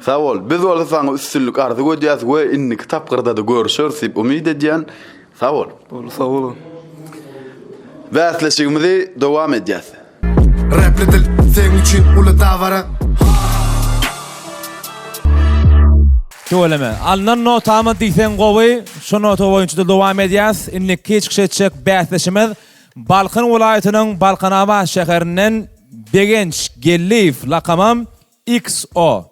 Sağ ol. Biz ol saňa üstünlük ardy gödýäs we inni kitaplarda da görüşersip umyt edýän. Sağ ol. Sağ olun. Bäsleşigimizi dowam edýäs. Rapli dil sen üçün ulu davara. Söyleme. Alınan notamy diýsen gowy, şo nota boýunça dowam edýäs. Inni keçikçek bäsleşimiz Balkan welaýatynyň Balkanama şäherinden Begenç Gelliýew lakamam XO.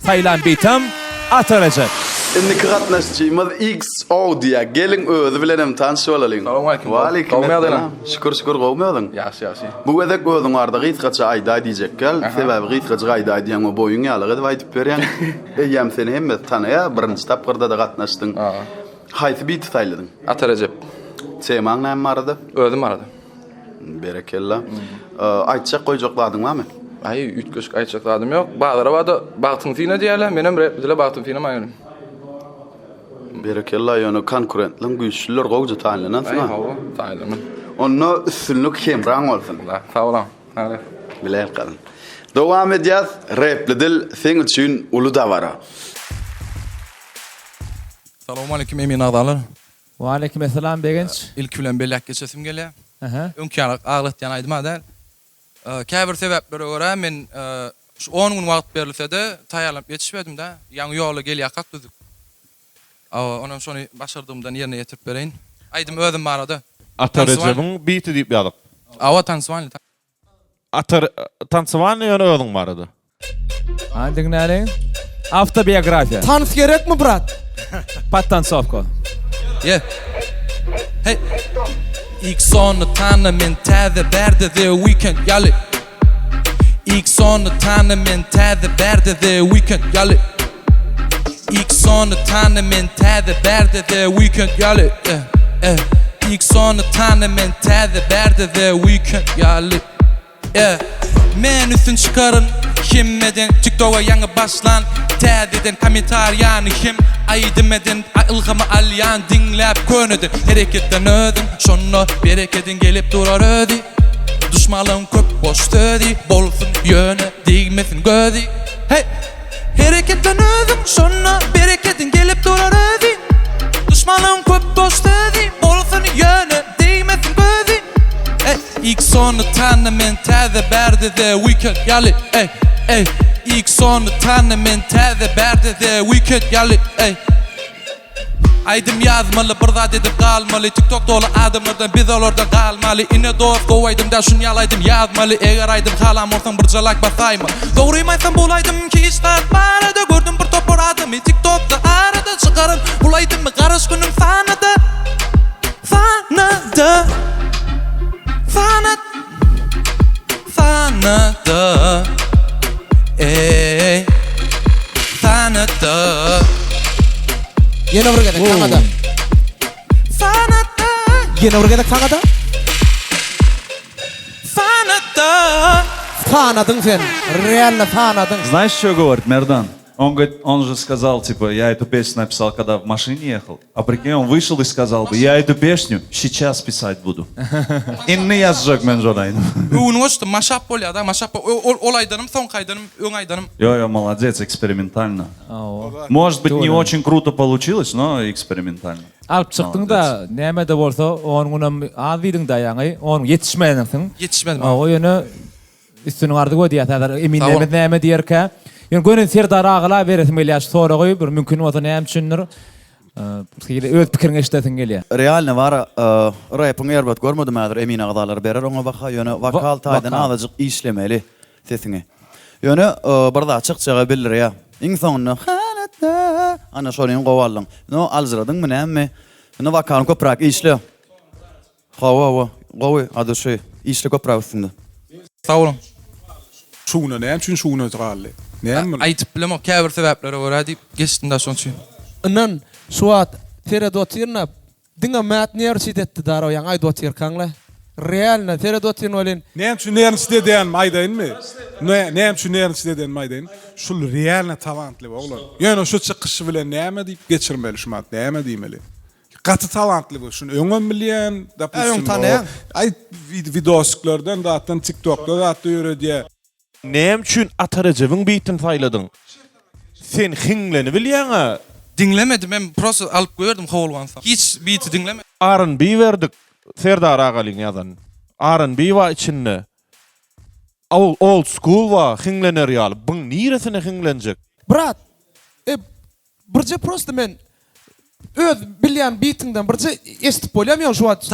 Saýlan bitam atarajak. Inni gatnaşjymyz XO diýär. Gelin özü bilen hem tanış bolalım. Waleyküm selam. Şükür gowmedin. Ýaşy. Bu wedek özüň arda gytgaça aýda diýjek gel. Sebäbi gytgaça aýda diýen o boýuň ýalygy diýip aýtyp berýän. Eýem seni hemme tanýa, birinji tapgyrda da gatnaşdyň. Haýsy bit saýladyň? Atarajak. Semaň näme barady? Özüm barady. Berekella. Aýtjak goýjakladyňmy? Ay, ütköşük aýtjakladym ýok. Baglara bada bagtyň fiýne diýerler. Menem dile bagtyň fiýne maýlym. Berekella ýöne konkurentliň güýçliler gowja taýlanýan. Hawa, taýlanýan. Onu üstünlük hemraň bolsun. Sağ olun. Hadi. Bilal qalın. Dowam edýäs. Rapli dil sen üçün ulu davara. Salamu aleykum emin adalar. Wa aleykum selam Begenç. İlk bilen belli geçesim gelýär. Öňkärlik aglatýan aýdym da. Käbir sebeplere görä men şu 10 gün wagt berilse-de taýýarlap ýetişmedim da. Ýaňy ýola gelýär düzük. Ondan şonu başardığımdan yerine getirip bereyin. Aýdym özüm barada. Atarajymyň biti diýip ýalyk. Awa tansywanly. Tansywanly ýöne özüň barada. Andyň näle? Autobiografiýa. Tanys gerekmi brat? Patansovko. Yeah. Hey. İlk sonu tanı men täze berdi the weekend ýaly. İlk sonu tanı men täze berdi the weekend ýaly. İlk sonu tanı men täze berdi the weekend ýaly. İlk sonu tanı men täze berdi the weekend ýaly. Men üstün çıkarın himmeden TikTok'a ýangy başlan täzeden kommentaryany him aýdymeden ylgamy alýan dinläp könüdin hereketden ödüm şonu bereketin gelip durar ödi düşmanlığın köp boş tödi bolsun ýöne diýmesin gözi. Bereketlen özüm şonna bereketin gelip durar özüm. Düşmanlığın köp dost özüm. Olsun yöne değmesin gözüm. İlk sonu tanımen təze berdi the weekend yali. İlk sonu tanımen təze berdi the weekend yali. Aydım yazmalı, birdat edip kalmalı. TikTok dolu adamlardan biz olordan kalmalı. Ine dost kovaydım da şun yalaydım yazmalı. Eğer aydım halam olsan bir calak basayma. Doğruymaysan bulaydım ki iş tat barada. Gördüm bir topur adamı TikTok'ta arada. Çıkarım bulaydım mı karış günüm sanada. Sanada. Sanat. Sanada. Sanada. Yine vur gedek Kanada. Sanada. Yine vur gedek Kanada. Sanada. Fanadın sen. Реально fanadın. Знаешь, что говорит Мердан? Он говорит, он же сказал, типа, я эту песню написал, когда в машине ехал. А прикинь, он вышел и сказал бы, я эту песню сейчас писать буду. İnni yazacak men жолайын. Unu hoştu, maşap oluyor da, maşap olaydanım, son kaydanım, ön aydanım. Йо-йо, молодец, экспериментально. Может быть, не очень круто получилось, но экспериментально. Alıp çıktın da näme de bolsa onun azydyň dayaňy, onun yetişmeýänsiň. Yetişmedim. O ýöne üstüne gardy go diýär, eminlemez näme diýerkä. Ýöne gönül Serdar agala beresim gelýär, sonra goýup bir mümkin bolsa näme üçindir. Öz pikirini eşdetin gelýär. Realne var rapyň erbet görmedim häzir Emin agdalar berer oňa baka ýöne vokal taýdan azajyk işlemeli sesiňi. Ýöne birde açykça bilir ýa. Iň soňunda ana şonuň gowallaň. No alzradyň mı näme? No vokalyň köprak işle. Hawa gowy ady şey işle köprak üstünde. Sağ olun. Şuna näme üçin şuna ýaly? Näme? Aýtyp bilemok käbir sebäpleri bar diýip geçdim da şonçu. Inan suat Feredotirna dinga mat universitetde daro ýa aýdotir kaňla. Realna Feredotin bolen. Näme üçin universitetden maýdaýynmy? Näme üçin universitetden maýdaýyn? Şul realna talantly oglan. Ýöne şu çykyşy bilen näme diýip geçirmeli şumat, näme diýmeli? Gaty talantly bu. Şunu öňe bilýän, ay videosklardan da atan TikTok'da da atdy ýöredýär. Näme üçin atarajabyň bitin saýladyň? Sen hiňleni bilýäň. Dinlemedim, ben prosa alıp gördüm howulgansa. Hiç beat'i dinlemedim. R&B verdik. Serdar agalyň ýazan. R&B wa içinde. Old school wa hiňlener ýaly. Buň niresine hiňlenjek? Brat, birje prosta men öz bilýän beatiňden birje eşitip bolýam şu wagt.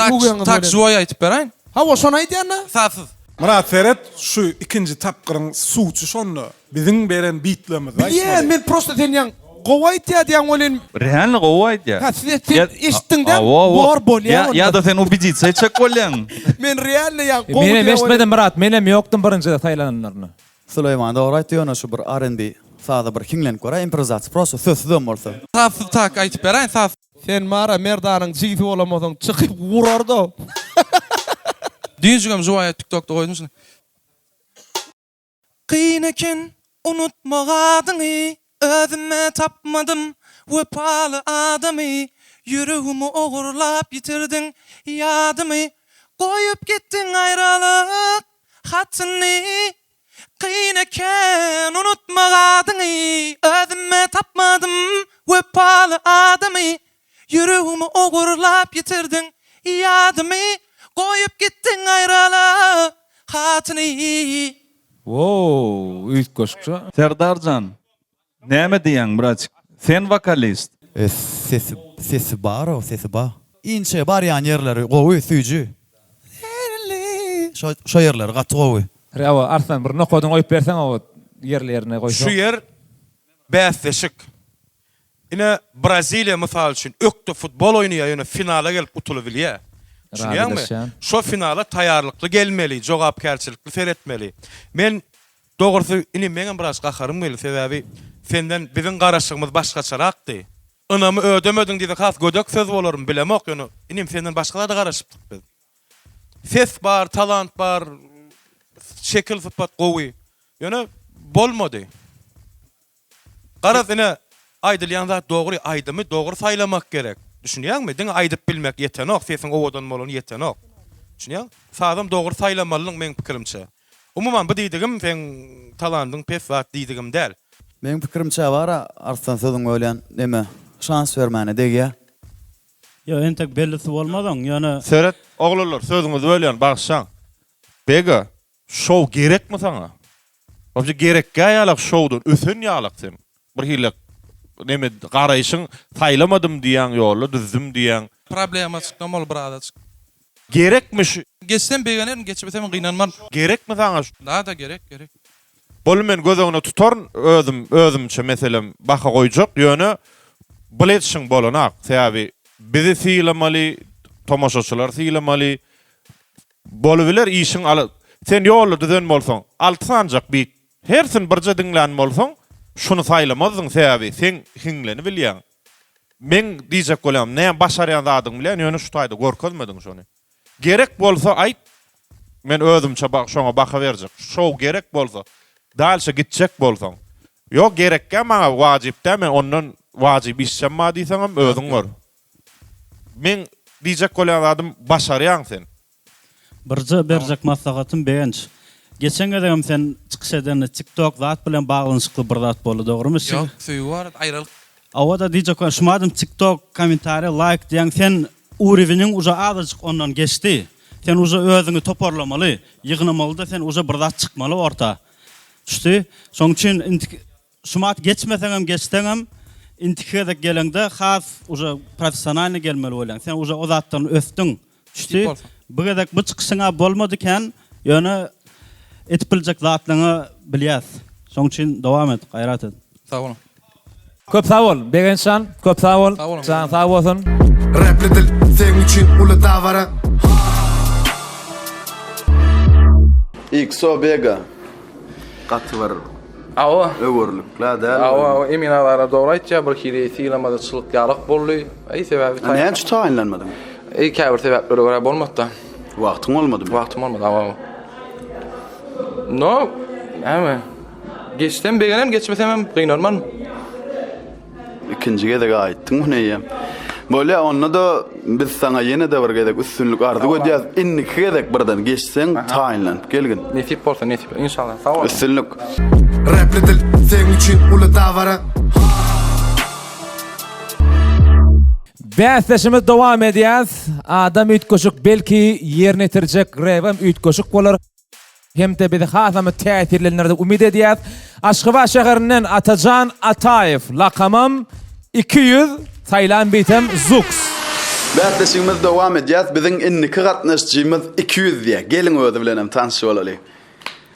Tak joy aýtyp beraýyn. Hawa şonu aýdýarna? Sasyz. Murat Ferhat şu ikinji tapgyryň suwçy şonu biziň beren beatlerimiz. Bilýän men prosta denýän gowaýtýa diýen bolen. Реально gowaýtýa. Ha, sen eşitdiňden bar bolýan. Ya da sen убедиться etjek bolýan. Men realny ýa gowy. Mene eşitmedim Murat, menem ýokdum birinjide taýlananlaryny. Süleyman doğru aýtdy şu bir R&B sada bir hiňlen görä improvizasiýa prosa sözdüm bolsa. Sasyz tak aýtyp beraýyn sasyz. Sen mara Merdanyň jiýdi bolamadyň çykyp wurardy. Diýjegem joy TikTok'da goýdum şunu. Qynaken unutmagadyňy özüme tapmadım wepaly adamy. Yüreğimi ogurlap yitirdiň ýadymy. Goýup gitdiň aýralyk hatyny. Qynaken unutmagadyňy özüme tapmadım wepaly adamy. Yüreğimi ogurlap yitirdiň ýadymy. Goýup gitdiň aýralyk hatyny. Wow, üýt goşukça. Serdarjan, näme diýäň braçyk? Sen vokalist. Sesi bar o, sesi bar. İnçe bar ýan ýerleri gowy süýjü. Şo ýerleri gaty gowy. Rawa Arslan bir nokodyň goýup berseň o ýerlerine goýşok. Şu yer bäsleşik. Ine Braziliya mysal üçin ökde futbol oýnaýar, ýöne finala gelip utulyp bilýär. Şuňýarmy? Şo finala taýýarlykly gelmeli, jogapkärçilikli seretmeli. Men dogrusu ini meňem biraz gaharym geldi, sebäbi senden biziň garaşygymyz başgaçarakdy. Ynamy ödemediň diýip has gödek söz bolarym bilemok, ýöne inim senden başgalar da garaşypdyk biz. Ses bar, talant bar, şekil sıfat gowy. Ýöne bolmady. Garaz ine aýdylýan zat dogry, aýdymy dogry saýlamak gerek. Düşünýärmi? Diňe aýdyp bilmek ýetenok, sesiň owadan bolan ýetenok. Düşünýär? Sazam dogry saýlamalylyk meň pikirimçe. Umuman bu diýdigim sen talandyň pes wagt diýdigim däl. Benim pikirimçe var, arslan sözün ölen, deme, şans vermene dege. Ya entek bellisi olmadan, yani... Seret, oğullar, sözünüzü ölen, baksan. Bega, show gerek mi sana? Obje gerek gayalak show'dun, üsün yalak sen. Bir hilek, neme, qarayışın, taylamadım diyen yolu, düzdüm diyen. Problema çıkmam ol burada. Gerekmiş. Geçsem beğenirim, geçmesem kıynanmam. Gerek mi sana? Daha da gerek. Bol men gözüňe tutarn özümçe meselem baka goýjak ýöne biletşiň bolanak. Täbi bizi siýlemaly, tomaşaçylar siýlemaly. Bolubiler işiň aly. Sen ýolda düzen bolsaň, alsanjak bit. Hersin birje diňlän bolsaň, şunu saýlamazyň täbi sen hiňleni bilýän. Men diýjek bolam, näme başarýan zadyň bilen ýöne şu taýda görkezmediň şonu. Gerek bolsa aýt. Men özümçe şoňa baka berjek. Şow gerek bolsa dalşa gitjek bolsaň. Ýok gerekkä maňa wajypda men ondan wajyp işlemma diýseňem özüň bor. Men diýjek bolan adam başarýan sen. Birje berjek maslahatym beýenç. Geçen gedem sen çykyş eden TikTok zat bilen baglanyşykly bir zat boldy, dogrymy? Ýok, söýü bar, aýralyk. Awada diýjek şumadym TikTok kommentary like diýen sen uriviniň uza azyjyk ondan geçdi. Sen uza özüňi toparlamaly, ýygnamaly da sen uza bir zat çykmaly orta. Düştü. Soň üçin şumat geçmeseňem geçseňem intikada gelende has uza professionalny gelmeli bolan. Sen uza o zatdan ösdüň. Düştü. Bu gedek bu çykyşyňa bolmadyken ýöne etpiljek zatlaryňy bilýäs. Soň üçin dowam et, gaýrat et. Sag bolun. Köp sag bol, Begenşan, köp sag bol. Sen sag bolsun. Rapli dil, sen üçün ulu davara. İkso Bega. Qatı var. Awa. Öwürlükler däl. Awa, emin alara doğru aýtja, bir hili siýlamadyçylyk ýalyk boldy. Aý sebäbi taýdan. Näçe taýinlenmedin? Käbir sebäplere görä bolmady. Wagtyň bolmady. Wagtym bolmady, awa. No, ama geçsem beğenem, geçmesem hem kıynarman. İkinciye de aýtdyň näýe? Böyle onda da biz sana yine de bir gedek üstünlük ardy gödýäs. Inni gedek birden geçseň taýinlen. Gelgin. Nesip bolsa nesip inşallah. Sag ol. Üstünlük. Rapli dil, sen üçün ulu davara. Bäsleşimiz dowam edýär. Adam ütköşük belki ýerine tirjek rewem ütköşük bolar. Hem de bizi hasamy täsirlendirdi umid edýär. Aşgabat şäherinden Atajan Ataýew, lakamam 200, saýlan bitem Zux. Bäsleşimiz dowam edýär. Biziň inniki gatnaşjymyz 200 diýär. Gelin özi bilenem tanışyp olaly.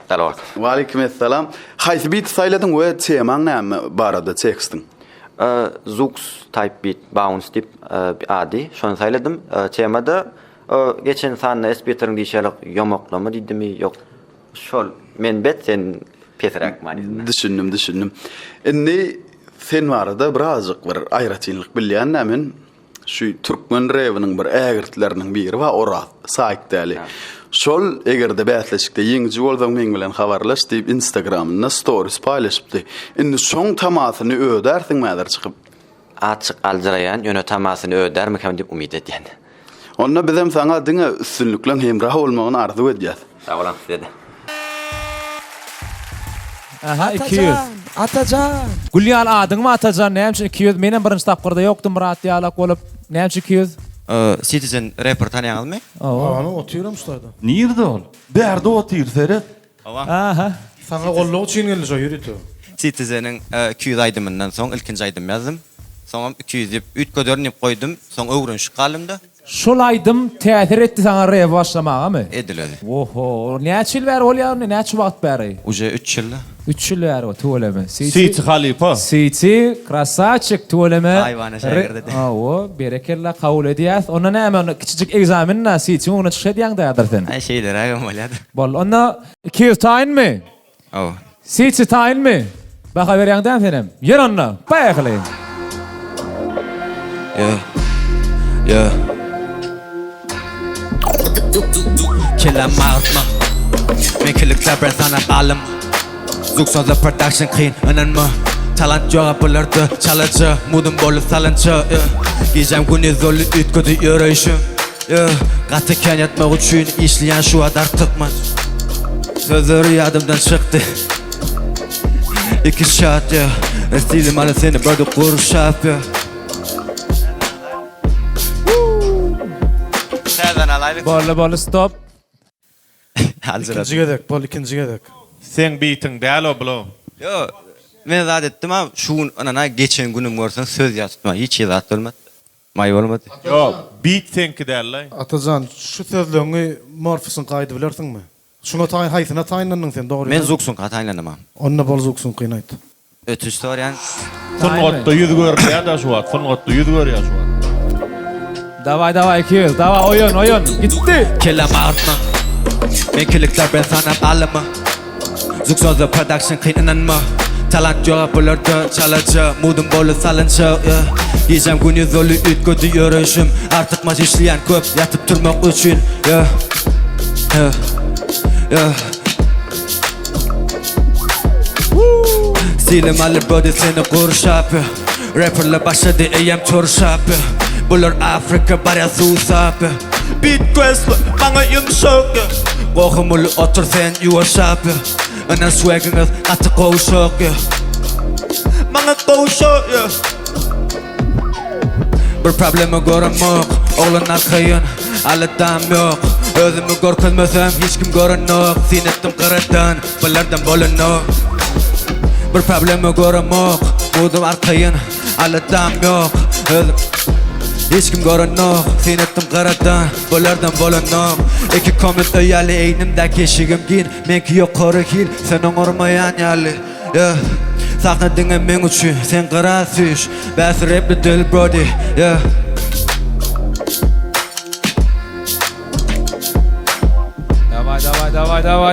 Salam. Wa aleykum assalam. Haýsy bit saýladyň we temaň näme barada tekstin? Zux type beat bounce tip adi şonu saýladym. Temada geçen sanna SPT'ň diýşelik ýomoklama diýdimi ýok. Şol men bet sen Petrak many. Düşündüm. Inni sen barada birazjyk bir aýratynlyk bilýän nämen şu türkmen rewiniň bir ägirtlerining biri we Orat saýtdaly. Şol egerde bätleşikde ýeňji bolsaň meň bilen habarlaş diýip Instagramda stories paýlaşypdy. Indi şoň tamasyny ödersiň mäder çykyp? Açyk aldyraýan ýöne tamasyny ödermikem diýip umyt edýän. Onda bizem saňa diňe üstünlüklen hemrah bolmagyny arzu edýäs. Sag bolan sizde. Aha 200. Atajan. Gülýan adyňmy Atajan, näme 200? Menen birinji tapgyrda ýokdum murat ýalak bolup. Näme 200? Citizen rapper tanýaňyzmy? Onu oturuyorum ustayda. Nirde ol? Berde otur Seret. Aha. Sana gollu için geldi yürütü. Citizen'in 200 aydymyndan soň ilkinji aydym ýazdım. Soňam 200 diýip ütködörnüp goýdum. Soň öwrünşik galymda. Şol aydym täsir etdi saňa rew başlamagamy? Ediledi. Oho, näçe ýyl bäri bolýar, näçe wagt bäri? Uje 3 ýyl. 3 ýyl bäri, tolemy. Siti Khalifa. Siti, krasaçyk tolemy. Aýwany şäherdi. Awo, berekella kabul edýäs. Onda näme kiçijik egzaminna Siti onu çykýan dädir sen. Ay şeýler agam bolýar. Bol, onda 200 taýinmi? Aw. Siti taýinmi? Baka berýäňden senem. Yer onda, baýaly. Yeah. Killer mouth, men killer clapper sana alım. Zux on the production clean, ananma. Talent joga bulardı, challenge. Mudum bolu salınca. Gecem güni zorlu ütködü yürüyüşüm. Gatıken yatmak üçün işleyen şu adar tıkmaz. Sözleri yadımdan çıktı. iki shot ya Estilim ala seni böyle kurşap ya Bolla stop. İkinci gedek, bol ikinci gedek. Sen beating değil o blow. Yo, men zat etdim ama şuun anana geçen günüm görsen söz yaztım. Hiç yazat olmadı. May olmadı. Yo, beat senki değil. Atacan, şu sözlüğünü morfusun kaydı bilirsin mi? Şuna tay haysına tayinlandın sen doğru. Men zuksun kataylanamam. Onna bol zuksun kıynayt. Ötüş soryan. Fırngotta yüz gör ya da şu at. Fırngotta yüz gör ya şu at. Davay 200. Davay oyun. Gitti. Kelam artma. Men kilikler ben sana alma. Zuk sözü production kıynanma. Talant yok bulurdu çalıcı. Mudum bolu salınca. Yiyeceğim gün yüzölü ütködü yürüyüşüm. Artık maç işleyen köp yatıp durmak için. Silim alır body seni kurşap. Rapperle başladı AM turşap. Bulur Afrika barya susap. Beat quest bana yumuşak. Qoğumulu otur sen yuvaşap. Ana swagınız atı kovuşak. Bana kovuşak. Bir problemi görünmük. Oğlanlar kıyın, alıdan yok. Özümü görkülmesem hiç kim görünük. Sinettim kırıdan, bilirdim bolunuk. Bir problemi görünmük. Budum arkayın, alıdan yok. Özüm hiç kim görünük. Sinettim kırıdan, bilirdim bolunuk. İki komut öyalı eynimde keşigim gin. Menki yok koru hil, sen oğurmayan yali. Sakna dinge men üçün, sen kıra süş. Bäsi rapli dil brody,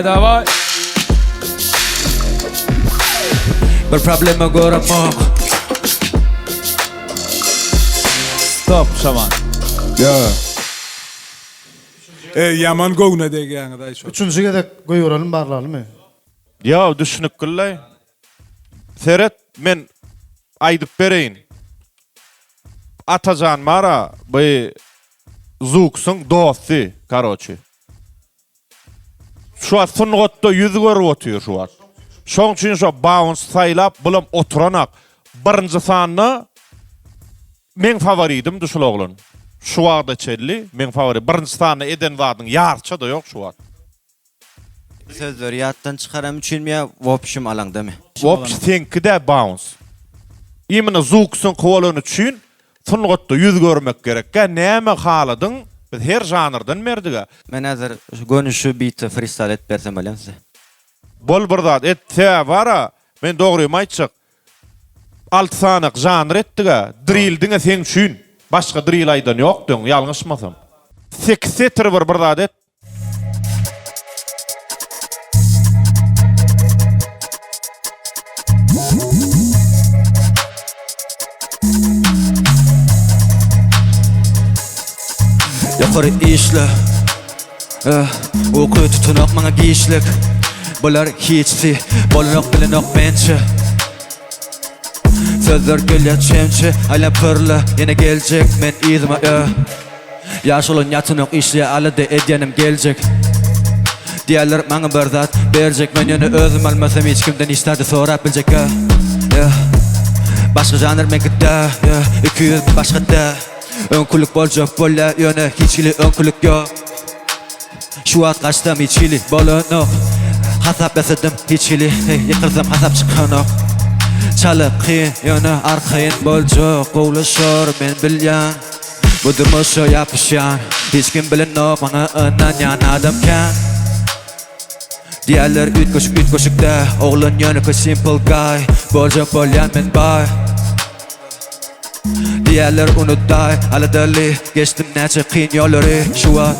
Davay. Bir problemi görünmük. Stop şaman. Yaman gowna degen da şu. Üçüncü gedek goýuralım barlaly mı? Ya düşünüp kıllay. Seret men aydıp bereyin. Atacan mara bu zuksun dostu karoçi. Şu an sungotta yüz görüp otuyor şu an. Şoň üçin şu bounce saylap bulam oturanak. Birinci sanny men favoridim düşül oglan. Şu wagda çelli men favori. Birinci sanny eden zadyň ýarça da ýok şu an. Sözleri yattan çıkaram üçün mi ya vopşum alan demi? Vopş senki de bounce. Imini zuksun kovalon üçün sungotta yüz görmek gerek. Näme haladyň? Biz her janrdan merdiga. Men hazır gönüşü beat freestyle et bersem bilen size. Bol birdat etse bara men dogry maýtjak. 6 sanyk janr etdiga. Drill diňe sen üçün. Başga drill aýdan ýokdyň, ýalňyşmasam. 8 setir birdat et. Yukarı işle Okuy tutunak mana giyişlik Bular hiçsi Bolunok bilinok bence Sözler gölya çemçe Hala pırlı yine gelecek Men izma Yaş olun yatınok işle Alı da edyenim gelecek Diğerler bana bir zat Bercek men yine özüm almasam Hiç kimden istedi sorap bilecek Başka janr men gitti 200 başka da Önkülük bolcak bolla yöne hiçli önkülük yok Şu at kaçtım hiçli bolunuk Hasap besedim hiçli yıkırsam hasap çıkanok Çalıp kıyın yöne arkayın bolcak Kovlaşır men bilyan Bu durmuşu yapışan Hiç kim bilinok bana önden yan adamken Diğerler üt koşuk da Oğlun yönü simple guy Bolcak bolyan men bay Diğerler unutay Aladali geçtim neçe kıyın yolları Şu an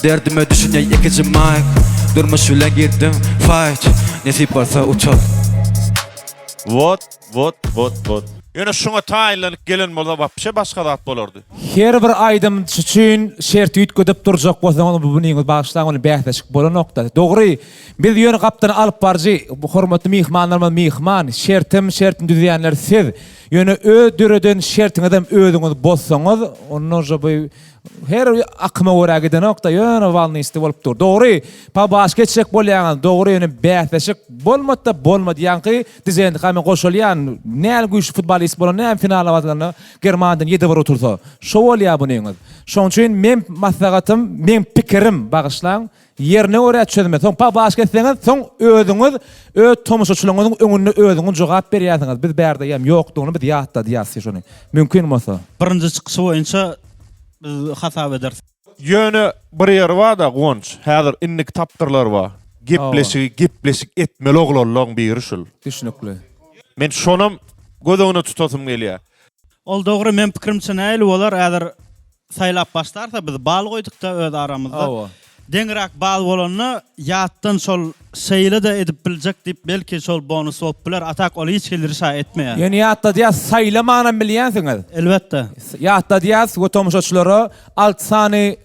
Derdime düşünce ikinci mic Durmuş ile girdim fight Nesip olsa uçak Vot Yine şuna tayinlenip gelen bolsa vapşe başka zat bolardy. Her bir aydym üçün şert ütködüp durjak bolsa onu bu bunyň başlaň onu bähleşik bolan nokta. Dogry, biz ýöne gapdan alyp barjy bu hormatly mihmanlarymyz mihman, şertim düzýänler siz. Ýöne ödüreden şertiň adam ödüňiz bozsaňyz, ondan bu her akma wara giden nokta ýöne walny iste bolup dur. Dogry, pa baş geçecek bolýan, dogry ýöne bähleşik bolmada bolmady ýanky dizendi hamy goşulýan, näl güýçli futbolist bolan, näm finala batganda Germandan 7 bar otursa. Şo bolýar bu neňiz. Şoň üçin men maslahatym, men pikirim bagyşlaň. Yerine göre çözme. Soň pa baş geçseňiz, soň özüňiz, öz tomoşaçylaryňyzyň öňünde özüňiz jogap berýärsiňiz. Biz bärde ýam ýokdugyny biz ýatda diýýäs şonu. Mümkin bolsa. Birinji çykyşy boýunça biz hasap edersik. Ýöne bir ýer bar da Gonç. Häzir innik tapdyrlar bar. Gepleşik etmeli oglanlaryň biri şol. Düşünükli. Men şonam göz öňüne tutasym gelýär. Ol dogry men pikirimçe näil bolar häzir saýlap başlarsa biz bal goýduk da öz aramyzda. Deňrak bal bolanyny ýatdan şol şeýle de edip biljek diýip belki şol bonus bolup biler, atak ol hiç gelir şa etmeýär. Ýani ýatda diýär saýlamany bilýänsiňiz. Elbetde. Ýatda diýär gotomoşaçylary alt sany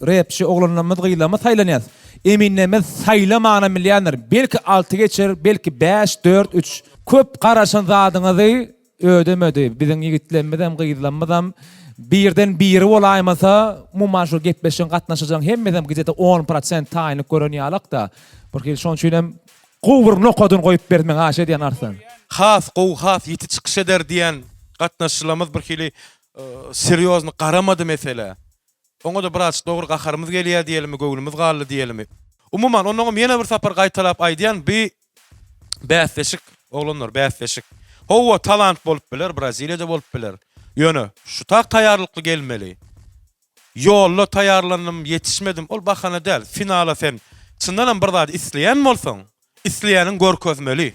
repçi oglanymyz gylamy saýlanýar. Eminnemiz saýlamany bilýänler. Belki 6 geçer, belki 5, 4, 3. Köp garaşan zadyňyzy ödemedi. Biziň ýigitlerimizem gyzlanmazam. Birden biri olaymasa, mumman şu gepleşen gatnaşajan hemmeden gidete 10% taýyny görenýärlik da. Porque şoň üçin hem gowur nokadyn goýup bermen aşa diýen arsan. Has ýiti çykyş eder diýen gatnaşylarymyz bir hili seriozny garamady mesele. Oňa da biraz dogry gaharymyz gelýär diýelimi, göwnümiz galdy diýelimi. Umumyň onuň ýene bir sapar gaýtalap aýdýan bir bäsleşik oglanlar, bäsleşik. Howa talant bolup biler, Braziliýada bolup biler. Ýöne, şu tak taýarlykly gelmeli. Ýolly taýarlanım, ýetişmedim. Ol bahana däl. Finala sen çyndanam bir zat isleýän bolsaň, isleýäniň görkezmeli.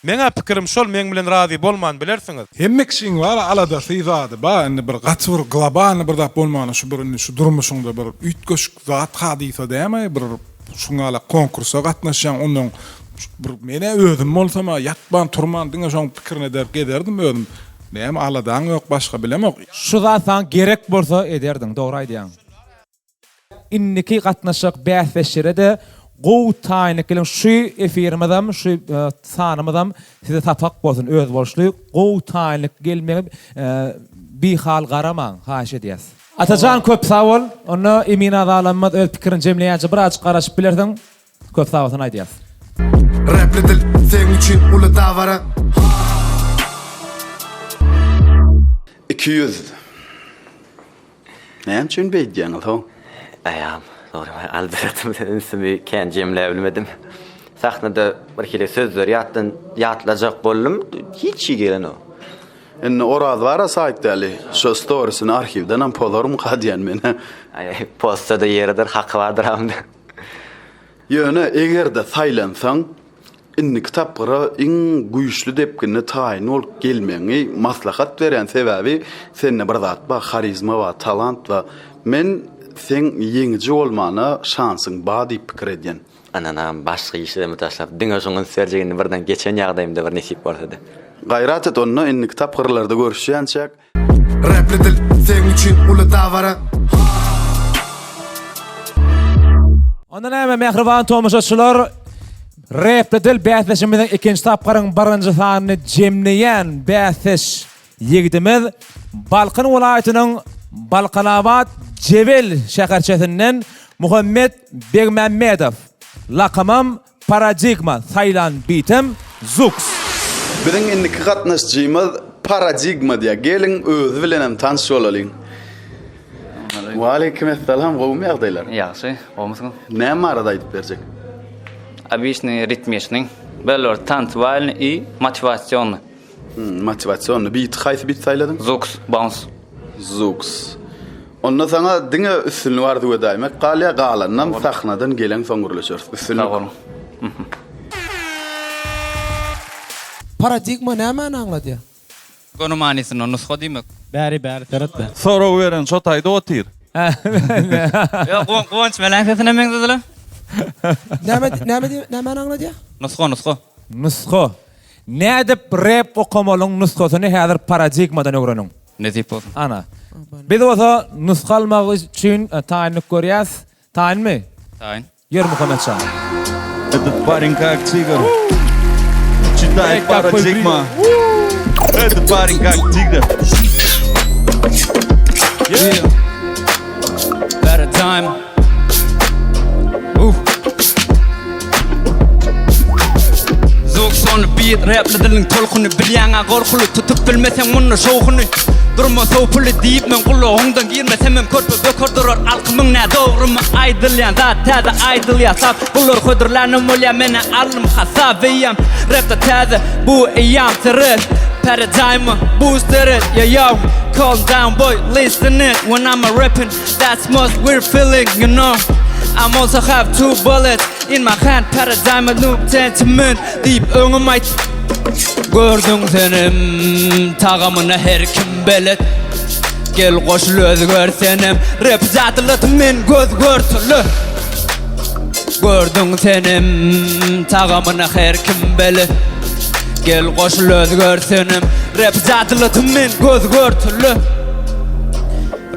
Meňe pikirim şol, meň bilen razy bolman bilersiňiz. Hemme kişiň bar alada syzady, ba indi bir gaçyr global bir zat bolmany şu bir şu durmuşyňda bir üýtgeş zat hadisa däme, bir şuňala konkursa gatnaşan onuň bir mene özüm bolsam ýatban turman diňe şoň pikirine derip gederdim özüm. Näme aladan ýok, başga bilemok. Şu zatan gerek bolsa ederdiň, dogry aýdýan. Inniki gatnaşyk bäsleşirede gow taýnykyň şu efirimizem, şu sanymyzam size tapak bolsun, öz bolşly gow taýnyk gelmegi bir hal garaman, haş edýäs. Atajan köp sag bol, onu emin adalanmaz öz pikirini jemleýänçe bir açyk garaşyp bilerdiň, köp sag bolsun aýdýas. Rapli dil, sen üçün ulu davara 200. Näme üçin beýdýän ol? Aýam, dogry, albatta ismi kän jemläbilmedim. Sahnada bir kile sözler ýatlajak boldum, hiç gelen o. Enne oraz bara saýtdaly. Şu storiesini arhivden hem polarum gadýan mene. Ay, postada ýeridir, haky bardyr hamda. Ýöne egerde saýlansaň, inni kitaplara iň güýçli depkini taýyn ol gelmeňi maslahat beren sebäbi senne bir zat ba, harizma we talant we men sen ýeňiji bolmana şansyň bar diýip pikir edýän. Ananam başga işlerimi taşlap, diňe şoňun serjegini birden geçen ýagdaýymda bir nesip bolsady. Gayrat et onu inni kitap kırlarda görüşýänçek. Rapli dil, sen üçün ulu davara Ondan näme mehriban tomoşaçylar, Rapli dil bäsleşimiziň ikinji tapgaryň birinji sanyny jemleýän bäsleş ýigitimiz Balkan welaýatynyň Balkanabad Jebel şäherçesinden Muhammed Begmammedow. Lakamam Paradigma saýlan bitim Zux. Biziň indiki gatnaşjymyz Paradigma diýär. Gelin özü bilenem tanış bolalım. Wa aleykum assalam, gowmy ýagdaýlar? Ýaxşy, gowmysyň? Näme arada aýdyp berjek? Обычный ритмичный, belor tantualny i motivasyonny. Motivasyonny. Bit haýsy bit saýladyn? Zux, bounce. Zux. Onda sana diňe üstünlüği var diýip daýmak, galya galanam sahnadan gelen soňurlaşýar. Üstünlük. Paradigma näme anladýar? Gonu manisyny nusxa diýmek. Bäri teretde. Sorag beren şo taýda otyr. Ýok, Gonç melen sesine meňzediler. Näme anladýar? Nusxa. Nusxa. Nädip rap okamalyň nusxasyny häzir paradigmadan öwreniň. Ne diýip bolsun? Ana. Biz oza nusxa almak üçin taýyny görýäs. Taýynmy? Taýyn. Yer Muhammedşah. Этот парень как тигр. Читай парадигма. Этот парень как тигр. paradigm. Son beat rap'le dilin tolkunu bilýäňä gorkuly tutup bilmeseň muny şowkuny durma sowpuly diýip men gulluğundan girmesem hem körpe bökördurar alkymyň nä dogrymy aýdylýan zat täze aýdyl ýasap bular hödürlänim bolýa meni alym hasabyýam rap'da täze bu eýam terror paradigm booster it yo calm down boy listen it when I'm rapping that's most we're feeling you know I'm also have two bullets in my hand paradigm a new sentiment deep öňüm aýt gördüň senem tagamyna her kim belet gel goşul özgörsenem rap zatlyt men göz görtüli gördüň senem tagamyna her kim belet gel goşul özgörsenem rap zatlyt men göz görtüli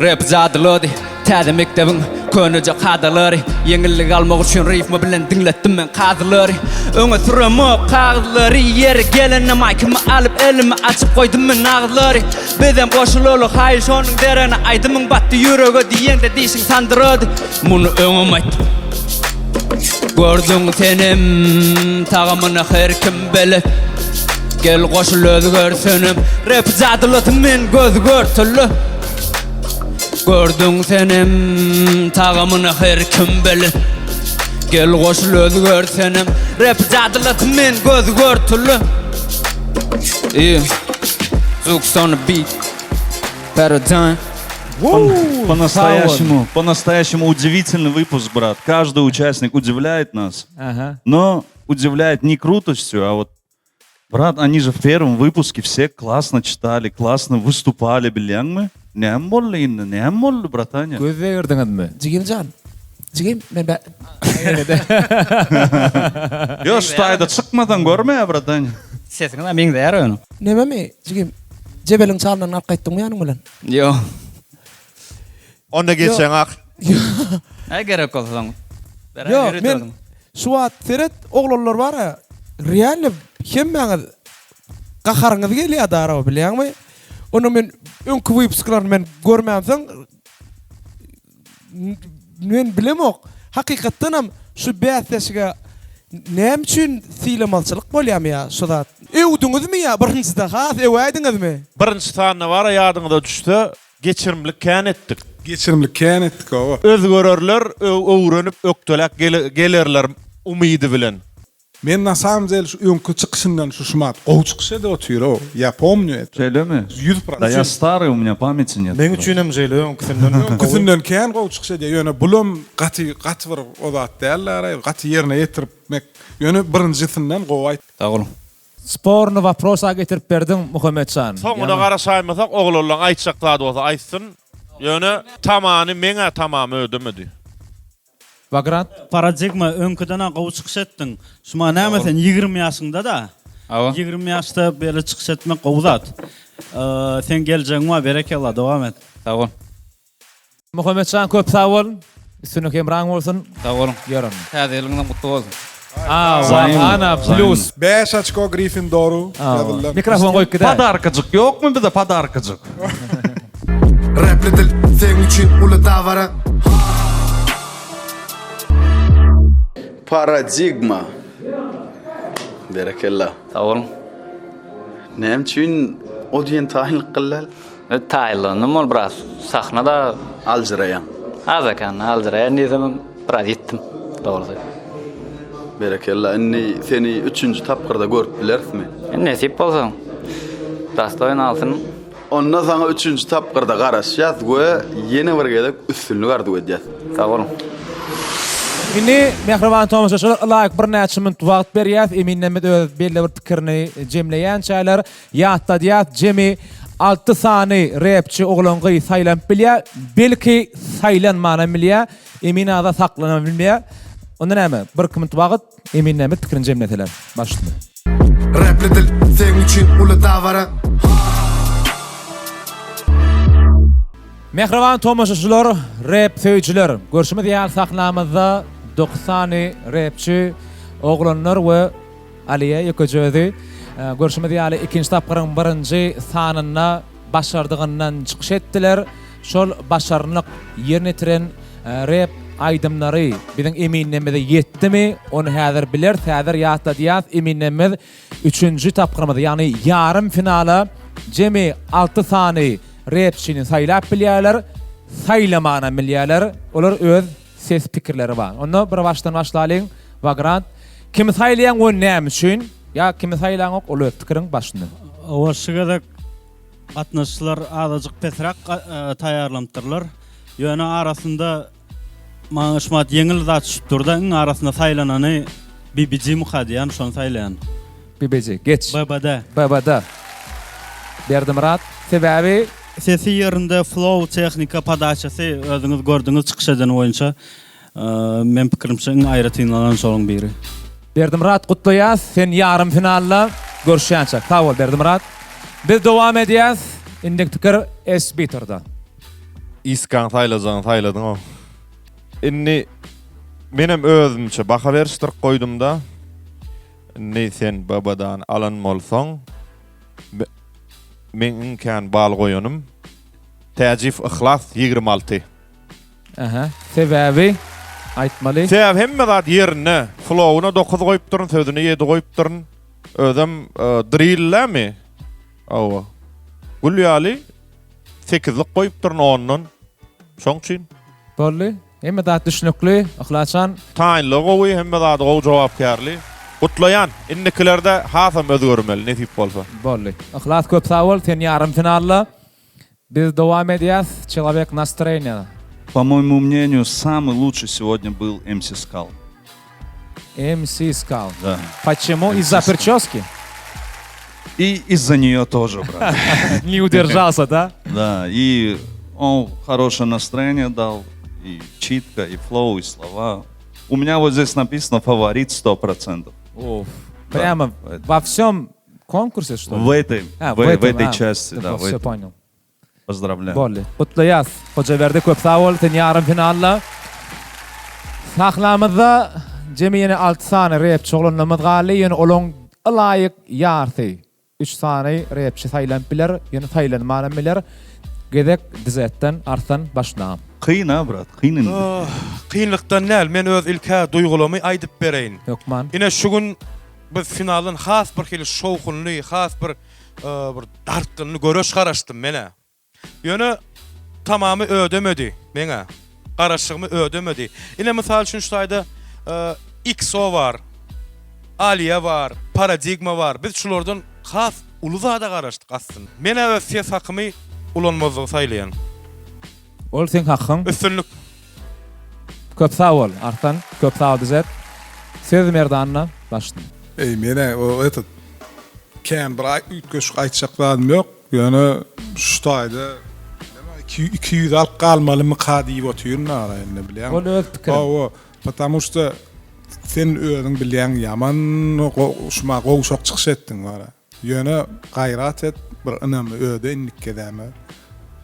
rap zatlydy täze mektebiň könüje kadalary ýeňillik almak üçin rytmy bilen dinletdim men kadalary öňe süremi kadalary ýere gelene maýkymy alyp elimi açyp goýdum men agdalary bizem goşulaly haýy şonuň derene aýdymyň batdy ýürege diýende diýsiň sandyrady muny öňe aýt gördüň senem tagamyna her kim belet gel goşul özgörsenem rap zatlyt men göz görtüli gördüň senem tagamyna her kim belet gel goşul özgörsenem rap zatlyt men göz görtüli Zooks on the beat paradigm. По-настоящему удивительный выпуск, брат. Каждый участник удивляет нас. Ага. Но удивляет не крутостью, а вот, брат, они же в первом выпуске все классно читали, классно выступали, bilýärmi? Näme boldy indi? Näme boldy, bratanya? Göz verdiňizmi? Jigimjan. Jigim men ben. Yo, stayda çykmadan görme, bratanya. Sesiňi men der öňü. Nämemi? Jigim. Jebeliň çalnan arkaýtdyňmy ýanyň bilen? Yo. Onda geçen ak. Ne gerek olsa. Yo, men suat teret oglanlar bar ya. Realny hemmeňiz gaharyňyz gelýär dara bilýärmi? Onu men öňkü wypsklaryny men görmämseň men bilemok. Hakykatdan hem şu bäsesiga näme üçin silemalçylyk bolýarmy ya? Şodat. Ewdüňizmi ya? Birinçide has ewaýdyňyzmy? Birinçi tanyna var ýadyňyza düşdi. Geçirimlik kän etdik. Geçirimlik kän etdik o. Özgörerler, öwrenip ökdelek gelerler umydy bilen. Men na samym деле şu öňkü çykyşyndan şu şumat gowy da otyr o. Я помню это. Söyleme. 100%. Да я старый, у меня памяти нет. Men üçin hem jeýle öňküsinden. Öňküsinden kän gowy çykşa diýe ýöne bulum gaty bir odat däller, gaty ýerine ýetirmek. Ýöne birinjisinden gowy aýt. Dagul. Sporny waprosa getirip berdiň Muhamedcan. Soňuna garaşaýmasak oglanlaryň aýtjaklary bolsa aýtsyn. Ýöne tamamy meňe tamamy ödemedi. Vagrant paradigma öňküden gowy çykyş etdiň. Şuma näme sen 20 ýaşynda da. 20 ýaşda böyle çykyş etmek gowy zat. Sen geljeňme berekellah dowam et. Dagul. Muhamedcan köp sag bol. Üstüne kemraň bolsun. Dagul. Ýaram. Täze ýylyňdan mutlu bolsun. Ana plus 5 очко Gryffindor'u. Mikrofon goýup gider. Padarkacık yok mu bir de padarkacık? Rap'le dil seň üçin uly dawara. Paradigma. Berekellah. Dagul. Näme üçin o diýen taýinlik kılal? Taýlan, nima biraz sahnada aljyraýan. Azakan, aljyraýan diýsem biraz gittim. Dogry. Berekellah, inni seni 3-nji tapgyrda görüp bilersmi? Nesip bolsa. Dastoýan alsyn. Onda sana 3-nji tapgyrda garaşýas we ýene bir gelip üstünlük ardy edýäs. Dagul. Inni mehriban tomaşaçylar laýyk bir näçe minut wagt berýär. Eminnemet öz belli bir pikirini jemleýän çaylar. Ýatda diýat jemi 6 sany rapçi oglangy saýlan bilýär. Belki saýlanmana bilýär. Emin ada saklanan bilýär. Onda näme? Bir minut wagt Eminnemet pikirini jemleteler. Başlymy. Rap'le dil seň üçin uly dawara. Mehriban tomaşaçylar, rap söýçiler. Görüşmek ýaly sahnamyzda 90 rapçi oglanlar we Aliýa Ýekejeýdi. Görüşmek ýaly ikinji tapgyryň birinji sanyna başardygyndan çykyş etdiler. Şol başarlyk ýerine tiren rap aydımları bizim eminnemede yetdimi onu häzir biler, häzir ýatda diýas eminnemiz 3-nji tapgyrmyzy, ýani yarım finala jemi 6 sany rapçini saýlap bilýärler, saýlamana bilýärler. Olar öz ses pikirleri var. Onu bir baştan başlaýyn. Vagrant kim saýlayan o näme üçin? Ya kim saýlayan ol öz pikirin başynda. O şigada gatnaşçylar azajyk pesrak taýarlamdyrlar. Ýöne arasında maňyşmat yeňil zat düşüp durdy. Iň arasında saýlanany BBG Muhadiyan şonu saýlayan. BBG geç. Babada. Berdimurat sebäbi sesi ýerinde flow tehnika padaçasy özüňiz gördüňiz çykyşadan boýunça men pikirimçe iň aýry tynlanan şoň biri. Berdimurat gutlaýas, sen yarım finalda görüşýänçä. Sag bol Berdimurat. Biz dowam edýäs. Indik pikir S-Beater'da. İskan sayladyň o. Inni menem özümçe baka berişdir koydum da. Ne sen babadan alan bolsaň men imkan bal goýanym. Täjif ihlas 26. Aha. Sebäbi aýtmaly. Sebäp hemme zat ýerine, flow'una 9 goýup durun, sözüne 7 goýup durun. Özüm drilllämi? Awa. Gulýaly 8lik goýup durun ondan. Şoň üçin. Bolly. Hemme zat düşünükli, ihlasçan. Taýinly gowy hemme zat gowy jogapkärli. Gutlayan, innikilerde hasam özgörmeli, netip bolsa. Bolly. Ihlas köp sag bol, sen yarım finalda. Biz dowam edýäs. Человек настроения. По моему мнению, самый лучший сегодня был MC Skal. MC Skal. Да. Почему? Из-за прически? И из-за нее тоже, брат. Не удержался, да? Да, и он хорошее настроение дал, и читка, и флоу, и слова. У меня вот здесь написано фаворит 100%. Прямо во всем конкурсе, что ли? В этой части, да. Все понял. Поздравляю. Bolly. Gutlaýas. Hojaberdi köp sag bol, sen yarım finalda. Saklamyzda jemi ýene 6 sany rapçy olanymyz galy, ýene olaň laýyk ýarty. 3 sany rapçy saýlanıp biler, ýene saýlanmany biler. Gedek dizetden artan başnam. Kıyın ha brat, kıyın. Kıyınlıktan näl, men öz ilkä duýgulamy aýdyp bereýin. Ýokman. Ine şu gün biz finalyn has bir hili şowkunly, has bir dartgynly görüş garaşdym mene. Ýöne tamamy ödemedi mene. Garaşygymy ödemedi. Ine mysal üçin şu taýda XO var, Aliya var, Paradigma var. Biz şulardan has uly zada garaşdyk aslında. Mene öz ses hakymy ulanmazygy saýlaýan. Ol sen hakyň. Üstünlük. Köp sag bol, artan köp sag dizet. Söz merdanna başlyn. Mene o etet kan bir ütköş aýtjaklarym ýok. Ýöne şu taýda 200 alp galmalymy kady otyr naraýynda bilýän. Ol öz pikir. O, потому что sen özüň bilýän ýaman uşma goşok çykyş etdiň bara. Ýöne gaýrat et, bir ynamy öde innik gedäme.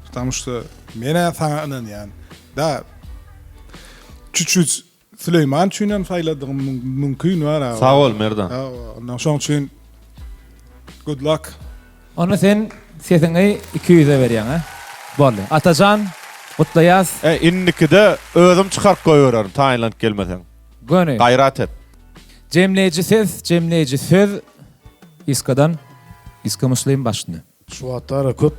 Потому что mene saňa ynanýan. Da çüçüç Süleyman üçin saýladygym mümkin bar. Sag ol Merdan. Ondan şoň üçin good luck. Onu sen sesiňi 200'e berýän ha. Bolly. Atajan gutlaýas. Innikide özüm çykarp goýararym, taýinlanıp gelmeseň. Göni. Gaýrat et. Cemleyici ses, cemleyici söz. İskadan, İska Müslim başlany. Şu wagtlara köp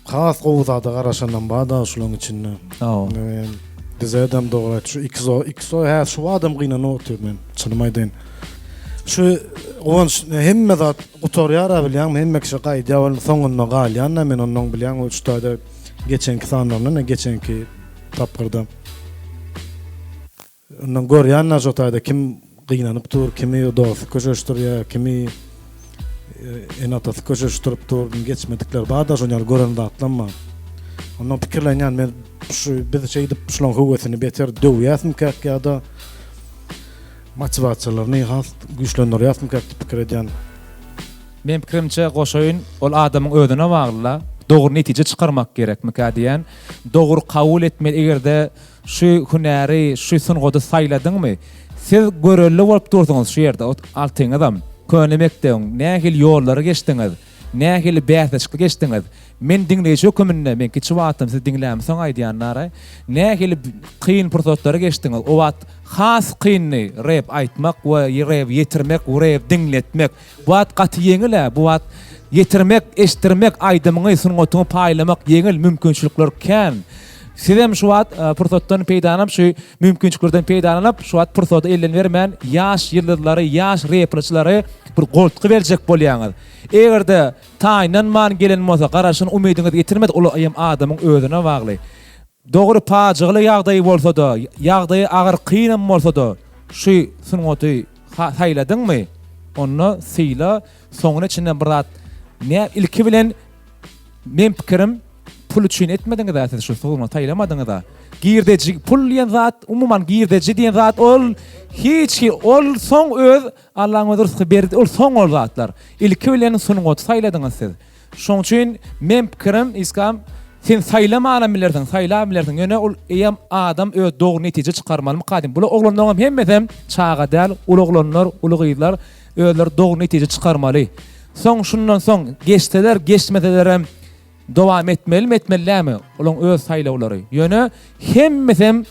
has gowzada garaşandan bada şulaň içinde. Dizedem dogry. Şu XO ha şu adam gynan otyr men. Çynmaýdyn. Şu on hemme zat otorýara bilýän, hemme kişi gaýdy ol soňuna galýan, men onuň bilýän o ştada geçenki sanlarynda, geçenki tapgyrda. Onuň görýän jotaýda kim gynanyp dur, kimi dost köşeşdirýär, kimi enatat köşeşdirip dur, geçmedikler bada şonýal görende atlanma. Onuň pikirlenýän men şu biz şeýdip şulaň höwesini beter döwýäsmi kak ýa-da motivatsiýalaryny has güýçlendirýäsmi kak pikir edýän. Men pikirimçe goşaýyn ol adamyň özüne bagly. Dogry netije çykarmak gerekmi diýen. Dogry kabul etmeli egerde şu hünäri, şu sungoda saýladyňmy? Siz görelli bolup durdyňyz şu ýerde, altyň adam. Könemekdeň, nähil ýollary geçdiňiz. nähili bäsleşikli geçdiňiz. Men diňleýiş öküminde men kiçi wagtym siz diňläm soň aýdýanlara nähili kyn pursatlara geçdiňiz. O wagt has kynny rap aýtmak we rap ýetirmek, rap diňletmek. Bu wagt gaty ýeňil, bu wagt ýetirmek, eşdirmek, aýdymyňy sunuňatyny paýlamak ýeňil mümkinçilikler kän. Sizem şu wagt pursatdan peýdanap, şu mümkinçiliklerden peýdanap, şu wagt pursat elen bermän ýaş ýyldızlary, ýaş rapçylary bir goltky berjek bolýaňyz. Egerde taýnan man gelen bolsa, garaşyny umidiňiz ýetirmedi, ol aýam adamyň özüne bagly. Dogry pajygy ýagdaý bolsa da, ýagdaý agyr kynam bolsa da, şu sunuňaty haýladyňmy? Onu syla, soňuna içinden bir zat ne ilki bilen men pikirim pul üçin etmediňiz da, şu soňuna taýlamadyňyz da. Girdeci pul ýen zat, umuman girdeci diýen zat ol hiç ol soň öz Allahyň özü berdi, ol soň ol zatlar. Ilki bilen sunuňaty taýladyňyz siz. Şoň üçin men pikirim iskam sen saýlamaňam bilersiň, saýlam bilersiň. Ýöne ol eýam adam öz dogry netije çykarmaly mykadym. Bula oglanlaryň hemmesem çaga däl, ul oglanlar, ul gyzlar özleri dogry netije çykarmaly. Soň şundan soň geçseler, geçmeseler hem dowam etmelilämi? Olaň öz saýlawlary. Ýöne hemmesem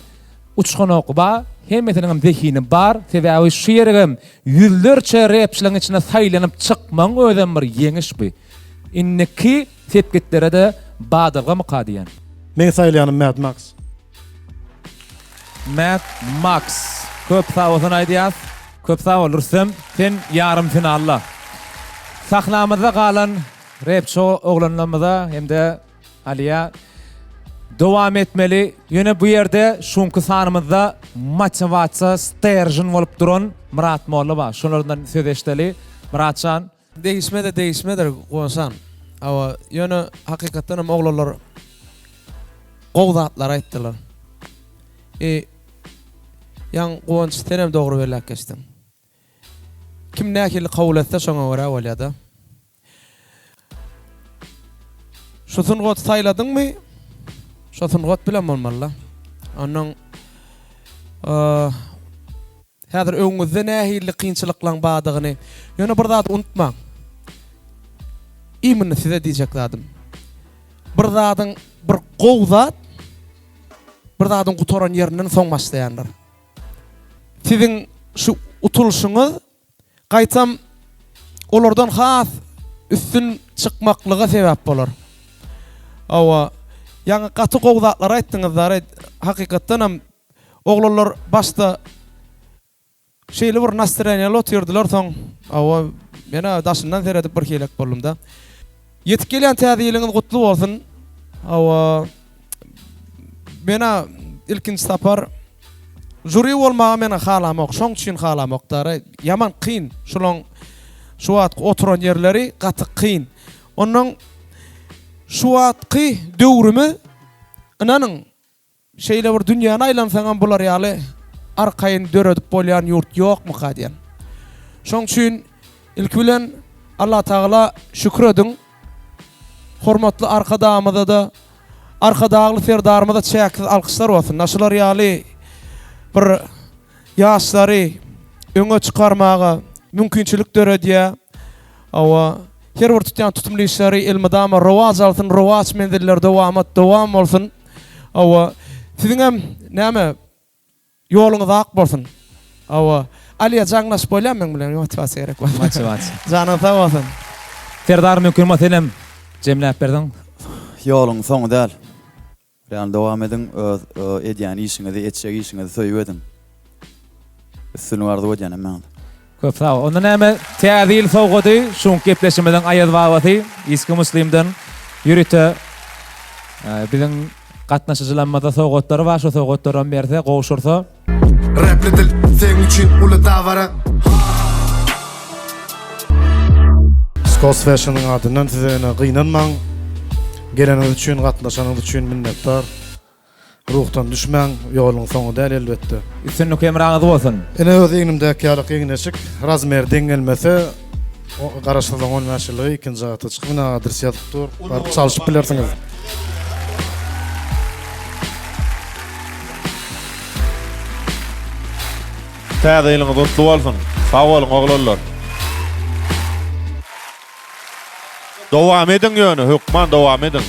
uçgan okuba, hemmesiniň zehini bar, sebäbi şu ýerem ýüzlerçe rapçylaryň içine saýlanyp çykmaň özem bir ýeňişbi. Inneki tepkitlere de badırga mykadýan. Men saýlaýanym Mad Max. Mad Max. Köp sağ olsun aýdýas. Köp sağ olursun. Sen yarım finalla. Sahnamyzda galan rapçy oglanlarymyza hemde Aliýa dowam etmeli. Ýöne bu ýerde şunky sanymyzda motivasiýa sterjin bolup duran Murat Molla bar. Şolardan söz eşdeli. Muratcan Değişmedir Gonsan. Awa ýöne hakykatdan hem oglanlar gowdatlar aýtdylar. Ýan Gonç tenem dogry berläk geçdim. Kim näkili kabul etse şoňa görä bolýar. Şosun got saýladyňmy? Şosun got bilen bolmaly. Onuň häzir öňüňizde nähili kynçylyklaryň badygyny ýöne bir zat unutma. İmini size diýjek zadım. Bir zadyň bir gowzat bir zadyň gutaran ýerinden soň başlaýanlar. Siziň şu utulşuňyz gaýtam olardan has üstün çykmaklyga sebäp bolar. Awa ýa-ni gaty gowzatlar aýtdyňyzlar, hakykatdan hem oglanlar başda şeýle bir nastraniýaly otyrdylar soň awa mena daşyndan seredip bir kelek boldum da. Yetip gelen täze gutlu bolsun. Awa mena ilkinji tapar juri bolmagy mena halamak, şoň üçin halamakdary ýaman kyn. Şolaň şu wagt oturan ýerleri gaty kyn. Onuň şu wagtky döwrümi inanyň şeýle bir dünýäni aýlansaňam bular ýaly arkaýyn döredip bolýan ýurt ýokmy kadýan. Şoň üçin ilk bilen Allah Taala şükür edin. Hormatly arkadamyza da arkadagly serdarymyza çäksiz alkışlar bolsun. Naşylar ýaly bir ýaşlary öňe çykarmaga mümkinçilik döredýär. Awa her bir tutýan tutumly işleri elmadama rowaj alsyn, rowaj mendiller dowam bolsun. Awa siziň hem näme ýoluňyz ak bolsun. Awa Aliýa jaňlaş bolýan men bilen motivasiýa gerek bar. Motivasiýa. Janyň sag bolsun. Serdar mümkin meselem jemläp berdiň. Ýoluň soňy däl. Ýani dowam ediň, edýän işiňizi, etjek işiňizi söýüp edin. Üstüni gardy bolýan men. Köp sağ ol. Onda näme täzil sowgady, şoň gepleşmeden aýaz bawaty, iski muslimden ýürüte. Biziň gatnaşyjylarymyza sowgatlary bar, şo sowgatlaryň berse, gowşursa. Rapli dil, sen üçin uly dawara. Skos Fashion'ın adından size gynanmaň. Geleniňiz üçin, gatnaşanyňyz üçin minnetdar. Ruhtan düşmäň, ýoluň soňy däl elbetde. Üstünlük emraňyz bolsun. Ene öz eňimdäki ýalyk eňneşik, razmer deňelmese, garaşylaryň olmaşylygy ikinji zaty çykmyna adres ýazyp dur. Baryp çalyşyp bilersiňiz. Täze ýylyňyz gutly bolsun. Sag bolun oglanlar. Dowam edin ýöne, hukman dowam edin.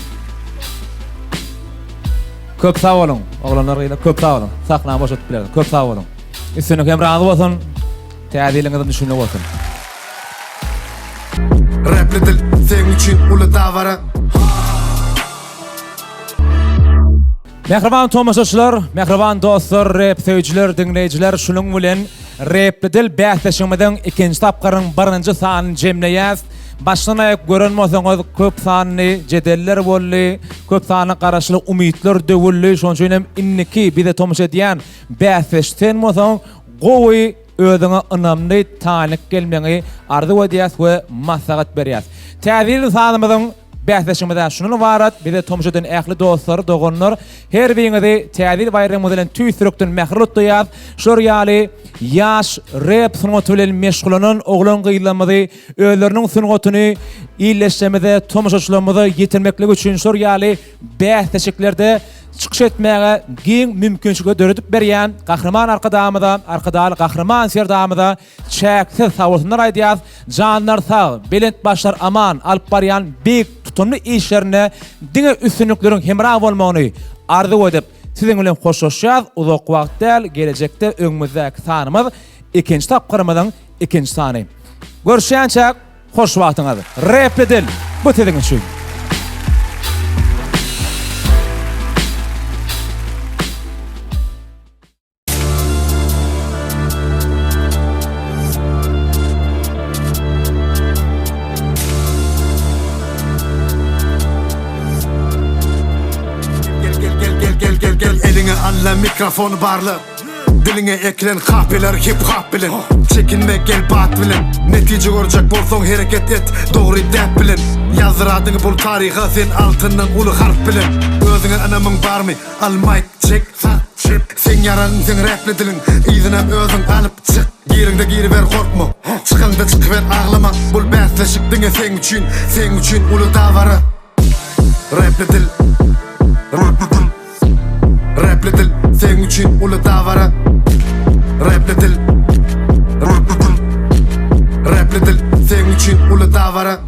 Köp sağ olun. Oğlanlar ýyla köp sağ olun. Sakna boşatyp biler. Köp sağ olun. Üstüne hem razı bolsun. Täzeliňizden düşünýär bolsun. Rapli dil sen üçün uly dawara. Mehriban tomaşaçylar, mehriban dostlar, rap söýüjler, dinleýijiler, şunuň bilen Rapli dil bähleşigimiziň ikinji tapgaryň 1-nji sanyny jemleýäs. Başdan aýak görenmeseňiz köp sanly jedeller bolly, köp sanly garaşly umytlar döwülli, şoň üçin hem inniki bize tomaşa edýän bähleşden bolsaň gowy ödüňe ynamly taýyk gelmeňi arzu edýäs we maslahat berýäs. Täzir sanymyzyň bähleşimizden şunu warat, bize tomaşa eden ähli dostlar, dogonlar, her biriňizi täzir bayramy bilen tüýsürekden mährut duýar. Şol ýaly yaş rap sunugaty bilen meşgulanan oglan gyýlanmady, özleriniň sunugatyny illeşmede tomaşaçylarymyza ýetirmeklik üçin şol ýaly bähleşiklerde çykyş etmäge giň mümkinçiligi döredip berýän Gahraman arkadaly Gahraman serdamyda çäksiz sawlunlar aýdýar. Janlar sag, belent başlar aman alyp barýan bek tutumly işlerine diňe üstünlikleriň hemra bolmagyny arzu edip siziň bilen hoşlaşýar. Uzak wagt däl, gelecekde öňümüzdäki sanymyz ikinji tapgarymyzyň ikinji sany. Görüşýänçä hoş wagtyňyz. Rapli dil bu tediň üçin. Alla mikrofonu barlı Diline eklen kahpeler hip hop bilen Çekinme gel bat bilen Netice görecek bolsoň hereket et Doğru dep bilen Yazdıradyň bul tariha sen altından ulu harf bilen Özüňe anamyň barmy al mic check Sen yaran sen rapli dilin Ýzyna özüň alyp çyk Girinde giri ver korkma Çykanda çykyver aglama Bul bäsleşik diňe sen üçün ulu dawara Rapli dil Rapli dil sen üçün uly dawara Rapli dil sen üçün uly dawara